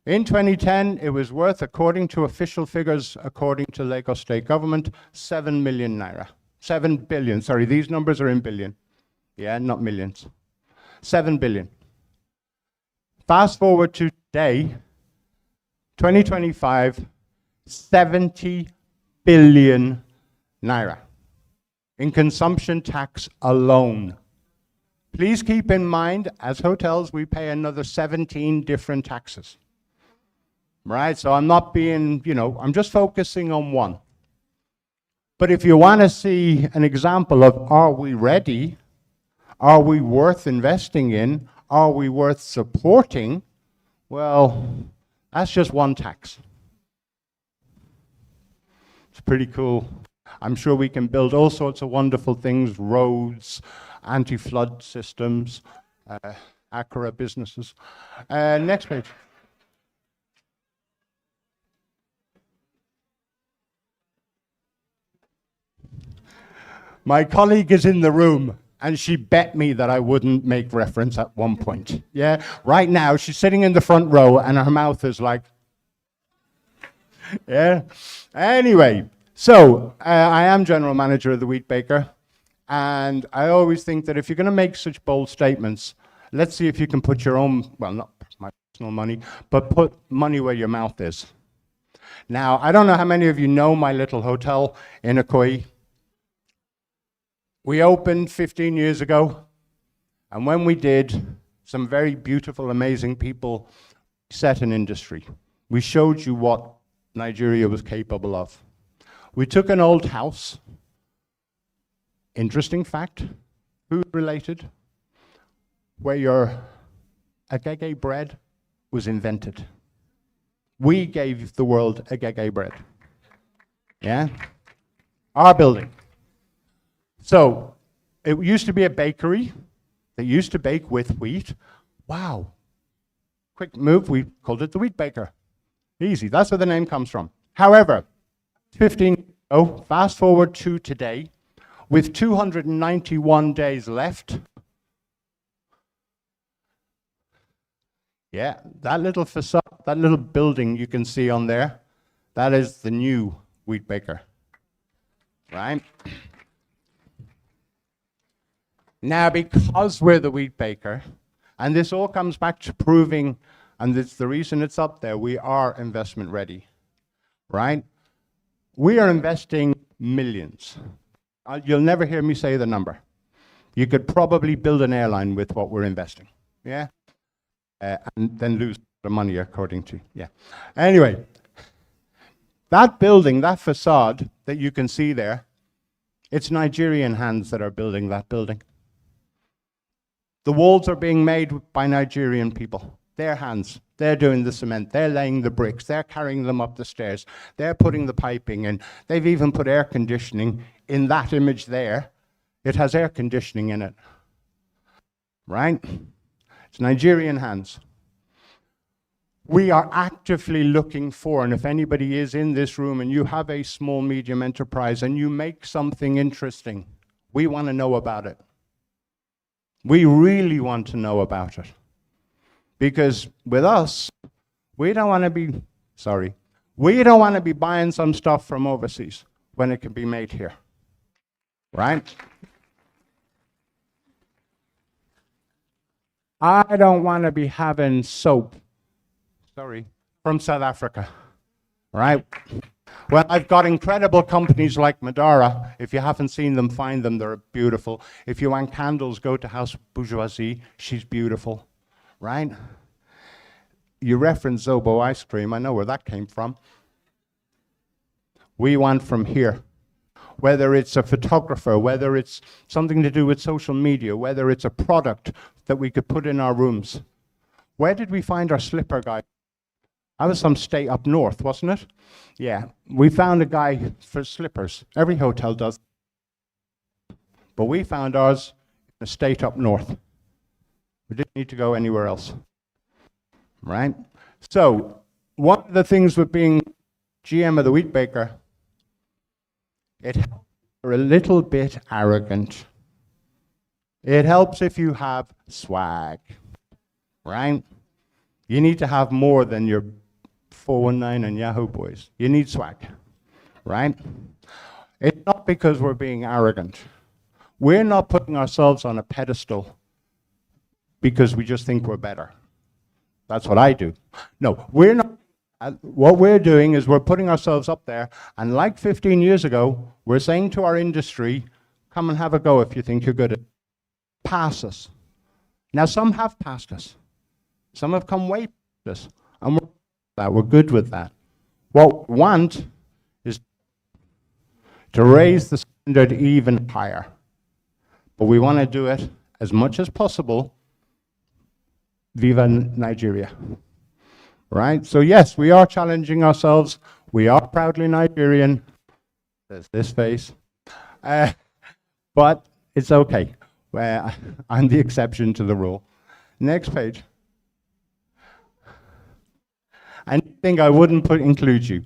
In 2010, it was worth, according to official figures, according to Lagos State Government, 7 million naira. 7 billion, sorry, these numbers are in billion. Yeah, not millions. 7 billion. Fast forward to today, 2025, 70 billion naira in consumption tax alone. Please keep in mind, as hotels, we pay another 17 different taxes. Right, so I'm not being, I'm just focusing on one. But if you want to see an example of, are we ready? Are we worth investing in? Are we worth supporting? Well, that's just one tax. It's pretty cool. I'm sure we can build all sorts of wonderful things, roads, anti-flood systems, Accra businesses. Next page. My colleague is in the room, and she bet me that I wouldn't make reference at one point. Yeah, right now she's sitting in the front row, and her mouth is like, yeah. Anyway, so I am general manager of the Wheat Baker, and I always think that if you're going to make such bold statements, let's see if you can put your own, well, not my personal money, but put money where your mouth is. Now, I don't know how many of you know my little hotel in Ikoyi. We opened 15 years ago, and when we did, some very beautiful, amazing people set an industry. We showed you what Nigeria was capable of. We took an old house. Interesting fact, food related, where your agege bread was invented. We gave the world agege bread. Yeah? Our building. So, it used to be a bakery. that used to bake with wheat. Wow. Quick move, we called it the wheat baker. Easy, that's where the name comes from. However, 15, fast forward to today, with 291 days left. Yeah, that little facade, that little building you can see on there, that is the new wheat baker, right? Now, because we're the wheat baker, and this all comes back to proving, and it's the reason it's up there, we are investment ready, right? We are investing millions. You'll never hear me say the number. You could probably build an airline with what we're investing, yeah? And then lose the money according to, yeah. Anyway, that building, that facade that you can see there, it's Nigerian hands that are building that building. The walls are being made by Nigerian people. Their hands. They're doing the cement. They're laying the bricks. They're carrying them up the stairs. They're putting the piping in. They've even put air conditioning in that image there. It has air conditioning in it. Right? It's Nigerian hands. We are actively looking for, and if anybody is in this room and you have a small, medium enterprise and you make something interesting, we want to know about it. We really want to know about it. Because with us, we don't want to be, we don't want to be buying some stuff from overseas when it can be made here, right? I don't want to be having soap, from South Africa, right? Well, I've got incredible companies like Madara. If you haven't seen them, find them. They're beautiful. If you want candles, go to House Bourgeoisie. She's beautiful, right? You referenced Zobo ice cream. I know where that came from. We want from here. Whether it's a photographer, whether it's something to do with social media, whether it's a product that we could put in our rooms. Where did we find our slipper guy? That was some state up north, wasn't it? Yeah, we found a guy for slippers. Every hotel does. But we found ours in a state up north. We didn't need to go anywhere else, right? So one of the things with being GM of the Wheat Baker, it helps if you're a little bit arrogant. It helps if you have swag, right? You need to have more than your 419 and Yahoo boys. You need swag, right? It's not because we're being arrogant. We're not putting ourselves on a pedestal because we just think we're better. That's what I do. No, we're not. What we're doing is we're putting ourselves up there, and like 15 years ago, we're saying to our industry, come and have a go if you think you're good at it. Pass us. Now, some have passed us. Some have come way past us, and we're good with that. What we want is to raise the standard even higher. But we want to do it as much as possible. Viva Nigeria. Right? So yes, we are challenging ourselves. We are proudly Nigerian. There's this face. But it's okay. I'm the exception to the rule. Next page. I think I wouldn't include you.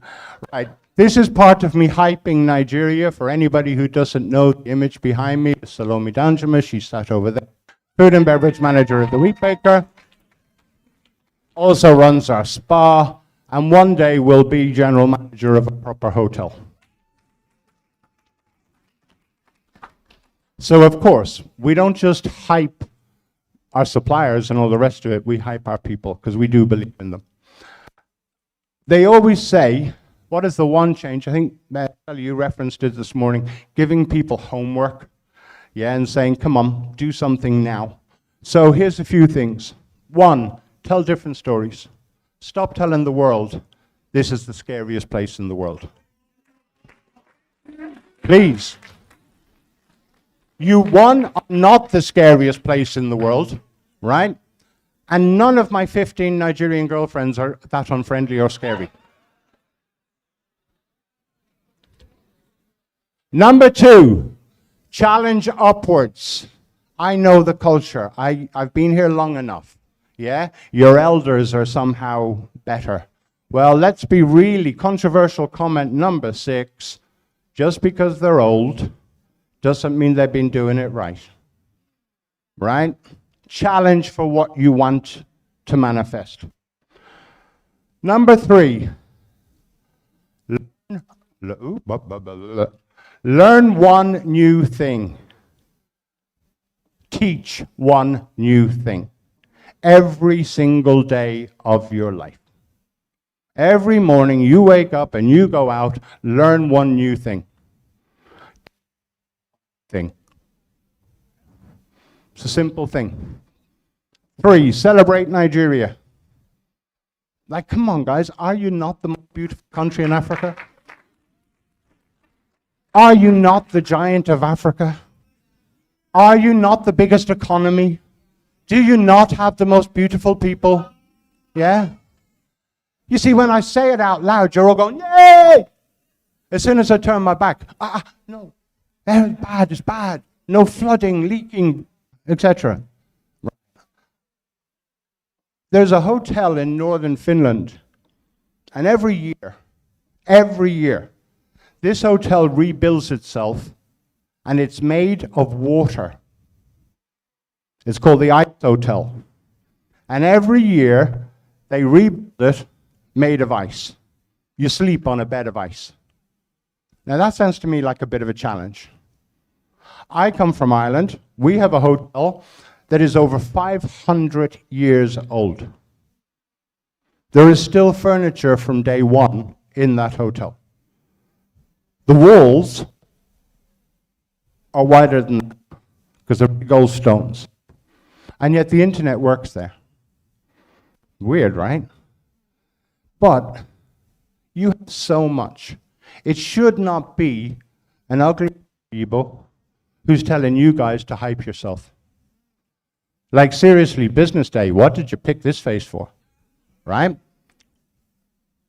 Right. This is part of me hyping Nigeria. For anybody who doesn't know, the image behind me is Salome Danjuma. She sat over there. Food and beverage manager at the Wheat Baker. Also runs our spa. And one day will be general manager of a proper hotel. So of course, we don't just hype our suppliers and all the rest of it. We hype our people because we do believe in them. They always say, what is the one change? I think, you referenced it this morning, giving people homework, yeah, and saying, come on, do something now. So here's a few things. One, tell different stories. Stop telling the world this is the scariest place in the world. Please. You, one, are not the scariest place in the world, right? And none of my 15 Nigerian girlfriends are that unfriendly or scary. Number two, challenge upwards. I know the culture. I've been here long enough. Yeah? Your elders are somehow better. Well, let's be really controversial comment number 6. Just because they're old doesn't mean they've been doing it right. Right? Challenge for what you want to manifest. Number 3. Learn one new thing. Teach one new thing. Every single day of your life. Every morning you wake up and you go out, learn one new thing. It's a simple thing. 3, celebrate Nigeria. Like, come on, guys, are you not the most beautiful country in Africa? Are you not the giant of Africa? Are you not the biggest economy? Do you not have the most beautiful people? Yeah? You see, when I say it out loud, you're all going, yay! As soon as I turn my back, no, it's bad, it's bad. No flooding, leaking, etc. There's a hotel in northern Finland, and every year, this hotel rebuilds itself, and it's made of water. It's called the Ice Hotel. And every year, they rebuild it made of ice. You sleep on a bed of ice. Now that sounds to me like a bit of a challenge. I come from Ireland. We have a hotel that is over 500 years old. There is still furniture from day one in that hotel. The walls are wider than that because they're gold stones. And yet the internet works there. Weird, right? But you have so much. It should not be an ugly Igbo who's telling you guys to hype yourself. Like, seriously, Business Day, what did you pick this face for? Right?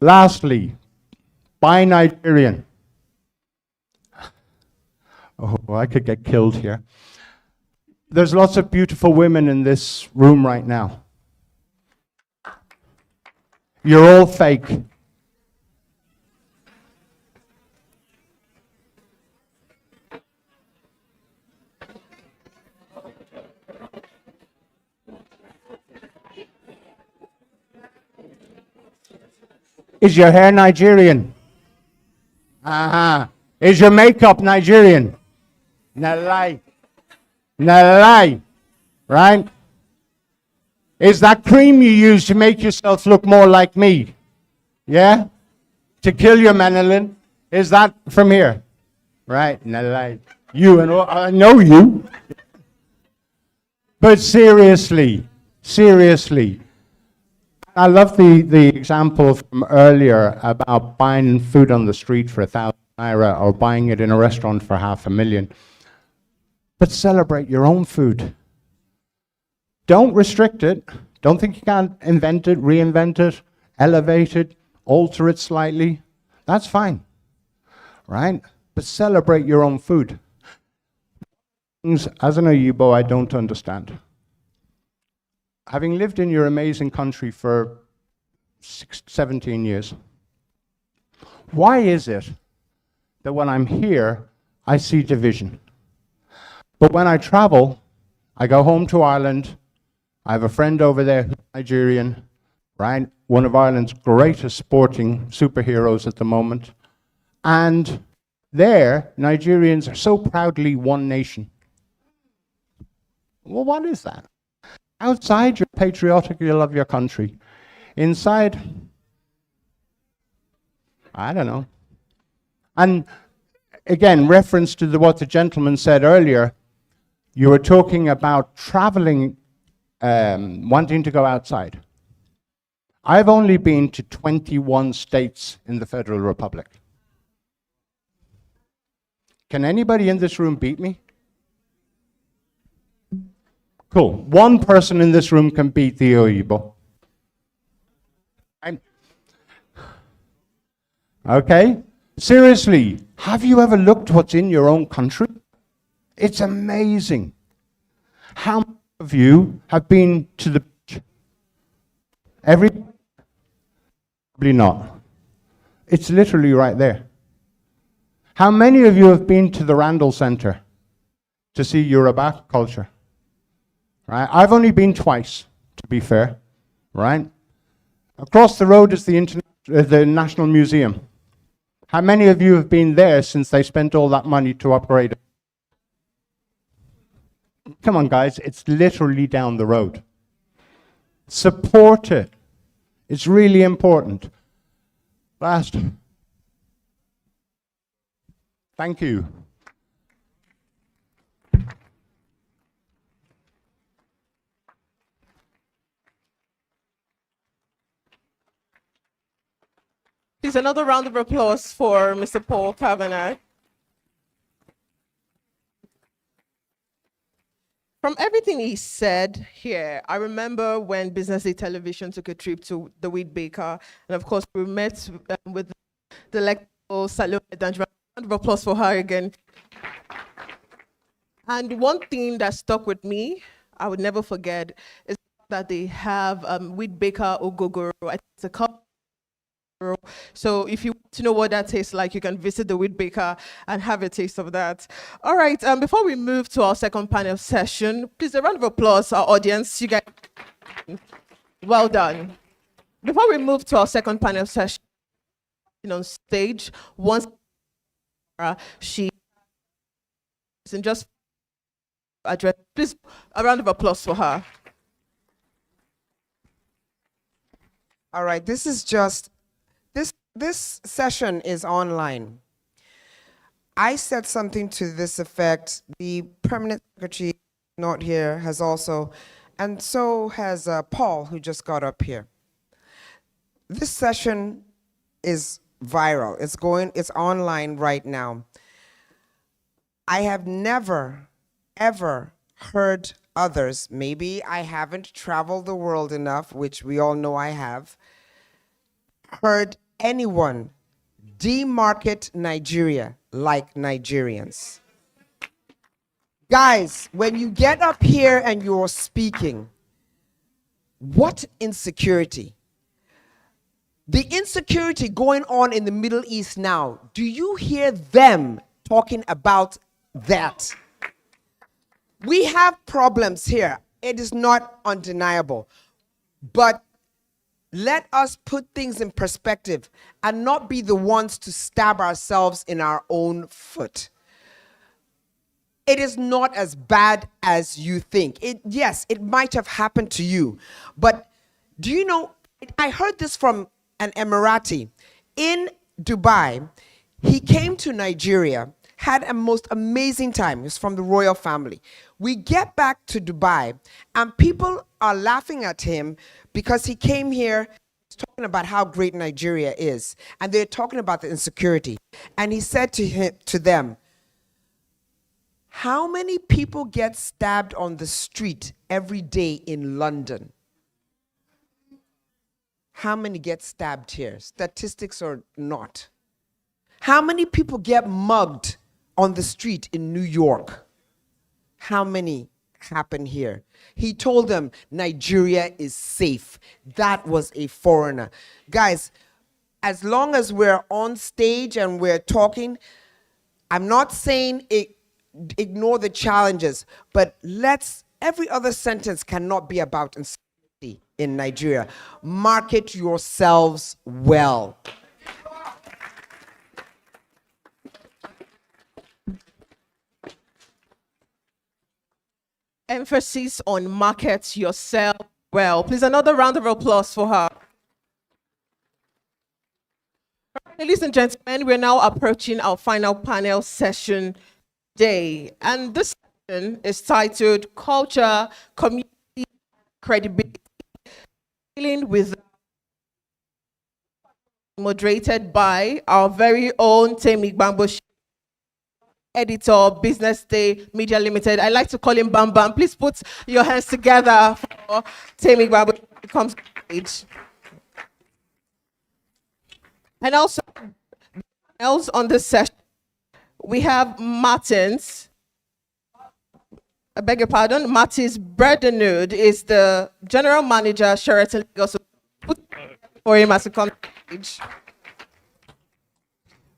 Lastly, buy Nigerian. Oh, I could get killed here. There's lots of beautiful women in this room right now. You're all fake. Is your hair Nigerian? Is your makeup Nigerian? No lie. No lie. Right? Is that cream you use to make yourself look more like me? Yeah? To kill your melanin? Is that from here? Right? No lie. You and all, I know you. But seriously, I love the example from earlier about buying food on the street for 1,000 naira or buying it in a restaurant for 500,000. But celebrate your own food. Don't restrict it. Don't think you can't invent it, reinvent it, elevate it, alter it slightly. That's fine, right? But celebrate your own food. Things, as an Oyibo, I don't understand. Having lived in your amazing country for 17 years, why is it that when I'm here, I see division? But when I travel, I go home to Ireland, I have a friend over there who's Nigerian, right? One of Ireland's greatest sporting superheroes at the moment. And there, Nigerians are so proudly one nation. Well, what is that? Outside, you're patriotic, you love your country. Inside, I don't know. And again, reference to what the gentleman said earlier, you were talking about traveling, wanting to go outside. I've only been to 21 states in the Federal Republic. Can anybody in this room beat me? Cool. One person in this room can beat the Oyibo. Okay? Seriously, have you ever looked what's in your own country? It's amazing. How many of you have been to the beach? Probably not. It's literally right there. How many of you have been to the Randall Center to see Yoruba culture? Right? I've only been twice, to be fair. Right? Across the road is the National Museum. How many of you have been there since they spent all that money to upgrade it? Come on, guys, it's literally down the road. Support it. It's really important. Last. Thank you. Please, another round of applause for Mr. Paul Kavanagh. From everything he said here, I remember when Business Day Television took a trip to the Wheat Baker, and of course we met with the electoral Salome Danjuma. Round of applause for her again. And one thing that stuck with me, I would never forget, is that they have Wheat Baker Ogogoro. I think it's a cup. So if you want to know what that tastes like, you can visit the Wheat Baker and have a taste of that. All right, before we move to our second panel session, please a round of applause, our audience. You guys, well done. Before we move to our second panel session on stage, once she and just address, please a round of applause for her. All right, this session is online. I said something to this effect. The permanent secretary not here has also, and so has Paul, who just got up here. This session is viral. It's online right now. I have never, ever heard others, maybe I haven't traveled the world enough, which we all know I have, heard anyone demarket Nigeria like Nigerians. Guys, when you get up here and you're speaking, what insecurity? The insecurity going on in the Middle East now, do you hear them talking about that? We have problems here. It is not undeniable. But let us put things in perspective and not be the ones to stab ourselves in our own foot. It is not as bad as you think. Yes, it might have happened to you. But do you know, I heard this from an Emirati. In Dubai, he came to Nigeria, had a most amazing time. He was from the royal family. We get back to Dubai, and people are laughing at him because he came here talking about how great Nigeria is, and they're talking about the insecurity. And he said to them, how many people get stabbed on the street every day in London? How many get stabbed here? Statistics or not. How many people get mugged on the street in New York? How many happen here? He told them Nigeria is safe. That was a foreigner. Guys, as long as we're on stage and we're talking, I'm not saying ignore the challenges, but every other sentence cannot be about insecurity in Nigeria. Market yourselves well. Emphasis on market yourself well. Please, another round of applause for her. Ladies and gentlemen, we're now approaching our final panel session day. And this session is titled Culture, Community, Credibility, dealing with, moderated by our very own Temi Gbambo, editor, BusinessDay Media Limited. I like to call him Bam Bam. Please put your hands together for Temi Gbambo who comes to the stage. And also, else on this session, we have Martins, I beg your pardon, Mattis Bredenude is the General Manager, Sheraton Lagos. Put for him as a stage.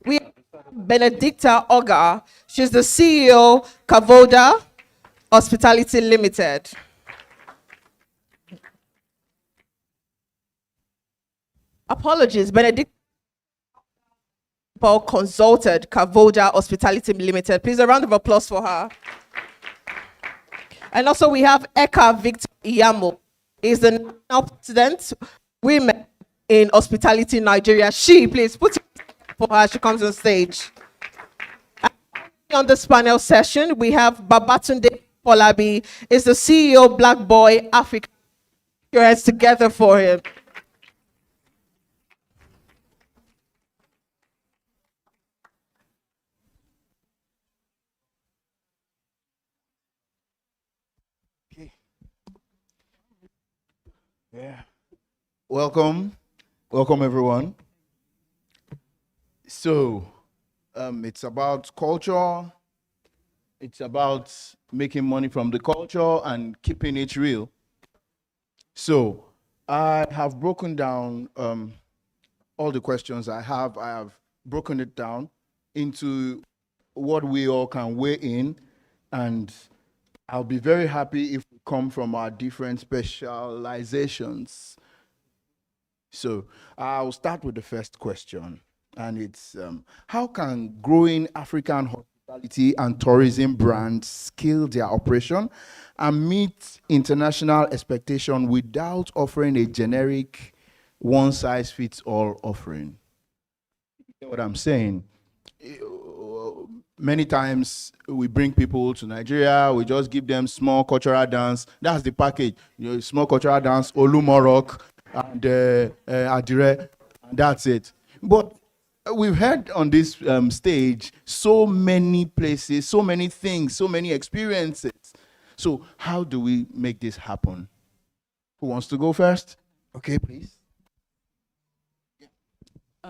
We have Benedicta Oga. She's the CEO, Kavoda Hospitality Limited. Apologies, Benedicta Paul consulted Kavoda Hospitality Limited. Please, a round of applause for her. And also we have Eka Victor Iyamo. He's the national president, Women in Hospitality Nigeria. Please put it for her. She comes on stage. And on this panel session, we have Babatunde Polabi. Is the CEO, Black Boy Africa. Put your hands together for him. Yeah. Welcome everyone. So, it's about culture. It's about making money from the culture and keeping it real. So, I have broken down all the questions I have. I have broken it down into what we all can weigh in, and I'll be very happy if we come from our different specializations. So I'll start with the first question, and it's how can growing African hospitality and tourism brands scale their operation and meet international expectation without offering a generic one-size-fits-all offering? You know what I'm saying? Many times we bring people to Nigeria, we just give them small cultural dance. That's the package. You know, small cultural dance, Olumorok, and Adire, and that's it. But we've heard on this stage so many places, so many things, so many experiences. So how do we make this happen? Who wants to go first? Okay, please.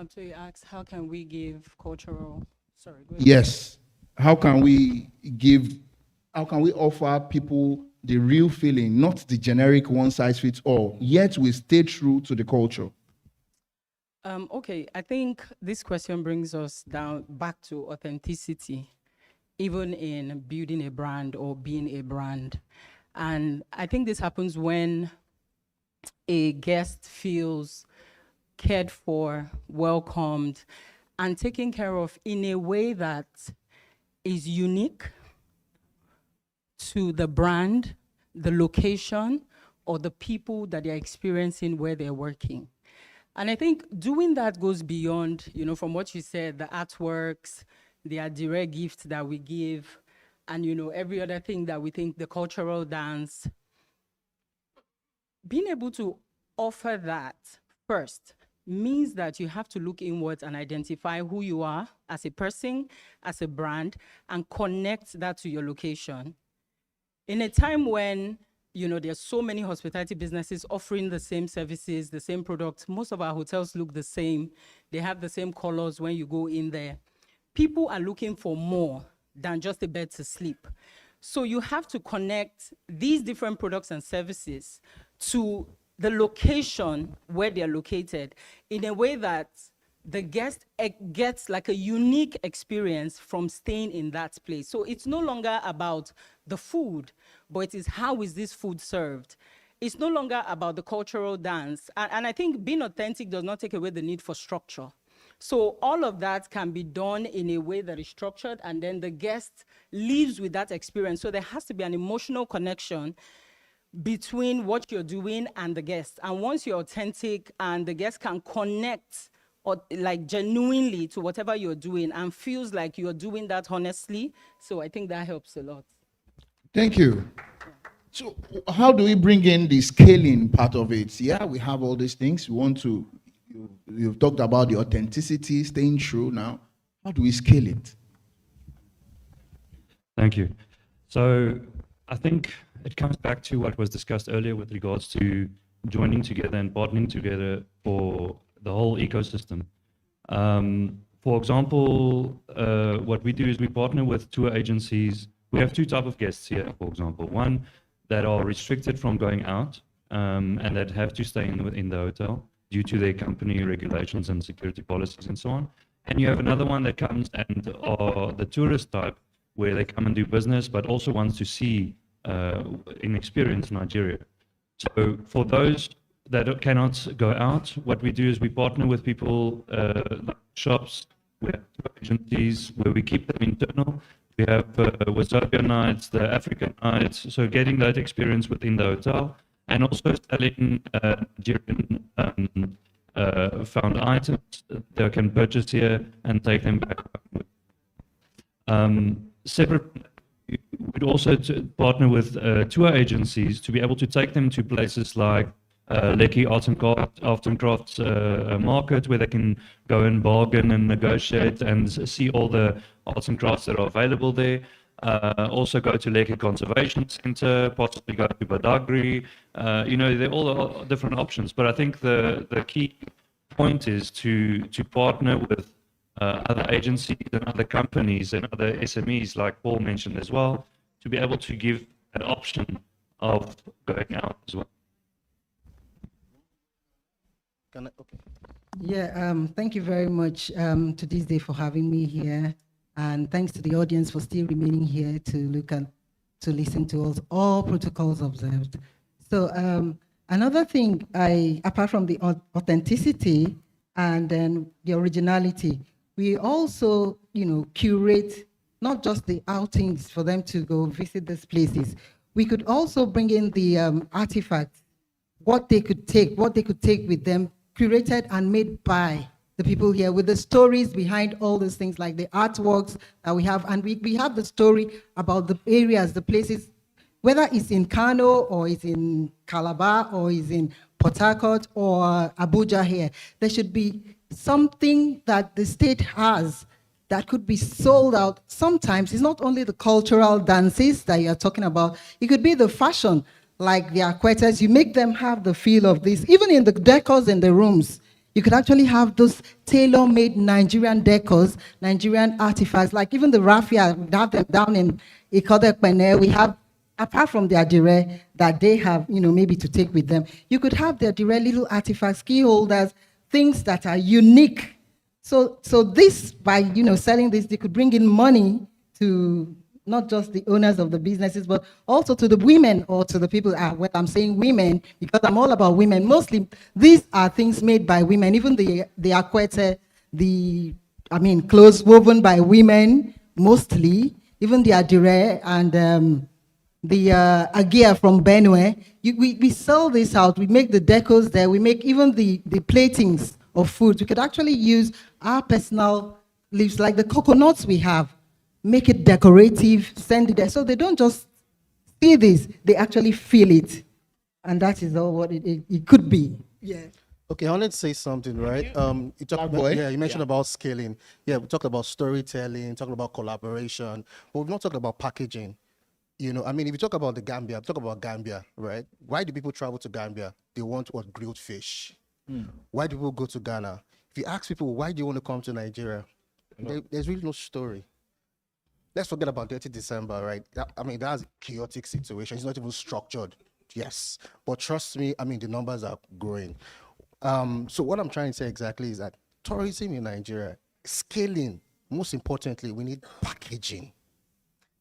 So you asked, how can we give cultural, sorry, go ahead. Yes. How can we offer people the real feeling, not the generic one size fits all, yet we stay true to the culture? Okay, I think this question brings us back to authenticity, even in building a brand or being a brand. And I think this happens when a guest feels cared for, welcomed, and taken care of in a way that is unique to the brand, the location, or the people that they're experiencing where they're working. And I think doing that goes beyond, you know, from what you said, the artworks, the direct gifts that we give, and, you know, every other thing that we think, the cultural dance. Being able to offer that first means that you have to look inwards and identify who you are as a person, as a brand, and connect that to your location. In a time when, you know, there's so many hospitality businesses offering the same services, the same products, most of our hotels look the same. They have the same colors when you go in there. People are looking for more than just a bed to sleep. So you have to connect these different products and services to the location where they're located in a way that the guest gets like a unique experience from staying in that place. So it's no longer about the food, but it is how is this food served. It's no longer about the cultural dance. And I think being authentic does not take away the need for structure. So all of that can be done in a way that is structured, and then the guest leaves with that experience. So there has to be an emotional connection between what you're doing and the guest. And once you're authentic and the guest can connect or like genuinely to whatever you're doing and feels like you're doing that honestly, so I think that helps a lot. Thank you. So how do we bring in the scaling part of it? Yeah, we have all these things. We want to, you've talked about the authenticity, staying true now. How do we scale it? Thank you. So I think it comes back to what was discussed earlier with regards to joining together and partnering together for the whole ecosystem. For example, what we do is we partner with tour agencies, we have two type of guests here, for example. One that are restricted from going out and that have to stay within the hotel due to their company regulations and security policies and so on. And you have another one that comes and are the tourist type, where they come and do business, but also wants to see and experience Nigeria. So for those that cannot go out, what we do is we partner with people, like shops, we have agencies where we keep them internal. We have Wazobia nights, the African nights, so getting that experience within the hotel, and also selling Nigerian found items they can purchase here and take them back. Separate, we'd also partner with tour agencies to be able to take them to places like Lekki Arts and Crafts Market, where they can go and bargain and negotiate and see all the arts and crafts that are available there. Also go to Lekki Conservation Center, possibly go to Badagry. They're all different options. But I think the key point is to partner with other agencies and other companies and other SMEs, like Paul mentioned as well, to be able to give an option of going out as well. Okay. Yeah, thank you very much to this day for having me here. And thanks to the audience for still remaining here to listen to us, all protocols observed. So another thing, apart from the authenticity and then the originality, we also, curate not just the outings for them to go visit these places. We could also bring in the artifacts, what they could take with them, curated and made by the people here, with the stories behind all those things, like the artworks that we have. And we have the story about the areas, the places, whether it's in Kano or it's in Calabar or it's in Port Harcourt or Abuja here. There should be something that the state has that could be sold out. Sometimes it's not only the cultural dances that you're talking about, it could be the fashion, like the Akwetas. You make them have the feel of this. Even in the decors in the rooms, you could actually have those tailor-made Nigerian decors, Nigerian artifacts, like even the raffia, we have them down in Ikodekpene. We have, apart from the adire that they have, maybe to take with them, you could have the adire little artifacts, key holders, things that are unique. So this, by selling this, they could bring in money to not just the owners of the businesses, but also to the women or to the people. When I'm saying women, because I'm all about women. Mostly, these are things made by women. Even the akwete, clothes woven by women, mostly. Even the adire and the agia from Benue. We sell this out. We make the decors there. We make even the platings of food. We could actually use our personal leaves, like the coconuts we have, make it decorative, send it there. So they don't just see this, they actually feel it. And that is all what it could be. Yeah. Okay, I wanted to say something, right? You talked about, you mentioned about scaling. Yeah, we talked about storytelling, talked about collaboration, but we've not talked about packaging. If you talk about Gambia, right? Why do people travel to Gambia? They want what? Grilled fish. Why do people go to Ghana? If you ask people, why do you want to come to Nigeria? There's really no story. Let's forget about 30 December, right? That's a chaotic situation. It's not even structured. Yes. But trust me, the numbers are growing. So what I'm trying to say exactly is that tourism in Nigeria, scaling, most importantly, we need packaging.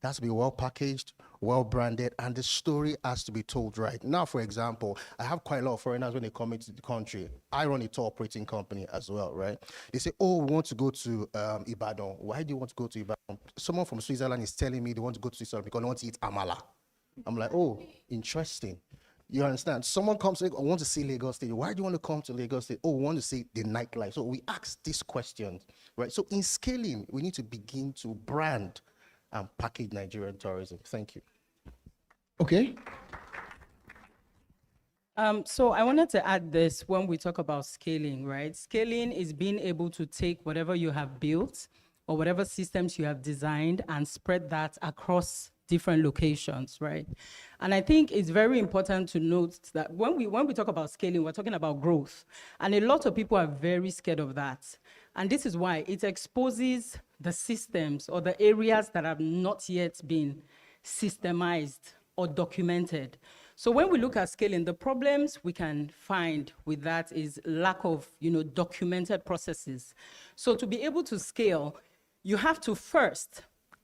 It has to be well packaged, well branded, and the story has to be told right. Now, for example, I have quite a lot of foreigners when they come into the country. I run a tour operating company as well, right? They say, oh, we want to go to Ibadan. Why do you want to go to Ibadan? Someone from Switzerland is telling me they want to go to Switzerland because they want to eat amala. I'm like, oh, interesting. You understand? Someone comes and I want to see Lagos State. Why do you want to come to Lagos State? Oh, we want to see the nightlife. So we ask these questions, right? So in scaling, we need to begin to brand and package Nigerian tourism. Thank you. Okay. So I wanted to add this when we talk about scaling, right? Scaling is being able to take whatever you have built or whatever systems you have designed and spread that across different locations, right? And I think it's very important to note that when we talk about scaling, we're talking about growth. And a lot of people are very scared of that. And this is why it exposes the systems or the areas that have not yet been systemized or documented. So when we look at scaling, the problems we can find with that is lack of, documented processes. So to be able to scale, you have to first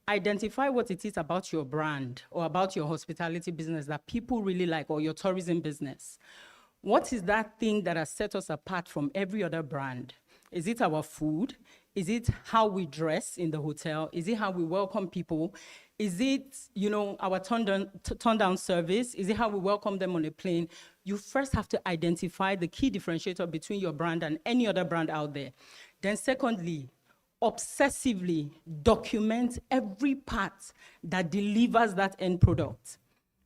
identify what it is about your brand or about your hospitality business that people really like, or your tourism business. What is that thing that has set us apart from every other brand? Is it our food? Is it how we dress in the hotel? Is it how we welcome people? Is it, our turn down service? Is it how we welcome them on a plane? You first have to identify the key differentiator between your brand and any other brand out there. Then secondly, obsessively document every part that delivers that end product.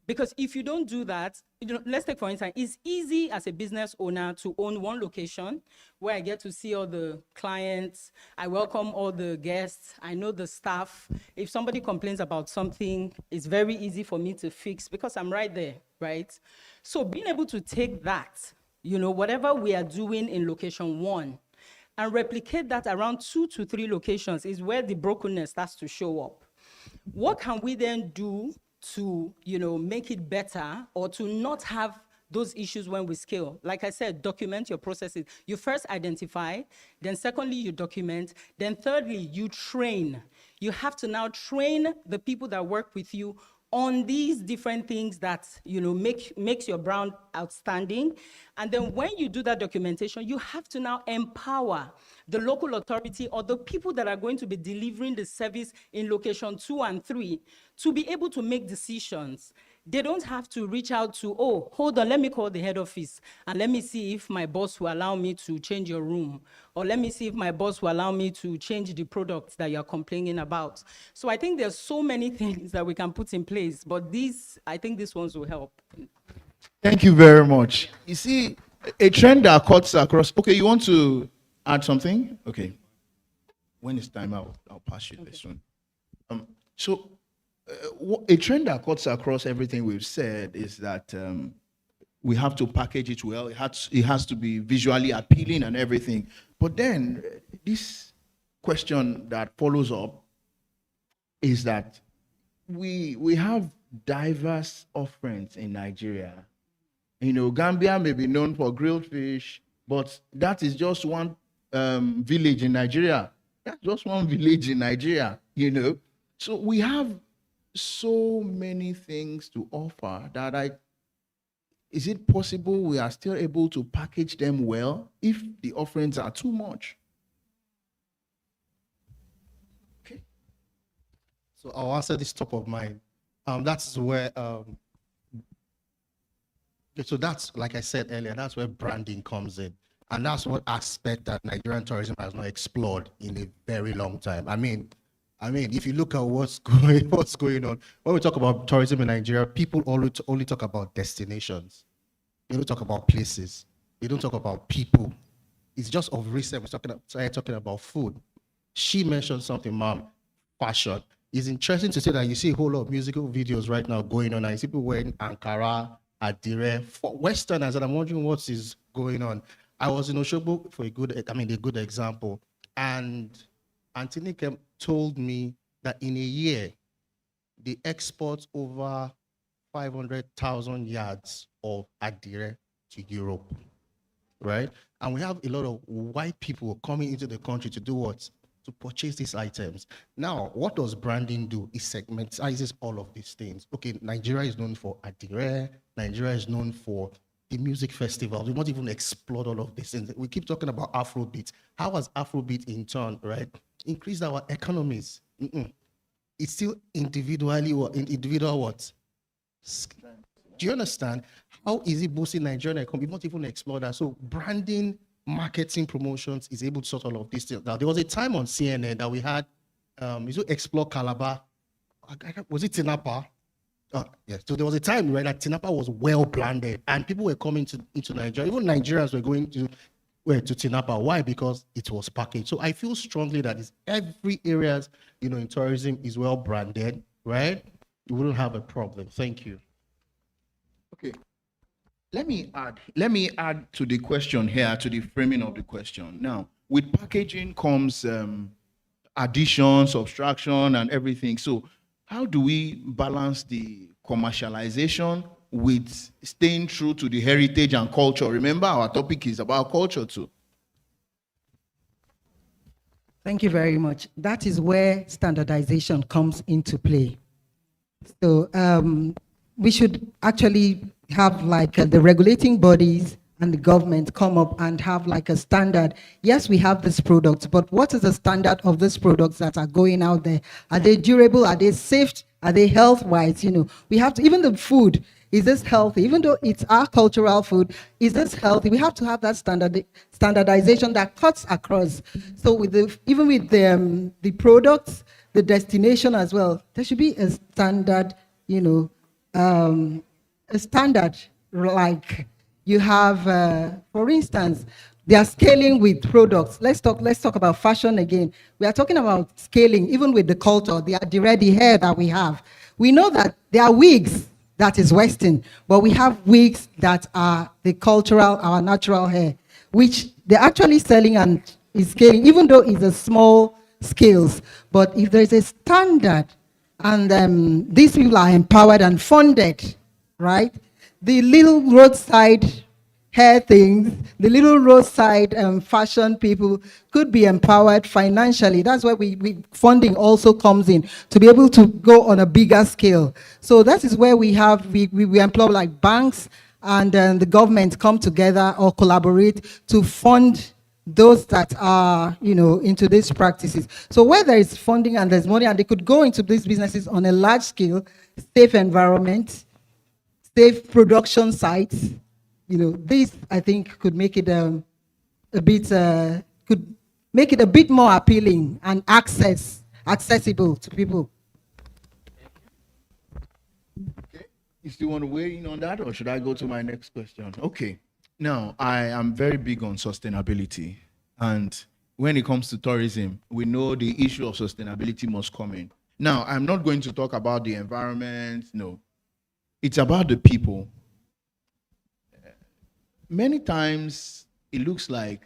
Because if you don't do that, let's take for instance, it's easy as a business owner to own one location where I get to see all the clients, I welcome all the guests, I know the staff. If somebody complains about something, it's very easy for me to fix because I'm right there, right? So being able to take that, whatever we are doing in location 1, and replicate that around 2 to 3 locations is where the brokenness starts to show up. What can we then do to, make it better or to not have those issues when we scale? Like I said, document your processes. You first identify, then secondly, you document, then thirdly, you train. You have to now train the people that work with you on these different things that, makes your brand outstanding. And then when you do that documentation, you have to now empower the local authority or the people that are going to be delivering the service in location 2 and 3 to be able to make decisions. They don't have to reach out to, oh, hold on, let me call the head office and let me see if my boss will allow me to change your room, or let me see if my boss will allow me to change the product that you're complaining about. So I think there's so many things that we can put in place, but I think these ones will help. Thank you very much. You see, a trend that cuts across. Okay, you want to add something? Okay. When it's time, I'll pass you this one. A trend that cuts across everything we've said is that we have to package it well. It has to be visually appealing and everything. But then this question that follows up is that we have diverse offerings in Nigeria. Gambia may be known for grilled fish, but that is just one village in Nigeria. That's just one village in Nigeria, So we have so many things to offer that is it possible we are still able to package them well if the offerings are too much? Okay. So I'll answer this top of mind. That's where, so that's, like I said earlier, that's where branding comes in. And that's one aspect that Nigerian tourism has not explored in a very long time. I mean, if you look at what's going on, when we talk about tourism in Nigeria, people only talk about destinations. They don't talk about places. They don't talk about people. It's just of recent, we're talking about food. She mentioned something, ma'am, fashion. It's interesting to say that you see a whole lot of musical videos right now going on, and people wearing Ankara, Adire, for Westerners, and I'm wondering what is going on. I was in Oshobo for a good example, and Auntie told me that in a year, they export over 500,000 yards of Adire to Europe, right? And we have a lot of white people coming into the country to do what? To purchase these items. Now, what does branding do? It segmentizes all of these things. Okay, Nigeria is known for Adire. Nigeria is known for the music festivals. We not even explore all of these things. We keep talking about Afrobeat. How has Afrobeat in turn, right, increased our economies? It's still individual what? Do you understand? How is it boosting Nigerian economy? We not even explore that. So branding, marketing, promotions is able to sort all of these things. Now, there was a time on CNN that we had, Explore Calabar. Was it Tinapa? Yes. So there was a time, right, that Tinapa was well branded and people were coming into Nigeria. Even Nigerians were going to Tinapa. Why? Because it was packaged. So I feel strongly that it's every areas, in tourism is well branded, right? You wouldn't have a problem. Thank you. Okay. Let me add to the question here, to the framing of the question. Now, with packaging comes addition, subtraction, and everything. So how do we balance the commercialization with staying true to the heritage and culture? Remember, our topic is about culture too. Thank you very much. That is where standardization comes into play. So we should actually have like the regulating bodies and the government come up and have like a standard. Yes, we have this product, but what is the standard of these products that are going out there? Are they durable? Are they safe? Are they health-wise? You know, we have to, even the food, is this healthy? Even though it's our cultural food, is this healthy? We have to have that standardization that cuts across. So with even with the products, the destination as well, there should be a standard, you know, a standard like you have, for instance, they are scaling with products. Let's talk about fashion again. We are talking about scaling, even with the culture, the ready hair that we have. We know that there are wigs that is Western, but we have wigs that are the cultural, our natural hair, which they're actually selling and is scaling, even though it's a small scales. But if there's a standard and these people are empowered and funded, right? The little roadside hair things, the little roadside fashion people could be empowered financially. That's where funding also comes in, to be able to go on a bigger scale. So that is where we employ like banks and the government come together or collaborate to fund those that are, you know, into these practices. So where there is funding and there's money and they could go into these businesses on a large scale, safe environment, safe production sites, you know, this I think could make it a bit more appealing and accessible to people. Okay. You still want to weigh in on that, or should I go to my next question? Okay. Now, I am very big on sustainability, and when it comes to tourism, we know the issue of sustainability must come in. Now, I'm not going to talk about the environment. No, it's about the people. Many times it looks like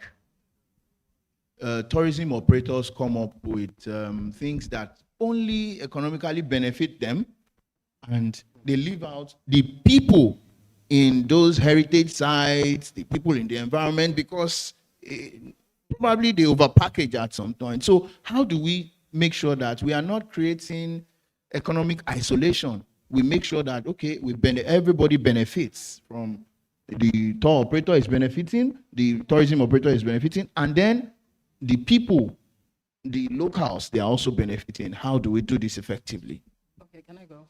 tourism operators come up with things that only economically benefit them, and they leave out the people in those heritage sites, the people in the environment, because probably they overpackage at some point. So how do we make sure that we are not creating economic isolation? We make sure that, okay, everybody benefits from the tour operator is benefiting, the tourism operator is benefiting, and then the people, the locals, they are also benefiting. How do we do this effectively? Okay, can I go?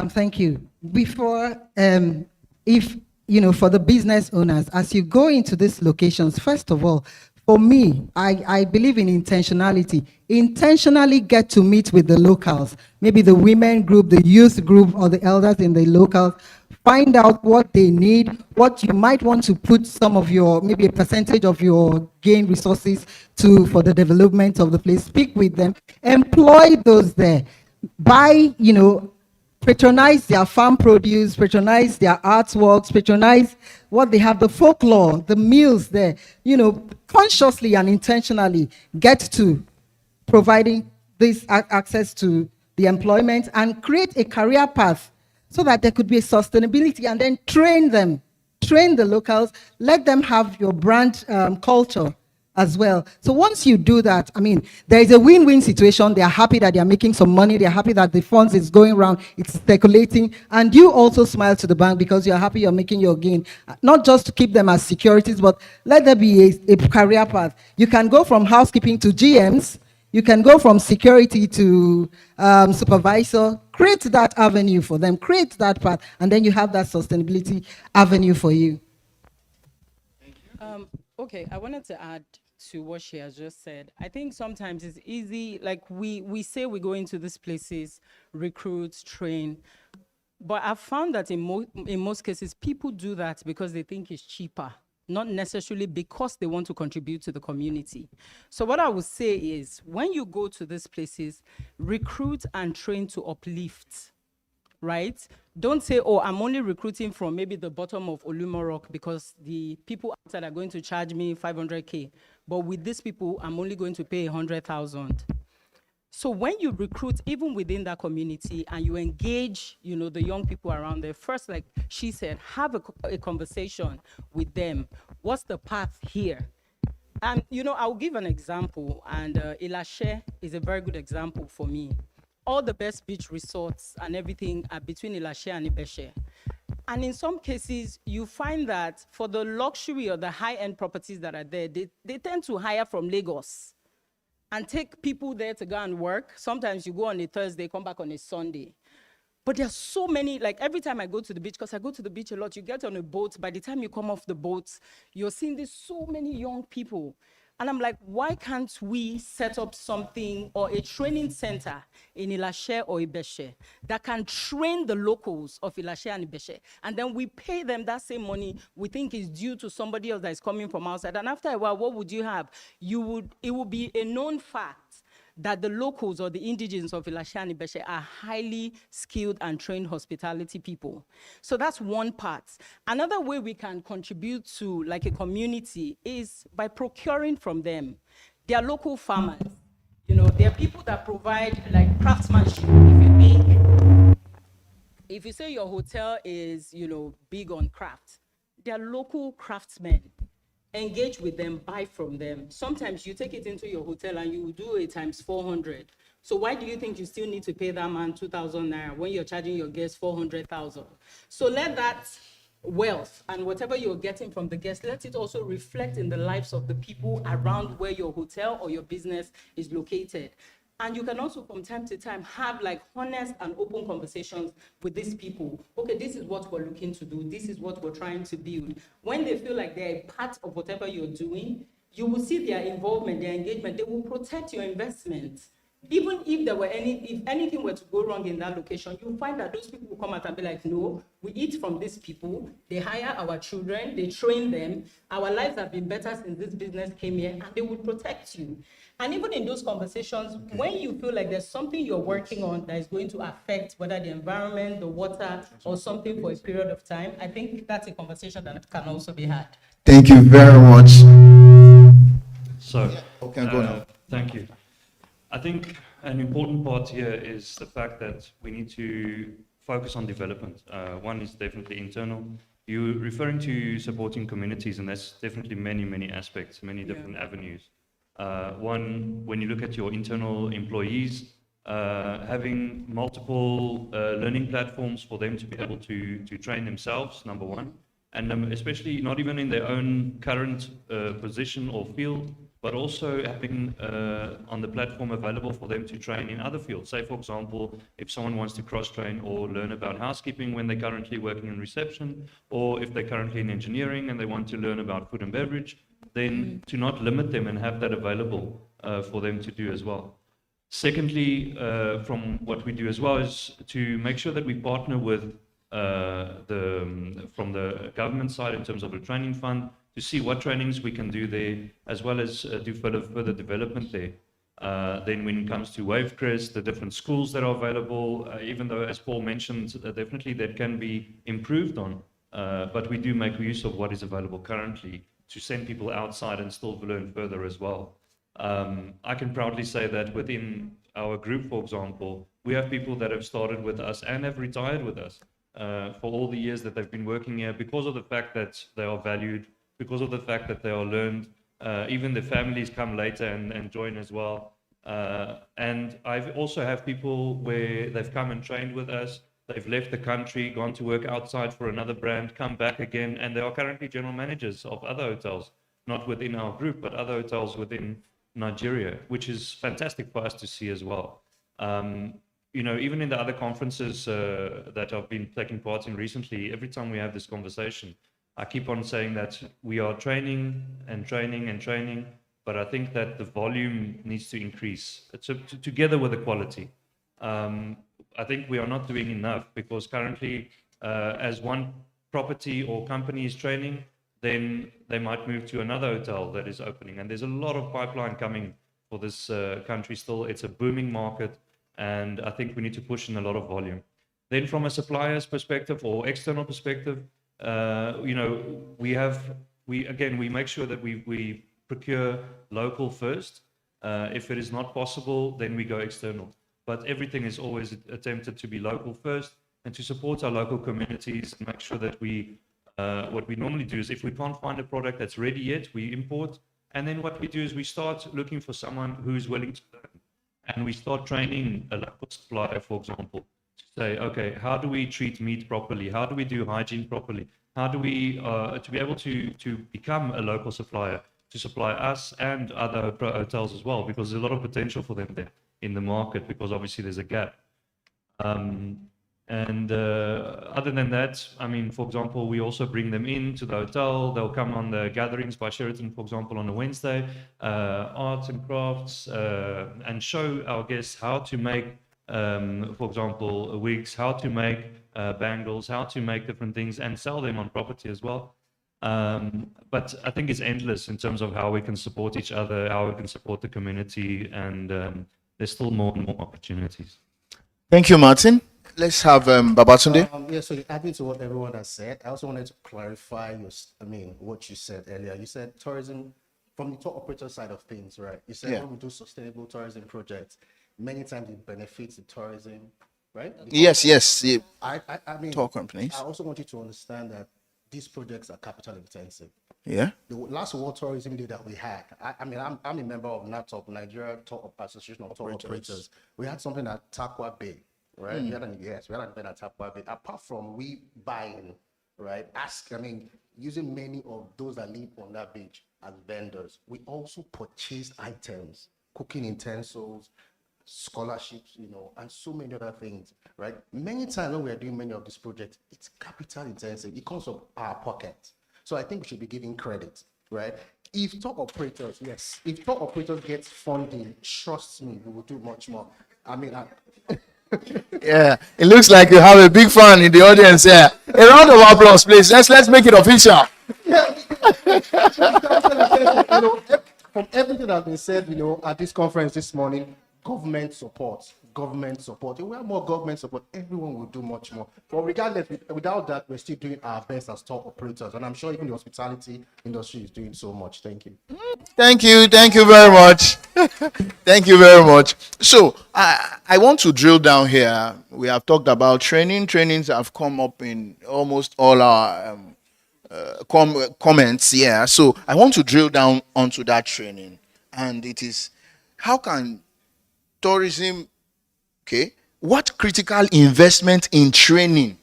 Thank you. Before, if, you know, for the business owners, as you go into these locations, first of all, for me, I believe in intentionality. Intentionally get to meet with the locals, maybe the women group, the youth group, or the elders in the locals. Find out what they need, what you might want to put some of your, maybe a percentage of your gain resources for the development of the place. Speak with them, employ those there. Buy, you know, patronize their farm produce, patronize their artworks, patronize what they have, the folklore, the meals there. You know, consciously and intentionally get to providing this access to the employment and create a career path so that there could be a sustainability, and then train them, train the locals, let them have your brand culture as well. So once you do that, I mean, there is a win-win situation. They are happy that they are making some money. They are happy that the funds is going around, it's circulating, and you also smile to the bank because you're happy you're making your gain. Not just to keep them as securities, but let there be a career path. You can go from housekeeping to GMs. You can go from security to supervisor. Create that avenue for them. Create that path, and then you have that sustainability avenue for you. Okay, I wanted to add to what she has just said. I think sometimes it's easy, like we say we go into these places, recruit, train, but I've found that in most cases, people do that because they think it's cheaper, not necessarily because they want to contribute to the community. So what I would say is, when you go to these places, recruit and train to uplift. right? Don't say, oh, I'm only recruiting from maybe the bottom of Olumorok because the people outside are going to charge me 500K. But with these people, I'm only going to pay 100,000. So when you recruit, even within that community, and you engage, the young people around there, first, like she said, have a conversation with them. What's the path here? And, I'll give an example, and Ilashe is a very good example for me. All the best beach resorts and everything are between Ilashe and Ibeshe. And in some cases, you find that for the luxury or the high-end properties that are there, they tend to hire from Lagos and take people there to go and work. Sometimes you go on a Thursday, come back on a Sunday. But there's so many, like every time I go to the beach, because I go to the beach a lot, you get on a boat, by the time you come off the boat, you're seeing this so many young people. And I'm like, why can't we set up something or a training center in Ilashe or Ibeshe that can train the locals of Ilashe and Ibeshe? And then we pay them that same money we think is due to somebody else that is coming from outside. And after a while, what would you have? It would be a known fact that the locals or the indigenes of Ilashe and Ibeshe are highly skilled and trained hospitality people. So that's one part. Another way we can contribute to like a community is by procuring from them. They are local farmers. There are people that provide like craftsmanship. If you say your hotel is, big on craft, they are local craftsmen. Engage with them, buy from them. Sometimes you take it into your hotel and you do it times 400. So why do you think you still need to pay that man 2,000 naira when you're charging your guests 400,000? So let that wealth and whatever you're getting from the guests, let it also reflect in the lives of the people around where your hotel or your business is located. And you can also, from time to time, have like honest and open conversations with these people. Okay, this is what we're looking to do. This is what we're trying to build. When they feel like they're a part of whatever you're doing, you will see their involvement, their engagement. They will protect your investment. Even if if anything were to go wrong in that location, you'll find that those people will come out and be like, no, we eat from these people. They hire our children, they train them. Our lives have been better since this business came here, and they will protect you. And even in those conversations, when you feel like there's something you're working on that is going to affect whether the environment, the water, or something for a period of time, I think that's a conversation that can also be had. Thank you very much. So, Okay, go now. Thank you. I think an important part here is the fact that we need to focus on development. One is definitely internal. You're referring to supporting communities, and that's definitely many aspects, many different avenues. One, when you look at your internal employees, having multiple learning platforms for them to be able to train themselves, number one, and especially not even in their own current position or field, but also having on the platform available for them to train in other fields. Say, for example, if someone wants to cross-train or learn about housekeeping when they're currently working in reception, or if they're currently in engineering and they want to learn about food and beverage, then to not limit them and have that available for them to do as well. Secondly, from what we do as well is to make sure that we partner with from the government side in terms of a training fund to see what trainings we can do there, as well as do further development there. Then when it comes to Wavecrest, the different schools that are available, even though, as Paul mentioned, definitely that can be improved on, but we do make use of what is available currently to send people outside and still learn further as well. I can proudly say that within our group, for example, we have people that have started with us and have retired with us for all the years that they've been working here, because of the fact that they are valued, because of the fact that they are learned. Even the families come later and join as well. And I've also have people where they've come and trained with us, they've left the country, gone to work outside for another brand, come back again, and they are currently general managers of other hotels, not within our group, but other hotels within Nigeria, which is fantastic for us to see as well. You know, even in the other conferences that I've been taking part in recently, every time we have this conversation, I keep on saying that we are training and training and training, but I think that the volume needs to increase together with the quality. I think we are not doing enough, because currently, as one property or company is training, then they might move to another hotel that is opening. And there's a lot of pipeline coming for this country still. It's a booming market, and I think we need to push in a lot of volume. Then from a supplier's perspective or external perspective, you know, we make sure that we procure local first. If it is not possible, then we go external. But everything is always attempted to be local first and to support our local communities and make sure that what we normally do is if we can't find a product that's ready yet, we import. And then what we do is we start looking for someone who's willing to learn. And we start training a local supplier, for example, to say, okay, how do we treat meat properly? How do we do hygiene properly? How do we, to be able to become a local supplier, to supply us and other hotels as well, because there's a lot of potential for them there in the market, because obviously there's a gap. Other than that, I mean, for example, we also bring them in to the hotel. They'll come on the gatherings by Sheraton, for example, on a Wednesday, arts and crafts, and show our guests how to make, for example, wigs, how to make bangles, how to make different things and sell them on property as well. But I think it's endless in terms of how we can support each other, how we can support the community, and there's still more and more opportunities. Thank you, Martin. Let's have Babatunde. Yeah, so adding to what everyone has said, I also wanted to clarify what you said earlier. You said tourism from the tour operator side of things, right? You said when we do sustainable tourism projects, many times it benefits the tourism, right? Yes. I mean, tour companies. I also want you to understand that these projects are capital intensive. Yeah. The last World Tourism Day that we had, I'm a member of NATOP, Nigeria Tour Association of Tour Operators. We had something at Takwa Bay, right? We had an event at Takwa Bay. Apart from we buying, right? Using many of those that live on that beach as vendors, we also purchased items, cooking utensils, scholarships, and so many other things, right? Many times when we are doing many of these projects, it's capital intensive. It comes from our pocket. So I think we should be giving credit, right? If tour operators get funding, trust me, we will do much more. Yeah, it looks like you have a big fan in the audience here. A round of applause, please. Let's make it official. From everything that's been said, at this conference this morning, government support. If we have more government support, everyone will do much more. But regardless, without that, we're still doing our best as tour operators. And I'm sure even the hospitality industry is doing so much. Thank you. Thank you very much. Thank you very much. So I want to drill down here. We have talked about training. Trainings have come up in almost all our comments here. So I want to drill down onto that training. And it is, how can tourism, what critical investment in training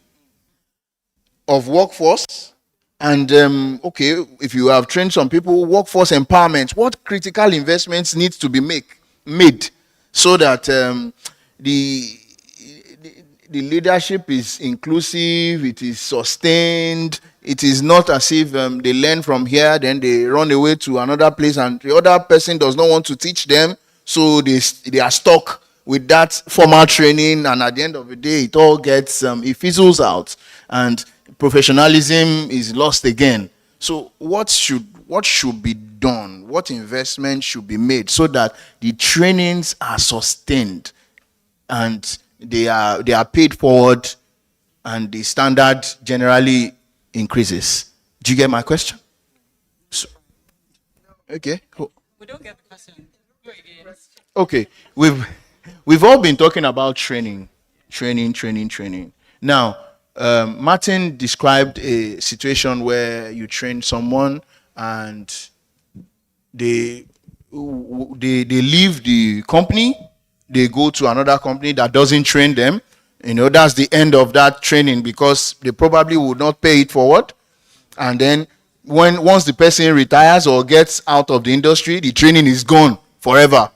of workforce and if you have trained some people, workforce empowerment, what critical investments need to be made so that the leadership is inclusive, it is sustained, it is not as if they learn from here, then they run away to another place and the other person does not want to teach them, so they are stuck with that formal training, and at the end of the day, it all gets, it fizzles out, and professionalism is lost again. So what should be done? What investment should be made so that the trainings are sustained and they are paid forward and the standard generally increases? Do you get my question? So, okay. We don't get the question. Go again. Okay, we've all been talking about training. Now, Martin described a situation where you train someone and they leave the company, they go to another company that doesn't train them. That's the end of that training because they probably would not pay it forward. And then once the person retires or gets out of the industry, the training is gone forever.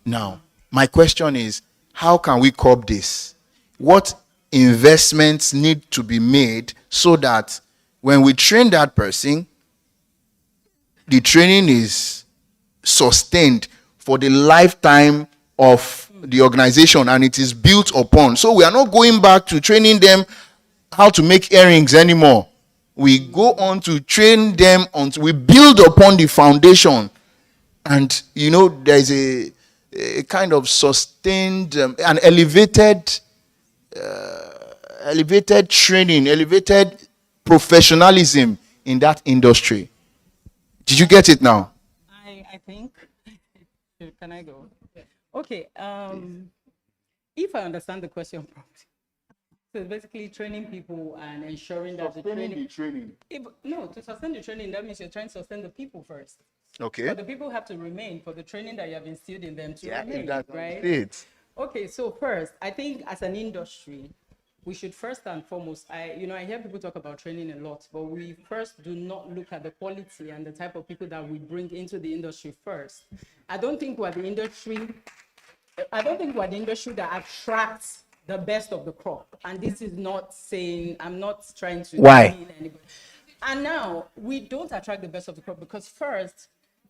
Now, my question is, how can we curb this? What investments need to be made so that when we train that person, the training is sustained for the lifetime of the organization and it is built upon? So we are not going back to training them how to make earrings anymore. We go on to train them until we build upon the foundation. And there's a kind of sustained, an elevated elevated training, elevated professionalism in that industry. Did you get it now? I think. Can I go? Okay. If I understand the question properly, so it's basically training people and ensuring that the training. No, to sustain the training, that means you're trying to sustain the people first. Okay. But the people have to remain for the training that you have instilled in them to remain, right? It. Okay, so first, I think as an industry, we should first and foremost, I hear people talk about training a lot, but we first do not look at the quality and the type of people that we bring into the industry first. I don't think we're the industry that attracts the best of the crop. And this is not saying, I'm not trying to demean anybody. And now, we don't attract the best of the crop because first,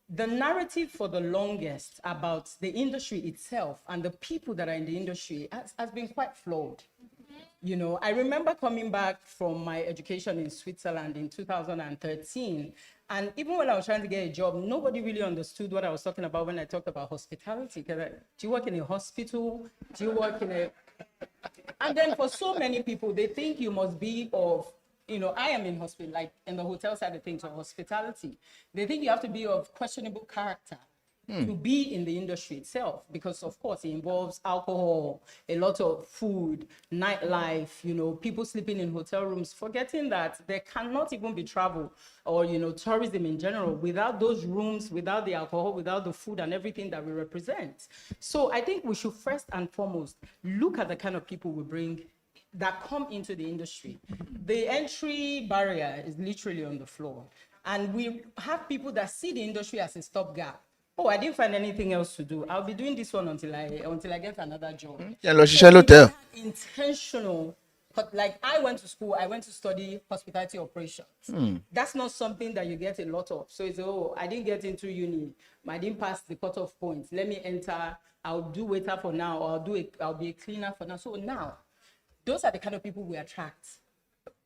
the narrative for the longest about the industry itself and the people that are in the industry has been quite flawed. You know, I remember coming back from my education in Switzerland in 2013. And even when I was trying to get a job, nobody really understood what I was talking about when I talked about hospitality. Do you work in a hospital? Do you work in a... And then for so many people, they think you must be of, I am in hospital, like in the hotel side of things, of hospitality. They think you have to be of questionable character to be in the industry itself, because of course it involves alcohol, a lot of food, nightlife, people sleeping in hotel rooms, forgetting that there cannot even be travel or, tourism in general without those rooms, without the alcohol, without the food and everything that we represent. So I think we should first and foremost look at the kind of people we bring that come into the industry. The entry barrier is literally on the floor. And we have people that see the industry as a stopgap. Oh, I didn't find anything else to do. I'll be doing this one until I get another job. So intentional. But like I went to school, I went to study hospitality operations. That's not something that you get a lot of. So it's, I didn't get into uni. I didn't pass the cutoff point. Let me enter. I'll do waiter for now, or I'll be a cleaner for now. So now, those are the kind of people we attract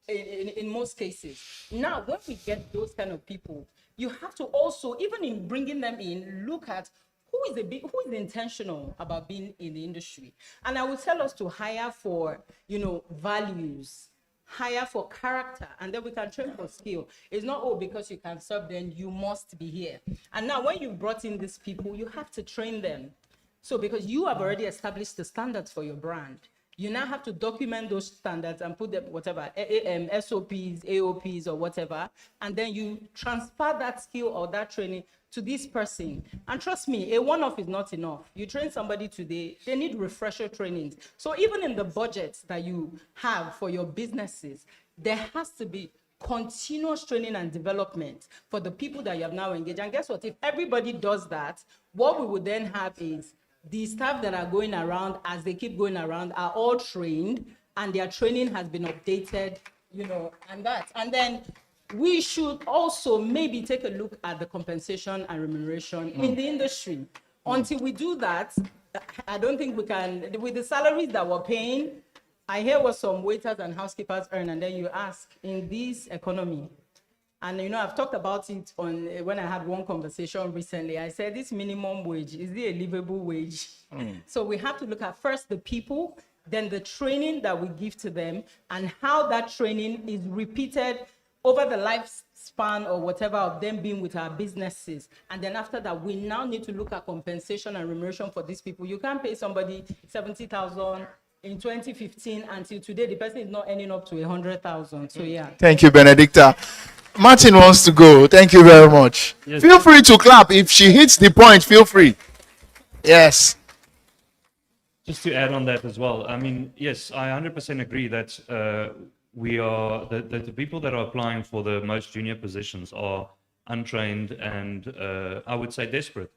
in most cases. Now, when we get those kind of people, you have to also, even in bringing them in, look at who is intentional about being in the industry. And I would tell us to hire for, values, hire for character, and then we can train for skill. It's not, because you can serve them, you must be here. And now when you've brought in these people, you have to train them. So because you have already established the standards for your brand, you now have to document those standards and put them, whatever, SOPs, AOPs, or whatever, and then you transfer that skill or that training to this person. And trust me, a one-off is not enough. You train somebody today, they need refresher trainings. So even in the budget that you have for your businesses, there has to be continuous training and development for the people that you have now engaged. And guess what? If everybody does that, what we would then have is the staff that are going around, as they keep going around, are all trained, and their training has been updated, and that. And then we should also maybe take a look at the compensation and remuneration in the industry. Until we do that, I don't think we can, with the salaries that we're paying, I hear what some waiters and housekeepers earn, and then you ask, in this economy, and I've talked about it when I had one conversation recently. I said, this minimum wage, is it a livable wage? So we have to look at first the people, then the training that we give to them, and how that training is repeated over the lifespan or whatever of them being with our businesses. And then after that, we now need to look at compensation and remuneration for these people. You can't pay somebody 70,000 in 2015 until today. The person is not earning up to 100,000. So yeah. Thank you, Benedicta. Martin wants to go. Thank you very much. Yes. Feel free to clap. If she hits the point, feel free. Yes. Just to add on that as well, I mean, yes, I 100% agree that we are, the people that are applying for the most junior positions are untrained and I would say desperate.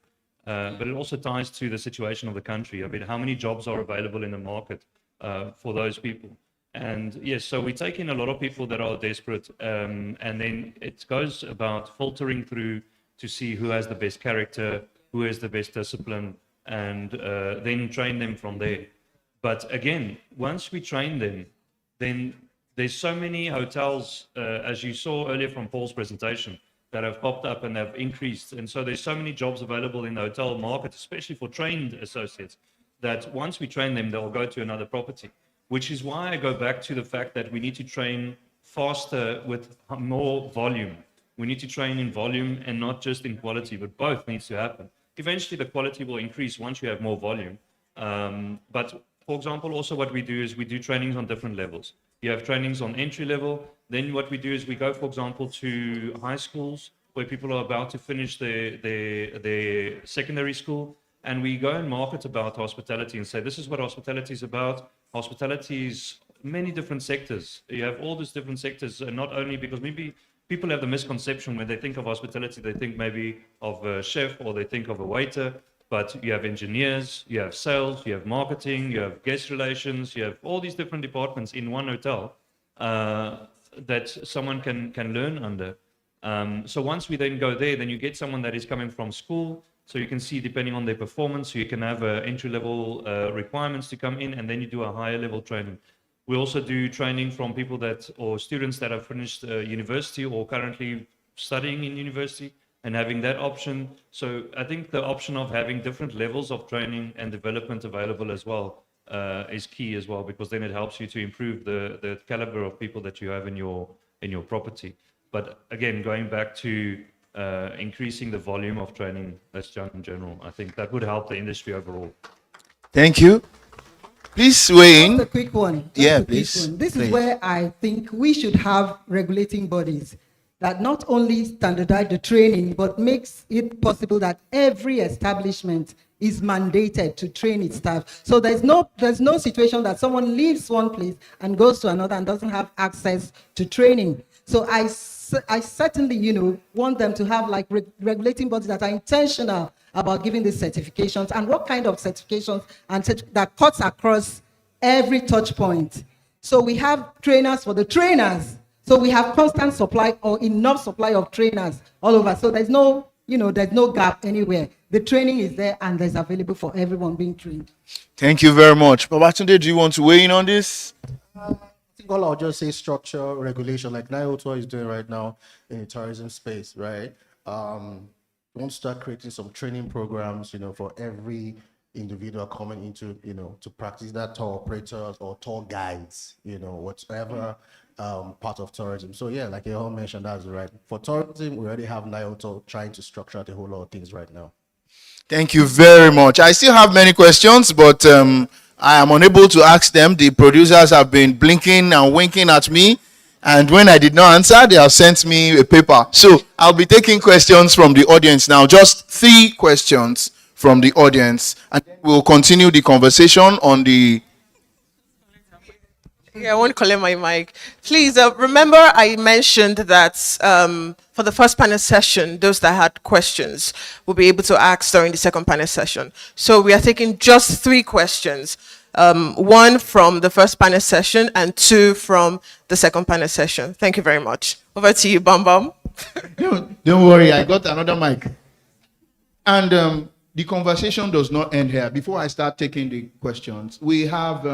But it also ties to the situation of the country. I mean, how many jobs are available in the market for those people? And yes, so we take in a lot of people that are desperate, and then it goes about filtering through to see who has the best character, who has the best discipline, and then train them from there. But again, once we train them, then there's so many hotels, as you saw earlier from Paul's presentation, that have popped up and have increased. And so there's so many jobs available in the hotel market, especially for trained associates, that once we train them, they'll go to another property. which is why I go back to the fact that we need to train faster with more volume. We need to train in volume and not just in quality, but both needs to happen. Eventually, the quality will increase once you have more volume. But for example, also what we do is we do trainings on different levels. You have trainings on entry level. Then what we do is we go, for example, to high schools where people are about to finish their secondary school. And we go and market about hospitality and say, this is what hospitality is about. Hospitality is many different sectors. You have all these different sectors, and not only because maybe people have the misconception when they think of hospitality, they think maybe of a chef or they think of a waiter, but you have engineers, you have sales, you have marketing, you have guest relations, you have all these different departments in one hotel that someone can learn under. So once we then go there, then you get someone that is coming from school, so you can see depending on their performance, so you can have entry-level requirements to come in, and then you do a higher level training. We also do training from people or students that have finished university or currently studying in university and having that option. So I think the option of having different levels of training and development available as well is key as well, because then it helps you to improve the caliber of people that you have in your property. But again, going back to increasing the volume of training, that's just in general. I think that would help the industry overall. Thank you. Please weigh in. Just a quick one. Yeah, please. This is where I think we should have regulating bodies that not only standardize the training, but makes it possible that every establishment is mandated to train its staff. So there's no situation that someone leaves one place and goes to another and doesn't have access to training. So I certainly, want them to have like regulating bodies that are intentional about giving these certifications, and what kind of certifications and that cuts across every touch point. So we have trainers for the trainers. So we have constant supply or enough supply of trainers all over. So there's no, there's no gap anywhere. The training is there and there's available for everyone being trained. Thank you very much. Babatunde, do you want to weigh in on this? I think all I'll just say structure, regulation, like Nyoto is doing right now in the tourism space, right? We want to start creating some training programs, for every individual coming into, to practice that tour operators or tour guides, whatever part of tourism. So yeah, like you all mentioned, that's right. For tourism, we already have Nyoto trying to structure out a whole lot of things right now. Thank you very much. I still have many questions, but I am unable to ask them. The producers have been blinking and winking at me, and when I did not answer, they have sent me a paper. So I'll be taking questions from the audience now, just 3 questions from the audience, and then we'll continue the conversation on the... Yeah, I won't collect my mic. Please, remember I mentioned that for the first panel session, those that had questions will be able to ask during the second panel session. So we are taking just 3 questions. 1 from the first panel session and 2 from the second panel session. Thank you very much. Over to you, Bam Bam. Don't worry, I got another mic. And the conversation does not end here. Before I start taking the questions, we have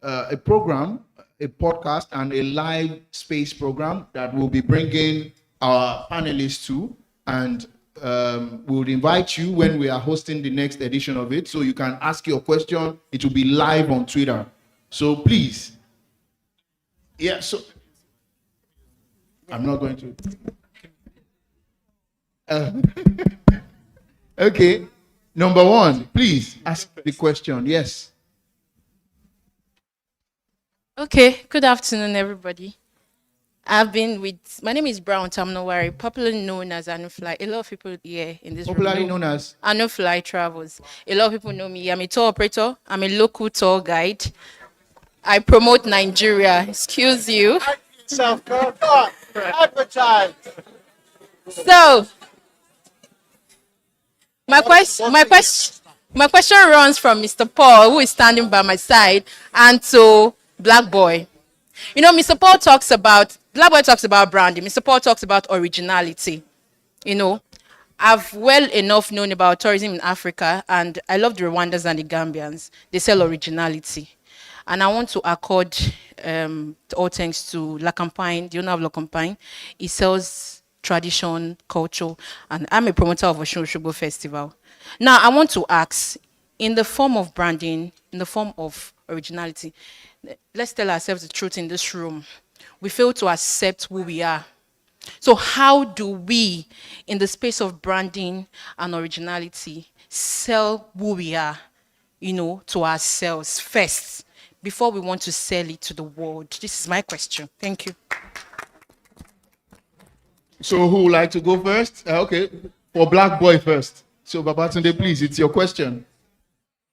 a program, a podcast, and a live space program that we'll be bringing our panelists to, and we would invite you when we are hosting the next edition of it, so you can ask your question. It will be live on Twitter. So please. Yeah, so I'm not going to. Okay. Number 1, please ask the question. Yes. Okay, good afternoon, everybody. My name is Brown Tamnowari, popularly known as Anufly. A lot of people here in this room Popularly known as? Anufly Travels. A lot of people know me. I'm a tour operator. I'm a local tour guide. I promote Nigeria. Excuse you. Advertise. So, my question runs from Mr. Paul, who is standing by my side, and to Black Boy. Mr. Paul talks about, Black Boy talks about branding. Mr. Paul talks about originality. I've well enough known about tourism in Africa, and I love the Rwandans and the Gambians. They sell originality. And I want to accord all thanks to La Campagne, the owner of La Campagne. He sells tradition, culture, and I'm a promoter of Osun Osogbo Festival. Now, I want to ask, in the form of branding, in the form of originality, let's tell ourselves the truth in this room. We fail to accept who we are. So how do we, in the space of branding and originality, sell who we are, to ourselves first, before we want to sell it to the world? This is my question. Thank you. So who would like to go first? Okay, for Black Boy first. So Babatunde, please, it's your question.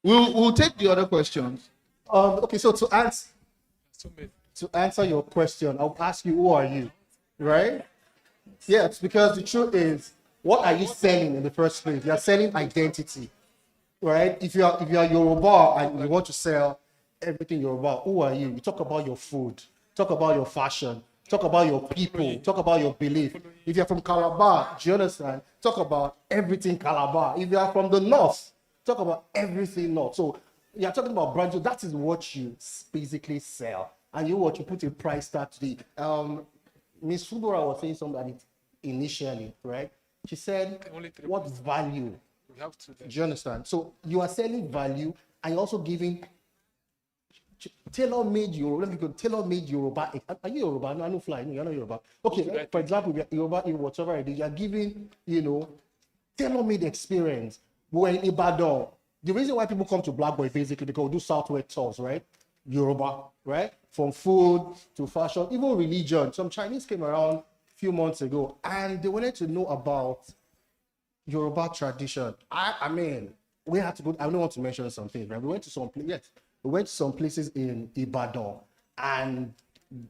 We'll take the other questions. Okay, so to answer your question, I'll ask you, who are you, right? Yes, because the truth is, what are you selling in the first place? You're selling identity, right? If you're Yoruba and you want to sell everything Yoruba, who are you? You talk about your food, talk about your fashion, talk about your people, talk about your belief. If you're from Calabar, do you understand? Talk about everything Calabar. If you are from the north, talk about everything north. So you're talking about brand. So that is what you basically sell, and you put a price tag to the. Miss Fubora was saying something initially, right? She said, "What value?" Do you understand? So you are selling value, and you're also giving tailor-made Yoruba. Let me go. Tailor-made Yoruba. Are you Yoruba? No, I don't fly. No, you're not Yoruba. Okay, for example, Yoruba in whatever it is, you're giving, tailor-made experience. We're in Ibadan. The reason why people come to Black Boy basically because we do Southwest tours, right? Yoruba, right? From food to fashion, even religion. Some Chinese came around a few months ago and they wanted to know about Yoruba tradition. I mean, we had to go. I don't want to mention something, right? We went to some places in Ibadan, and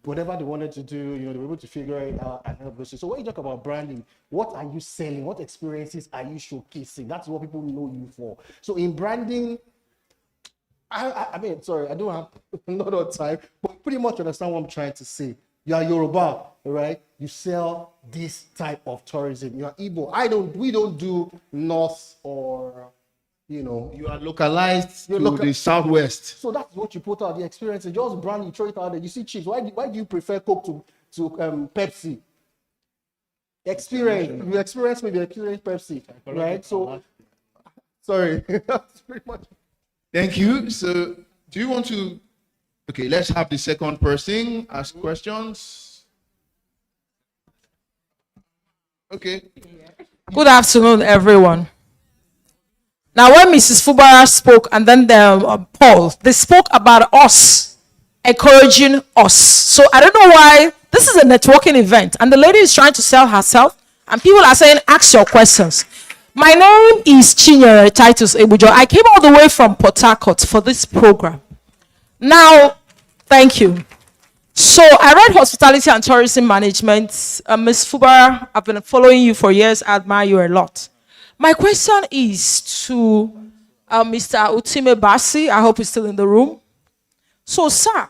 whatever they wanted to do, they were able to figure it out and help us. So when you talk about branding, what are you selling? What experiences are you showcasing? That's what people know you for. So in branding, I mean, sorry, I don't have a lot of time, but pretty much understand what I'm trying to say. You are Yoruba, right? You sell this type of tourism. You are Igbo. We don't do North or, You are localized to the Southwest. So that's what you put out, the experience. You just brand, you throw it out there. You see chips. Why do you prefer Coke to Pepsi? Experience. You experience Pepsi, right? So, sorry. That's pretty much. Thank you. So, do you want to? Okay, let's have the second person ask questions. Okay. Good afternoon, everyone. Now, when Mrs. Fubara spoke and then Paul, they spoke about us, encouraging us. So I don't know why. This is a networking event and the lady is trying to sell herself and people are saying, ask your questions. My name is Chinyere Titus Ebujo. I came all the way from Port Harcourt for this program. Now, thank you. So I read hospitality and tourism management. Ms. Fubara, I've been following you for years. I admire you a lot. My question is to Mr. Utime Basi. I hope he's still in the room. So, sir,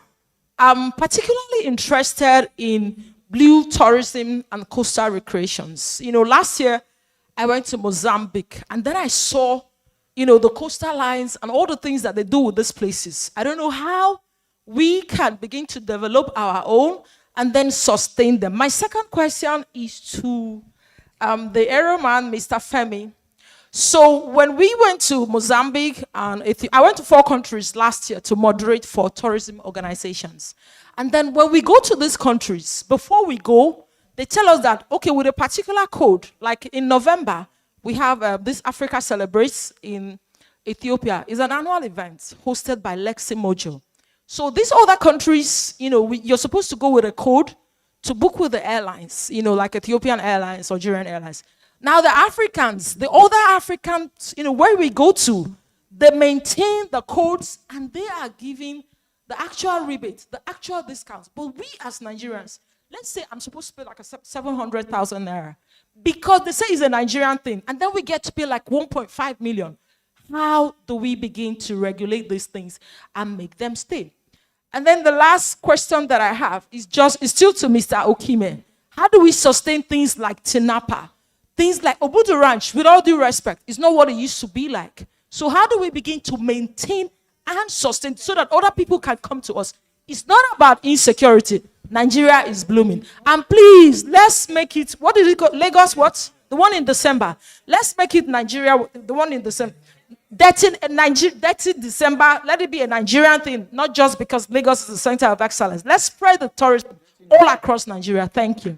I'm particularly interested in blue tourism and coastal recreations. Last year, I went to Mozambique, and then I saw, the coastal lines and all the things that they do with these places. I don't know how we can begin to develop our own and then sustain them. My second question is to the airman, Mr. Femi. So when we went to Mozambique, and I went to 4 countries last year to moderate for tourism organizations. And then when we go to these countries, before we go, they tell us that, okay, with a particular code, like in November, we have this Africa Celebrates in Ethiopia. It's an annual event hosted by Lexi Mojo. So these other countries, you're supposed to go with a code to book with the airlines, like Ethiopian Airlines, Algerian Airlines. Now the Africans, the other Africans, where we go to, they maintain the codes and they are giving the actual rebate, the actual discounts. But we as Nigerians, let's say I'm supposed to pay like a 700,000 naira because they say it's a Nigerian thing. And then we get to pay like 1.5 million. How do we begin to regulate these things and make them stay? And then the last question that I have is still to Mr. Okime. How do we sustain things like Tinapa? Things like Obudu Ranch, with all due respect, is not what it used to be like. So how do we begin to maintain and sustain so that other people can come to us? It's not about insecurity. Nigeria is blooming. And please, let's make it, what did it call? Lagos what? The one in December. Let's make it Nigeria, the one in December. dating a 30 December, let it be a Nigerian thing, not just because Lagos is the center of excellence. Let's spread the tourism all across Nigeria. Thank you.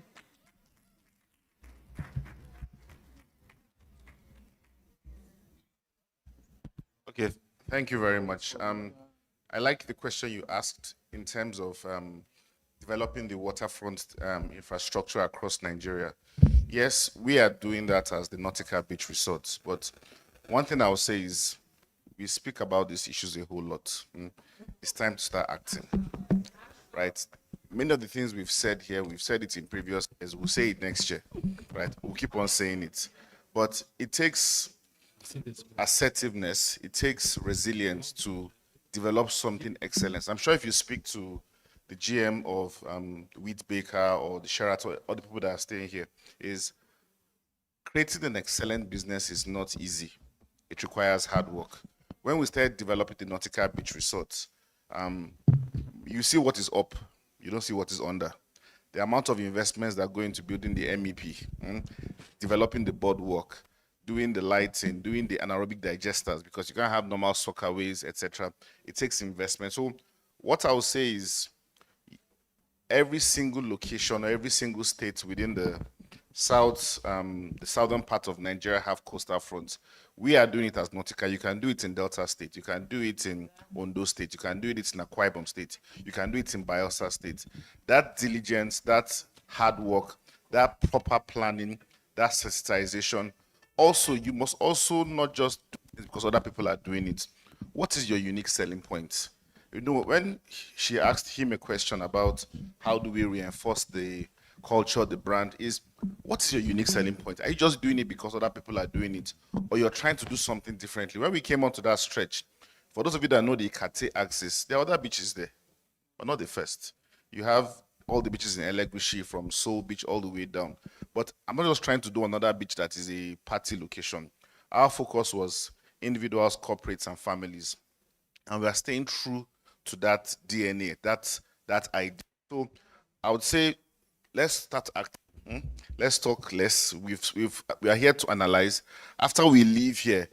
Okay, thank you very much. I like the question you asked in terms of developing the waterfront infrastructure across Nigeria. Yes, we are doing that as the Nautical Beach Resorts, but one thing I will say is we speak about these issues a whole lot. It's time to start acting, right? Many of the things we've said here, we've said it in previous years, we'll say it next year, right? We'll keep on saying it. But it takes assertiveness, it takes resilience to develop something excellent. I'm sure if you speak to the GM of Wheat Baker or the Sheraton, or the people that are staying here, is creating an excellent business is not easy. It requires hard work. When we started developing the Nautical Beach Resorts, you see what is up, you don't see what is under. The amount of investments that go into building the MEP, developing the boardwalk, doing the lighting, doing the anaerobic digesters, because you can't have normal soccerways, etc. It takes investment. So what I would say is every single location or every single state within the southern part of Nigeria have coastal fronts. We are doing it as Nautica. You can do it in Delta State. You can do it in Ondo State. You can do it in Akwa Ibom State. You can do it in Bayelsa State. That diligence, that hard work, that proper planning, that sensitization. Also, you must also not just do it because other people are doing it. What is your unique selling point? You know, when she asked him a question about how do we reinforce the culture, the brand, is what's your unique selling point? Are you just doing it because other people are doing it? Or you're trying to do something differently? When we came onto that stretch, for those of you that know the Ikate axis, there are other beaches there, but not the first. You have all the beaches in Elegushi from Seoul Beach all the way down. But I'm not just trying to do another beach that is a party location. Our focus was individuals, corporates, and families. And we are staying true to that DNA, that idea. So I would say, let's start acting. Let's talk less. We are here to analyze. After we leave here,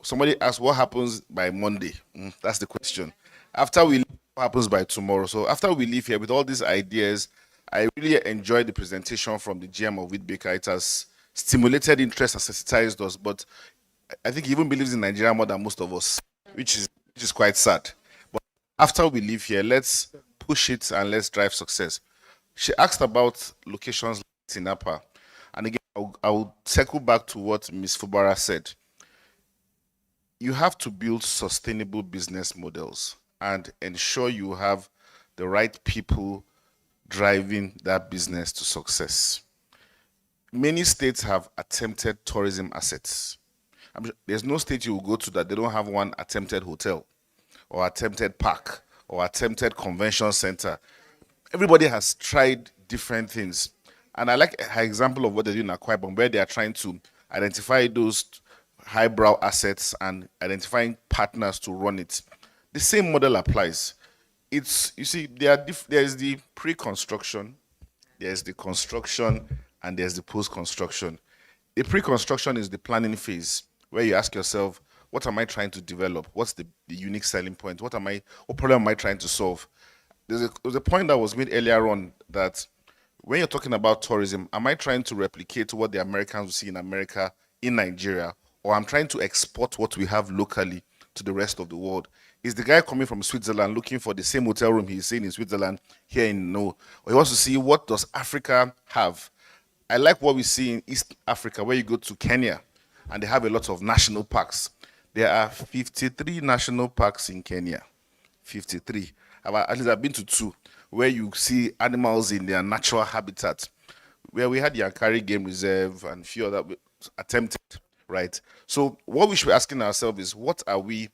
somebody asked what happens by Monday. That's the question. After we leave, what happens by tomorrow? So after we leave here with all these ideas, I really enjoyed the presentation from the GM of Wheat Baker. It has stimulated interest and sensitized us, but I think he even believes in Nigeria more than most of us, which is quite sad. But after we leave here, let's push it and let's drive success. She asked about locations like Tinapa. And again, I will circle back to what Ms. Fubara said. You have to build sustainable business models and ensure you have the right people driving that business to success. Many states have attempted tourism assets. There's no state you will go to that they don't have one attempted hotel or attempted park or attempted convention center. Everybody has tried different things. And I like her example of what they do in Akwa Ibom, where they are trying to identify those highbrow assets and identifying partners to run it. The same model applies. You see, there's the pre-construction, there's the construction, and there's the post-construction. The pre-construction is the planning phase, where you ask yourself, what am I trying to develop? What's the unique selling point? What problem am I trying to solve? There's a point that was made earlier on that when you're talking about tourism, am I trying to replicate what the Americans will see in America in Nigeria, or I'm trying to export what we have locally to the rest of the world? Is the guy coming from Switzerland looking for the same hotel room he's seeing in Switzerland here in No? Or he wants to see what does Africa have? I like what we see in East Africa, where you go to Kenya, and they have a lot of national parks. There are 53 national parks in Kenya. 53. At least I've been to 2, where you see animals in their natural habitat, where we had the Yankari Game Reserve and a few other attempted, right? So what we should be asking ourselves is, what are we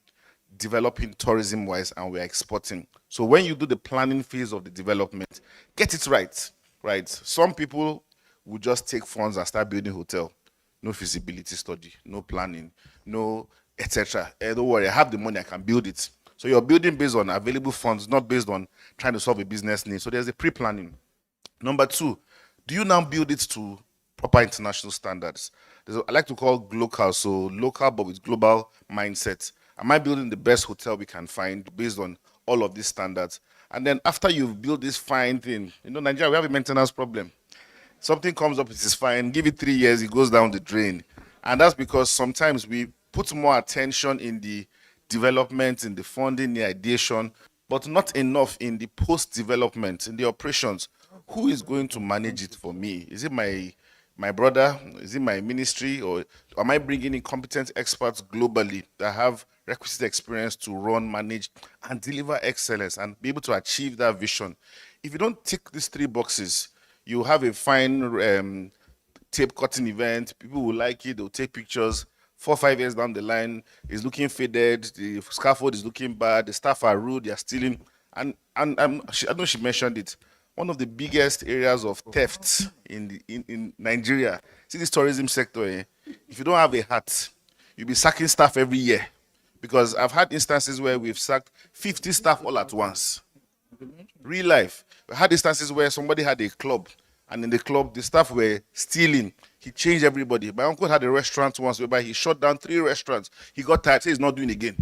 developing tourism-wise and we're exporting? So when you do the planning phase of the development, get it right, right? Some people will just take funds and start building hotel. No feasibility study, no planning, no etc. Don't worry, I have the money, I can build it. So you're building based on available funds, not based on trying to solve a business need. So there's a pre-planning. Number 2, do you now build it to proper international standards. I like to call local, so local but with global mindset. Am I building the best hotel we can find based on all of these standards? And then after you've built this fine thing, Nigeria, we have a maintenance problem. Something comes up, it is fine. Give it 3 years, it goes down the drain. And that's because sometimes we put more attention in the development, in the funding, the ideation, but not enough in the post-development, in the operations. Who is going to manage it for me? Is it my brother? Is it my ministry? Or am I bringing in competent experts globally that have requisite experience to run, manage, and deliver excellence and be able to achieve that vision? If you don't tick these 3 boxes, you have a fine tape cutting event. People will like it. They'll take pictures. 4 or 5 years down the line, it's looking faded. The scaffold is looking bad. The staff are rude. They are stealing. And I know she mentioned it. One of the biggest areas of theft in Nigeria. See this tourism sector. If you don't have a hat, you'll be sacking staff every year. Because I've had instances where we've sacked 50 staff all at once. Real life. We had instances where somebody had a club, and in the club, the staff were stealing. He changed everybody. My uncle had a restaurant once whereby he shut down 3 restaurants. He got tired, said he's not doing again.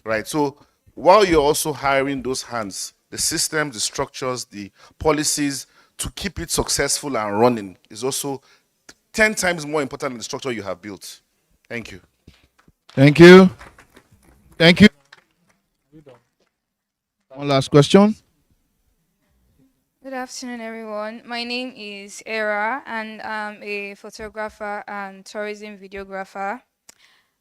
Right? So while you're also hiring those hands, the systems, the structures, the policies to keep it successful and running is also 10 times more important than the structure you have built. Thank you. Thank you. Thank you. One last question. Good afternoon, everyone. My name is Era, and I'm a photographer and tourism videographer.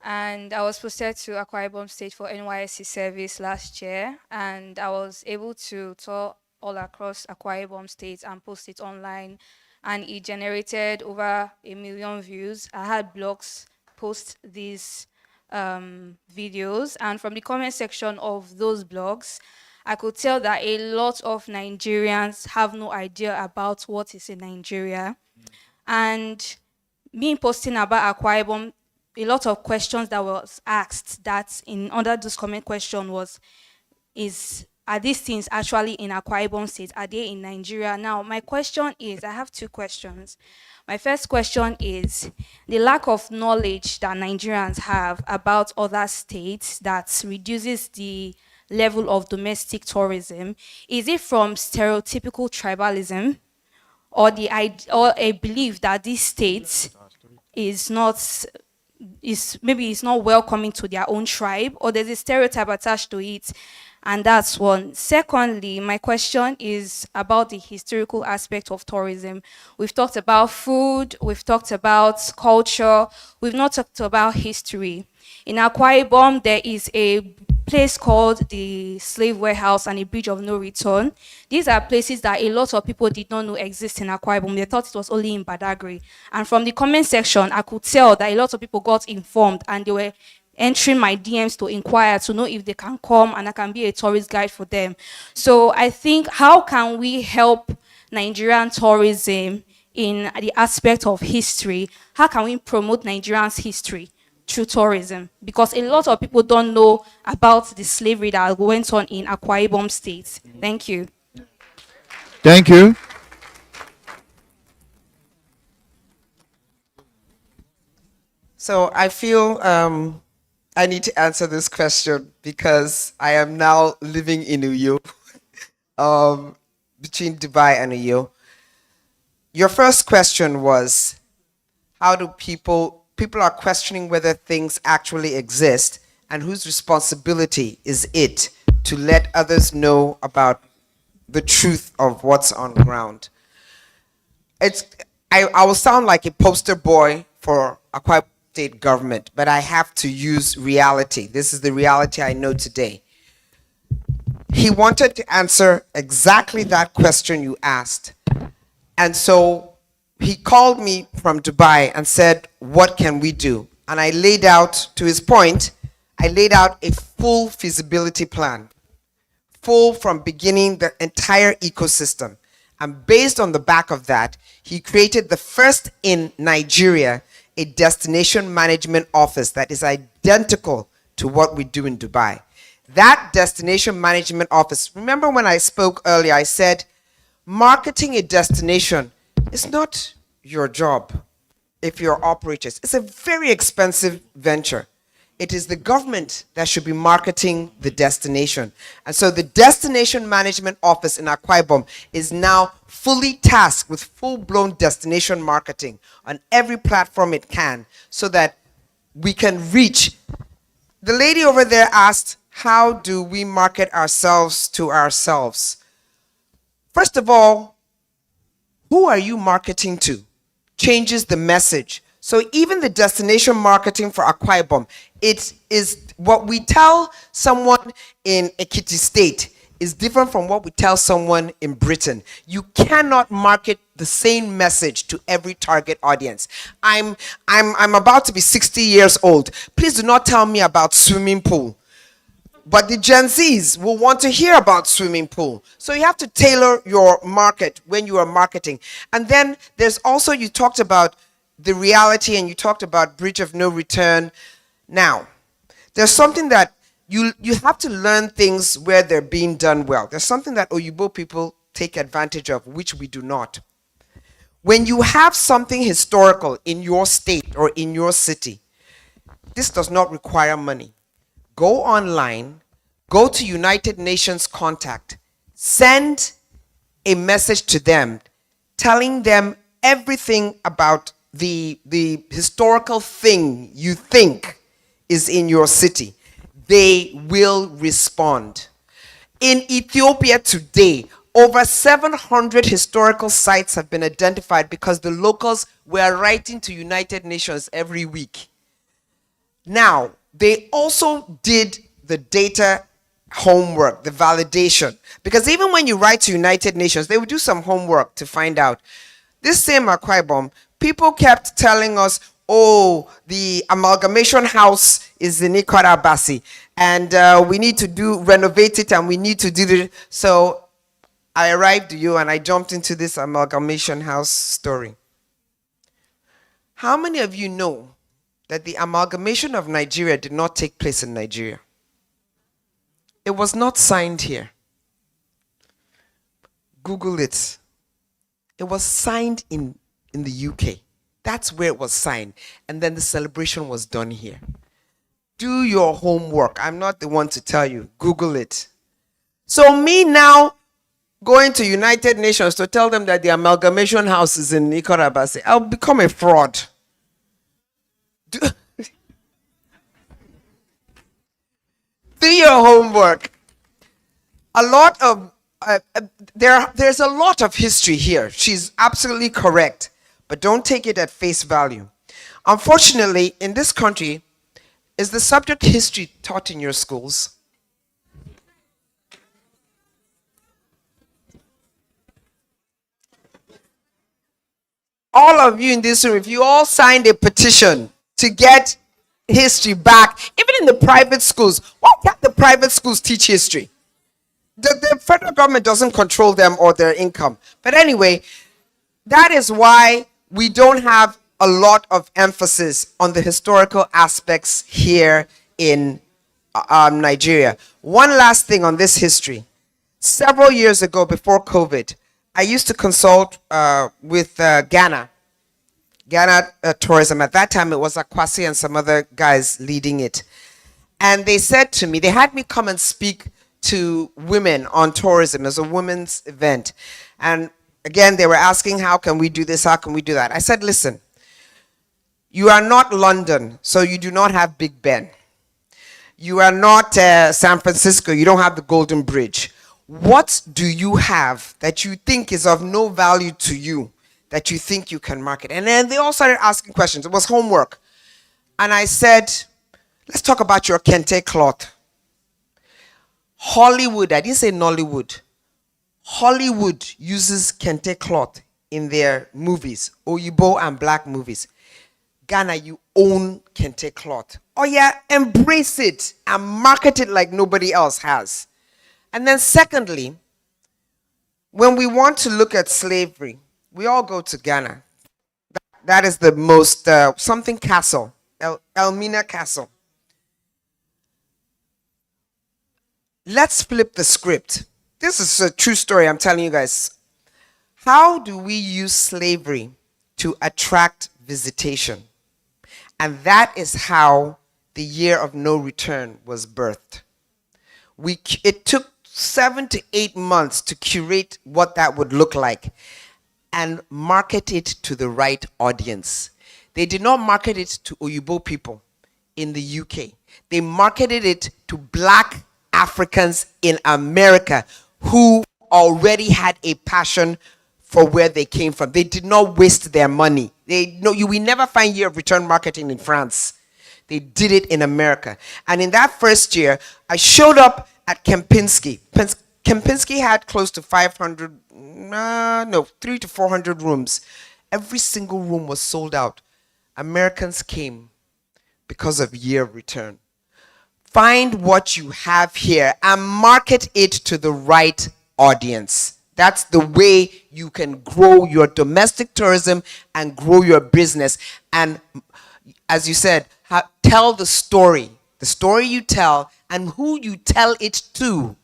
And I was posted to Akwa Ibom State for NYSC service last year, and I was able to tour all across Akwa Ibom State and post it online, and it generated over 1 million views. I had blogs post these videos, and from the comment section of those blogs, I could tell that a lot of Nigerians have no idea about what is in Nigeria. And me posting about Akwa Ibom, a lot of questions that was asked that in under this comment question was, are these things actually in Akwa Ibom State? Are they in Nigeria? Now, my question is, I have 2 questions. My first question is, the lack of knowledge that Nigerians have about other states that reduces the level of domestic tourism, is it from stereotypical tribalism or a belief that this state maybe it's not welcoming to their own tribe, or there's a stereotype attached to it? And that's one. Secondly, my question is about the historical aspect of tourism. We've talked about food, we've talked about culture, we've not talked about history. In Akwa Ibom, there is a place called the Slave Warehouse and a Bridge of No Return. These are places that a lot of people did not know exist in Akwa Ibom. They thought it was only in Badagry. And from the comment section, I could tell that a lot of people got informed and they were entering my DMs to inquire to know if they can come and I can be a tourist guide for them. So I think, how can we help Nigerian tourism in the aspect of history? How can we promote Nigerians' history through tourism? Because a lot of people don't know about the slavery that went on in Akwa Ibom State. Thank you. Thank you. So I feel I need to answer this question because I am now living in Uyo, between Dubai and Uyo. Your first question was, how do people are questioning whether things actually exist, and whose responsibility is it to let others know about the truth of what's on ground? I will sound like a poster boy for Akwa State government, but I have to use reality. This is the reality I know today. He wanted to answer exactly that question you asked. And so he called me from Dubai and said, what can we do? And I laid out, to his point, I laid out a full feasibility plan, full from beginning the entire ecosystem. And based on the back of that, he created the first in Nigeria, a destination management office that is identical to what we do in Dubai. That destination management office, remember when I spoke earlier, I said, marketing a destination is not your job. if you're operators. It's a very expensive venture. It is the government that should be marketing the destination. And so the Destination Management Office in Akwa Ibom is now fully tasked with full-blown destination marketing on every platform it can so that we can reach. The lady over there asked, how do we market ourselves to ourselves? First of all, who are you marketing to? Changes the message. So even the destination marketing for Akwa Ibom, it is what we tell someone in Ekiti State is different from what we tell someone in Britain. You cannot market the same message to every target audience. I'm about to be 60 years old. Please do not tell me about swimming pool. But the Gen Zs will want to hear about swimming pool. So you have to tailor your market when you are marketing. And then there's also, you talked about the reality and you talked about bridge of no return. Now, there's something that you have to learn things where they're being done well. There's something that Oyibo people take advantage of, which we do not. When you have something historical in your state or in your city, this does not require money. Go online, go to United Nations contact, send a message to them, telling them everything about the historical thing you think is in your city. They will respond. In Ethiopia today, over 700 historical sites have been identified because the locals were writing to United Nations every week. Now, they also did the data homework, the validation. Because even when you write to United Nations, they would do some homework to find out. This same Akwa Ibom, people kept telling us, oh, the amalgamation house is in Ikorabasi, and we need to renovate it, and we need to do it. So I arrived to you and I jumped into this amalgamation house story. How many of you know that the amalgamation of Nigeria did not take place in Nigeria? It was not signed here. Google it. It was signed in the UK. That's where it was signed. And then the celebration was done here. Do your homework. I'm not the one to tell you. Google it. So me now going to United Nations to tell them that the amalgamation house is in Ikorabasi, I'll become a fraud. Do your homework. A lot of there's a lot of history here. She's absolutely correct, but don't take it at face value. Unfortunately, in this country, is the subject history taught in your schools? All of you in this room, if you all signed a petition to get history back, even in the private schools, why can't the private schools teach history? The federal government doesn't control them or their income. But anyway, that is why we don't have a lot of emphasis on the historical aspects here in Nigeria. One last thing on this history. Several years ago, before COVID, I used to consult with Ghana Tourism. At that time, it was Akwasi and some other guys leading it. And they said to me, they had me come and speak to women on tourism as a women's event. And again, they were asking, how can we do this? How can we do that? I said, listen, you are not London, so you do not have Big Ben. You are not San Francisco, you don't have the Golden Bridge. What do you have that you think is of no value to you that you think you can market? And then they all started asking questions. It was homework. And I said, let's talk about your kente cloth. Hollywood, I didn't say Nollywood. Hollywood uses kente cloth in their movies, Oyibo and black movies. Ghana, you own kente cloth. Oh yeah, embrace it and market it like nobody else has. And then secondly, when we want to look at slavery, we all go to Ghana. That is the most, something castle, Elmina Castle. Let's flip the script. This is a true story I'm telling you guys. How do we use slavery to attract visitation. And that is how the year of no return was birthed. It took 7 to 8 months to curate what that would look like and market it to the right audience. They did not market it to Oyibo people in the UK. They marketed it to Black Africans in America who already had a passion for where they came from. They did not waste their money. You will never find year of return marketing in France. They did it in America. And in that first year, I showed up at Kempinski. Kempinski had close to 300 to 400 rooms. Every single room was sold out. Americans came because of year of return. Find what you have here and market it to the right audience. That's the way you can grow your domestic tourism and grow your business. And as you said, tell the story. The story you tell and who you tell it to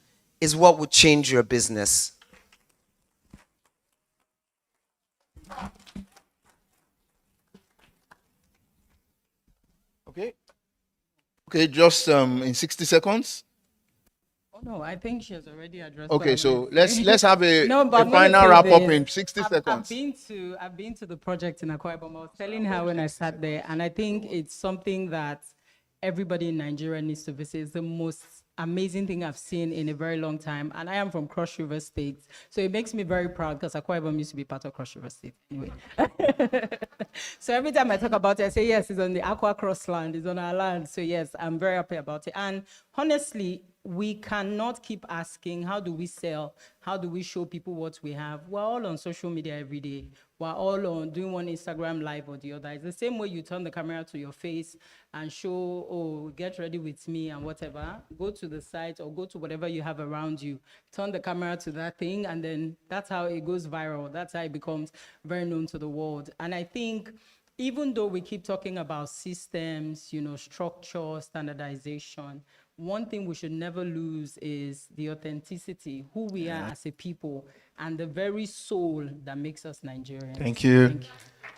is what will change your business. Okay, just in 60 seconds. Oh no, I think she has already addressed. Okay, so let's have a No, but a I'm gonna final say wrap up this. in 60 seconds. I've been to the project in Akwa Ibom. I was telling her when I sat there, and I think it's something that everybody in Nigeria needs to visit. It's the most amazing thing I've seen in a very long time. And I am from Cross River State, so it makes me very proud because Akwa Ibom used to be part of Cross River State anyway. So every time I talk about it, I say, yes, it's on the Aqua Cross land, it's on our land. So yes, I'm very happy about it. And honestly, we cannot keep asking, how do we sell? How do we show people what we have? We're all on social media every day. We're all on doing one Instagram live or the other. It's the same way you turn the camera to your face and show, oh, get ready with me and whatever. Go to the site or go to whatever you have around you. Turn the camera to that thing, and then that's how it goes viral. That's how it becomes very known to the world. And I think even though we keep talking about systems, structure, standardization, one thing we should never lose is the authenticity, who we are as a people, and the very soul that makes us Nigerians. Thank you.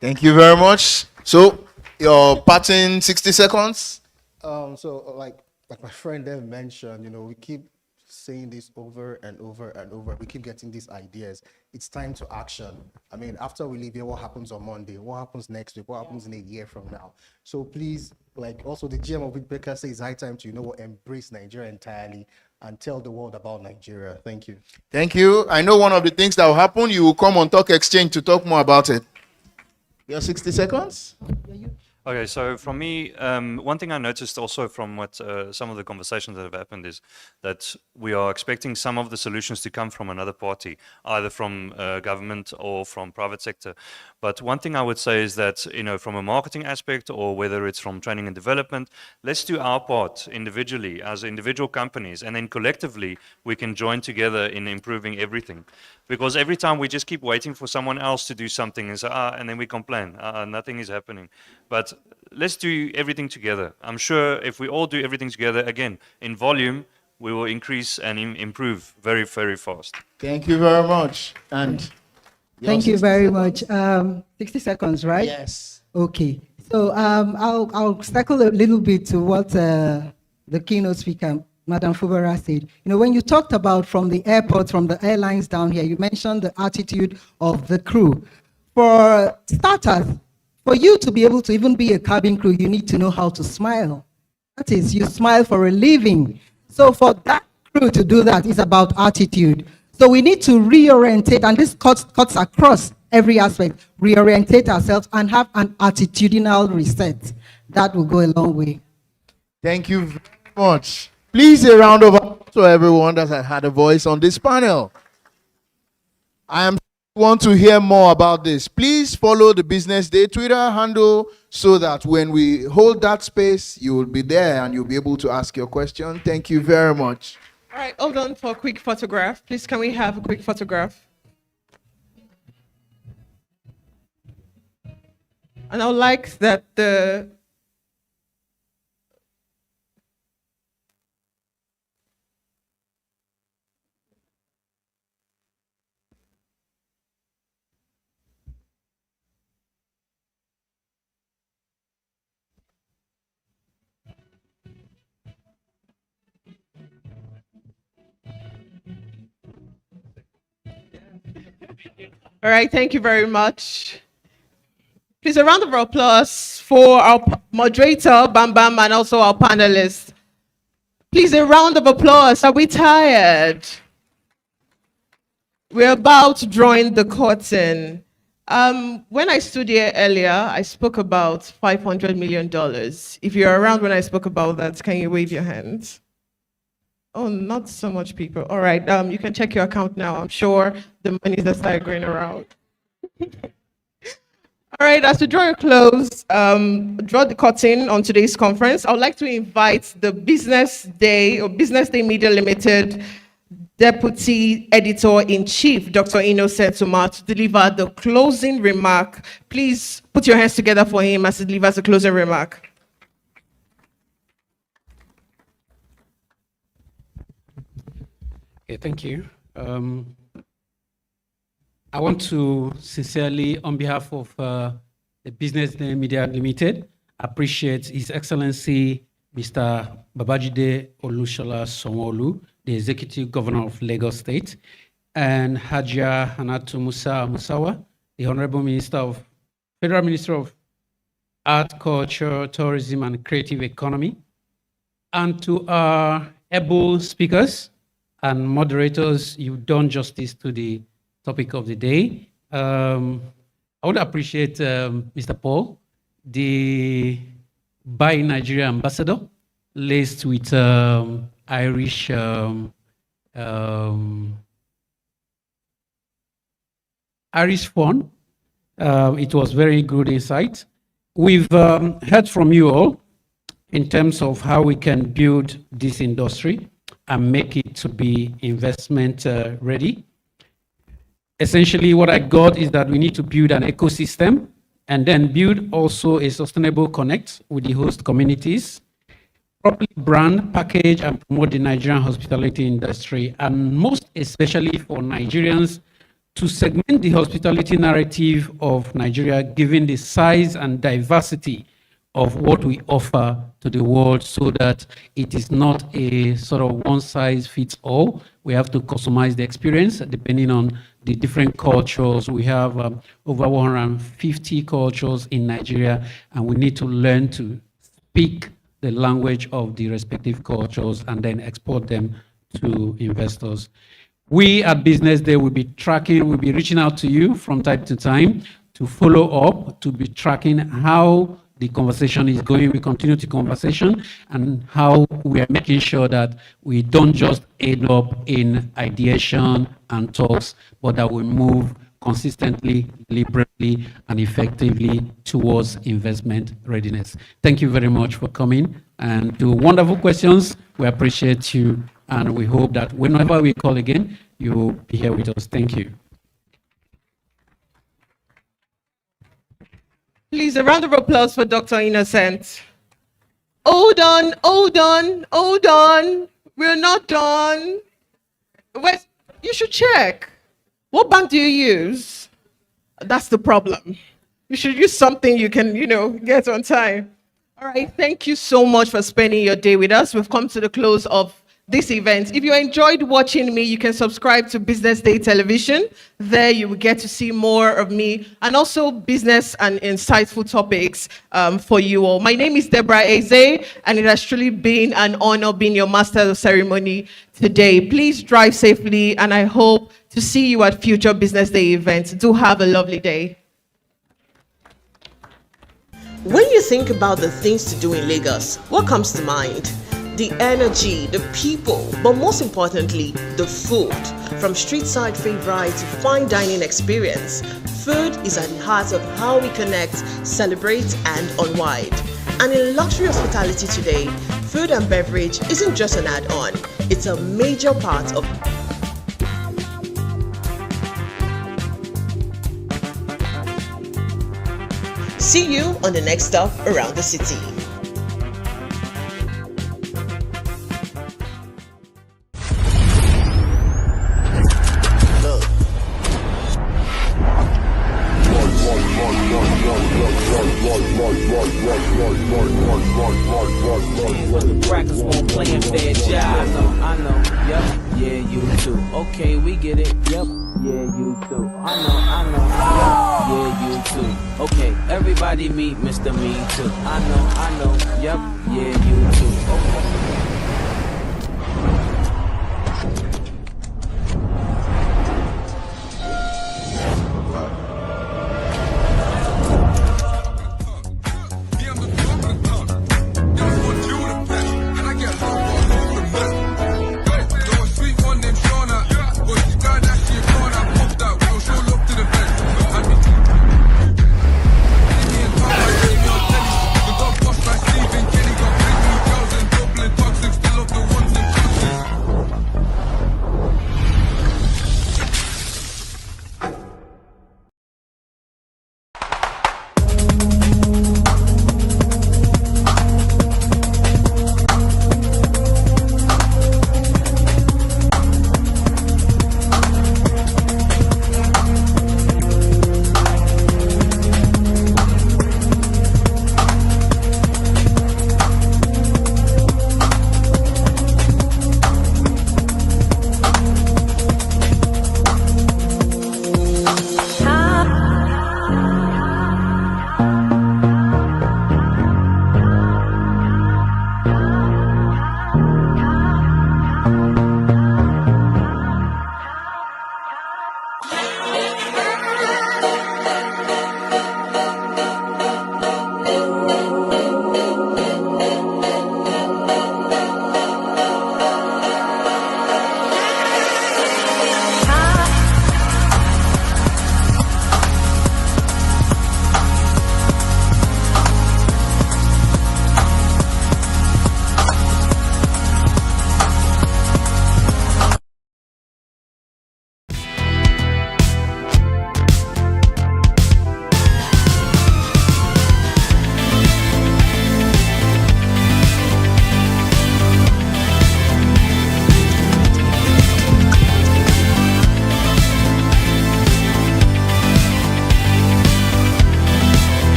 Thank you very much. So, your parting 60 seconds. So like my friend there mentioned, we keep saying this over and over and over. We keep getting these ideas. It's time to action. I mean, after we leave here, what happens on Monday? What happens next week? What happens in a year from now? So please, also the GM of Bitbaker says it's high time to, embrace Nigeria entirely and tell the world about Nigeria. Thank you. Thank you. I know one of the things that will happen, you will come on Talk Exchange to talk more about it. Your 60 seconds? Okay, so from me, one thing I noticed also from what some of the conversations that have happened is that we are expecting some of the solutions to come from another party, either from government or from private sector. But one thing I would say is that, from a marketing aspect or whether it's from training and development, let's do our part individually as individual companies, and then collectively we can join together in improving everything. Because every time we just keep waiting for someone else to do something and say, and then we complain, nothing is happening. But let's do everything together. I'm sure if we all do everything together, again, in volume, we will increase and improve very, very fast. Thank you very much. And thank you very much. 60 seconds, right? Yes. Okay. So I'll circle a little bit to what the keynote speaker, Madam Fubara, said. When you talked about from the airport, from the airlines down here, you mentioned the attitude of the crew. For starters, for you to be able to even be a cabin crew, you need to know how to smile. That is, you smile for a living. So for that crew to do that is about attitude. So we need to reorientate, and this cuts across every aspect, reorientate ourselves and have an attitudinal reset. That will go a long way. Thank you very much. Please a round of applause to everyone that has had a voice on this panel. I want to hear more about this. Please follow the Business Day Twitter handle so that when we hold that space, you will be there and you'll be able to ask your question. Thank you very much. All right, hold on for a quick photograph. Please, can we have a quick photograph? And I would like that the All right, thank you very much. Please, a round of applause for our moderator, Bam Bam, and also our panelists. Please, a round of applause. Are we tired? We're about to join the curtain. When I stood here earlier, I spoke about $500 million. If you're around when I spoke about that, can you wave your hands? Oh, not so much people. All right, you can check your account now. I'm sure the money that started going around. All right, as we draw a close, draw the curtain on today's conference, I would like to invite the BusinessDay or BusinessDay Media Limited Deputy Editor-in-Chief, Dr. Innocent Umar, to deliver the closing remark. Please put your hands together for him as he delivers the closing remark. Okay, thank you. I want to sincerely, on behalf of the BusinessDay Media Limited, appreciate His Excellency Mr. Babajide Olushola Sanwo-Olu, the Executive Governor of Lagos State, and Hajia Hanatu Musa Musawa, the Honorable Federal Minister of Art, Culture, Tourism, and Creative Economy, and to our able speakers and moderators. You've done justice to the topic of the day. I would appreciate Mr. Paul, the Buy Nigeria ambassador, laced with Irish Irish fun. It was very good insight. We've heard from you all in terms of how we can build this industry and make it to be investment ready. Essentially, what I got is that we need to build an ecosystem and then build also a sustainable connect with the host communities, properly brand, package, and promote the Nigerian hospitality industry, and most especially for Nigerians to segment the hospitality narrative of Nigeria, given the size and diversity of what we offer to the world, so that it is not a sort of one size fits all. We have to customize the experience depending on the different cultures. We have over 150 cultures in Nigeria, and we need to learn to speak the language of the respective cultures and then export them to investors. We at BusinessDay will be tracking, we'll be reaching out to you from time to time to follow up, to be tracking how the conversation is going. We continue the conversation and how we are making sure that we don't just end up in ideation and talks, but that we move consistently, deliberately, and effectively towards investment readiness. Thank you very much for coming and to wonderful questions. We appreciate you, and we hope that whenever we call again, you will be here with us. Thank you. Please, a round of applause for Dr. Innocent. Hold on, hold on, hold on. We're not done. Wait, you should check. What bank do you use? That's the problem. You should use something you can, get on time. All right, thank you so much for spending your day with us. We've come to the close of this event. If you enjoyed watching me, you can subscribe to BusinessDay Television. There you will get to see more of me and also business and insightful topics for you all. My name is Deborah Eze, and it has truly been an honor being your master of ceremony today. Please drive safely, and I hope to see you at future BusinessDay events. Do have a lovely day. When you think about the things to do in Lagos, what comes to mind? The energy, the people, but most importantly, the food. From street side favorite to fine dining experience, food is at the heart of how we connect, celebrate, and unwind. And in luxury hospitality today, food and beverage isn't just an add-on, it's a major part of. See you on the next stop around the city. Crackers won't play in fair job. I know, yep, yeah, you too. Okay, we get it, yep. Yeah, you too. I know. Yep, yeah, you too. Okay, everybody meet Mr. Me Too. I know. Yep, yeah, you too. Okay.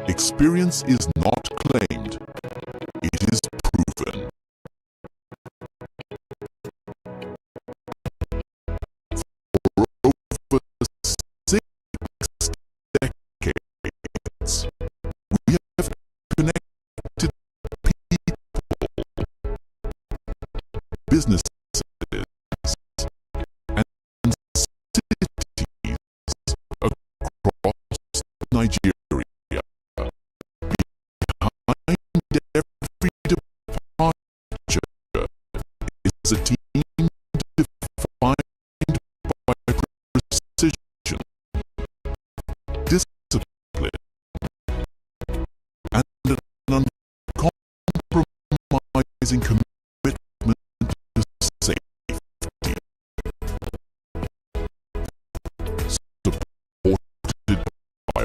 Experience is not claimed, it is proven. For over 6 decades, we have connected people, businesses, and cities across Nigeria. Every departure is a team defined by precision, discipline, and an uncompromising commitment to safety, supported by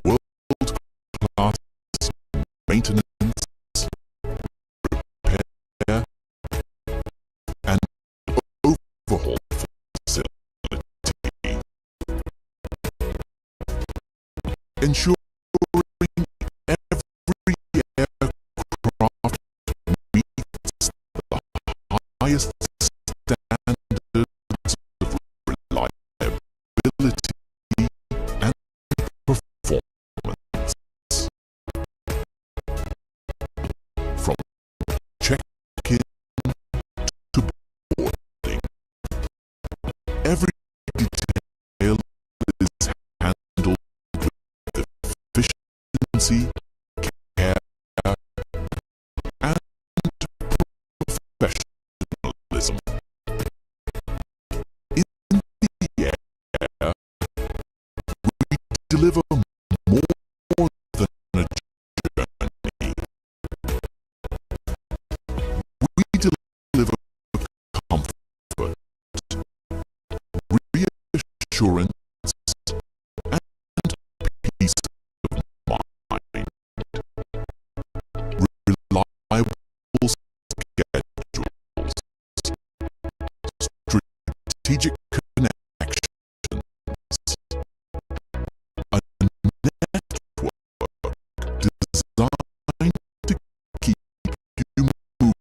world-class maintenance ensuring every aircraft meets the highest standards of reliability and performance. From check-in to boarding, every detail is handled with efficiency, care, and professionalism. In the air, we deliver more than a journey. We deliver comfort, reassurance, and peace of mind. Reliable schedules, strategic connections, a network designed to keep you moving.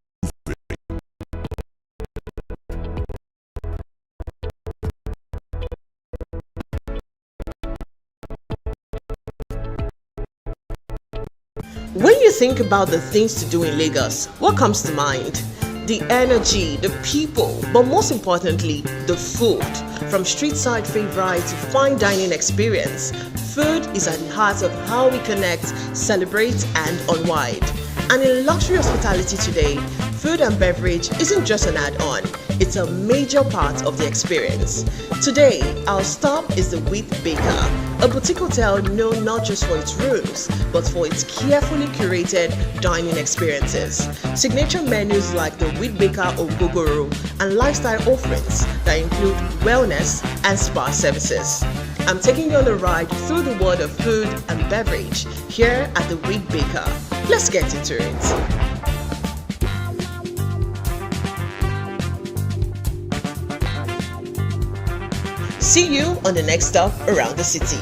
When you think about the things to do in Lagos, what comes to mind? The energy, the people, but most importantly, the food. From street side favorite to fine dining experience, food is at the heart of how we connect, celebrate, and unwind. And in luxury hospitality today, food and beverage isn't just an add-on, it's a major part of the experience. Today, our stop is the Wheat Baker, a boutique hotel known not just for its rooms, but for its carefully curated dining experiences. Signature menus like the Wheat Baker Ogogoro and lifestyle offerings that include wellness and spa services. I'm taking you on a ride through the world of food and beverage here at the Wheat Baker. Let's get into it. See you on the next stop around the city.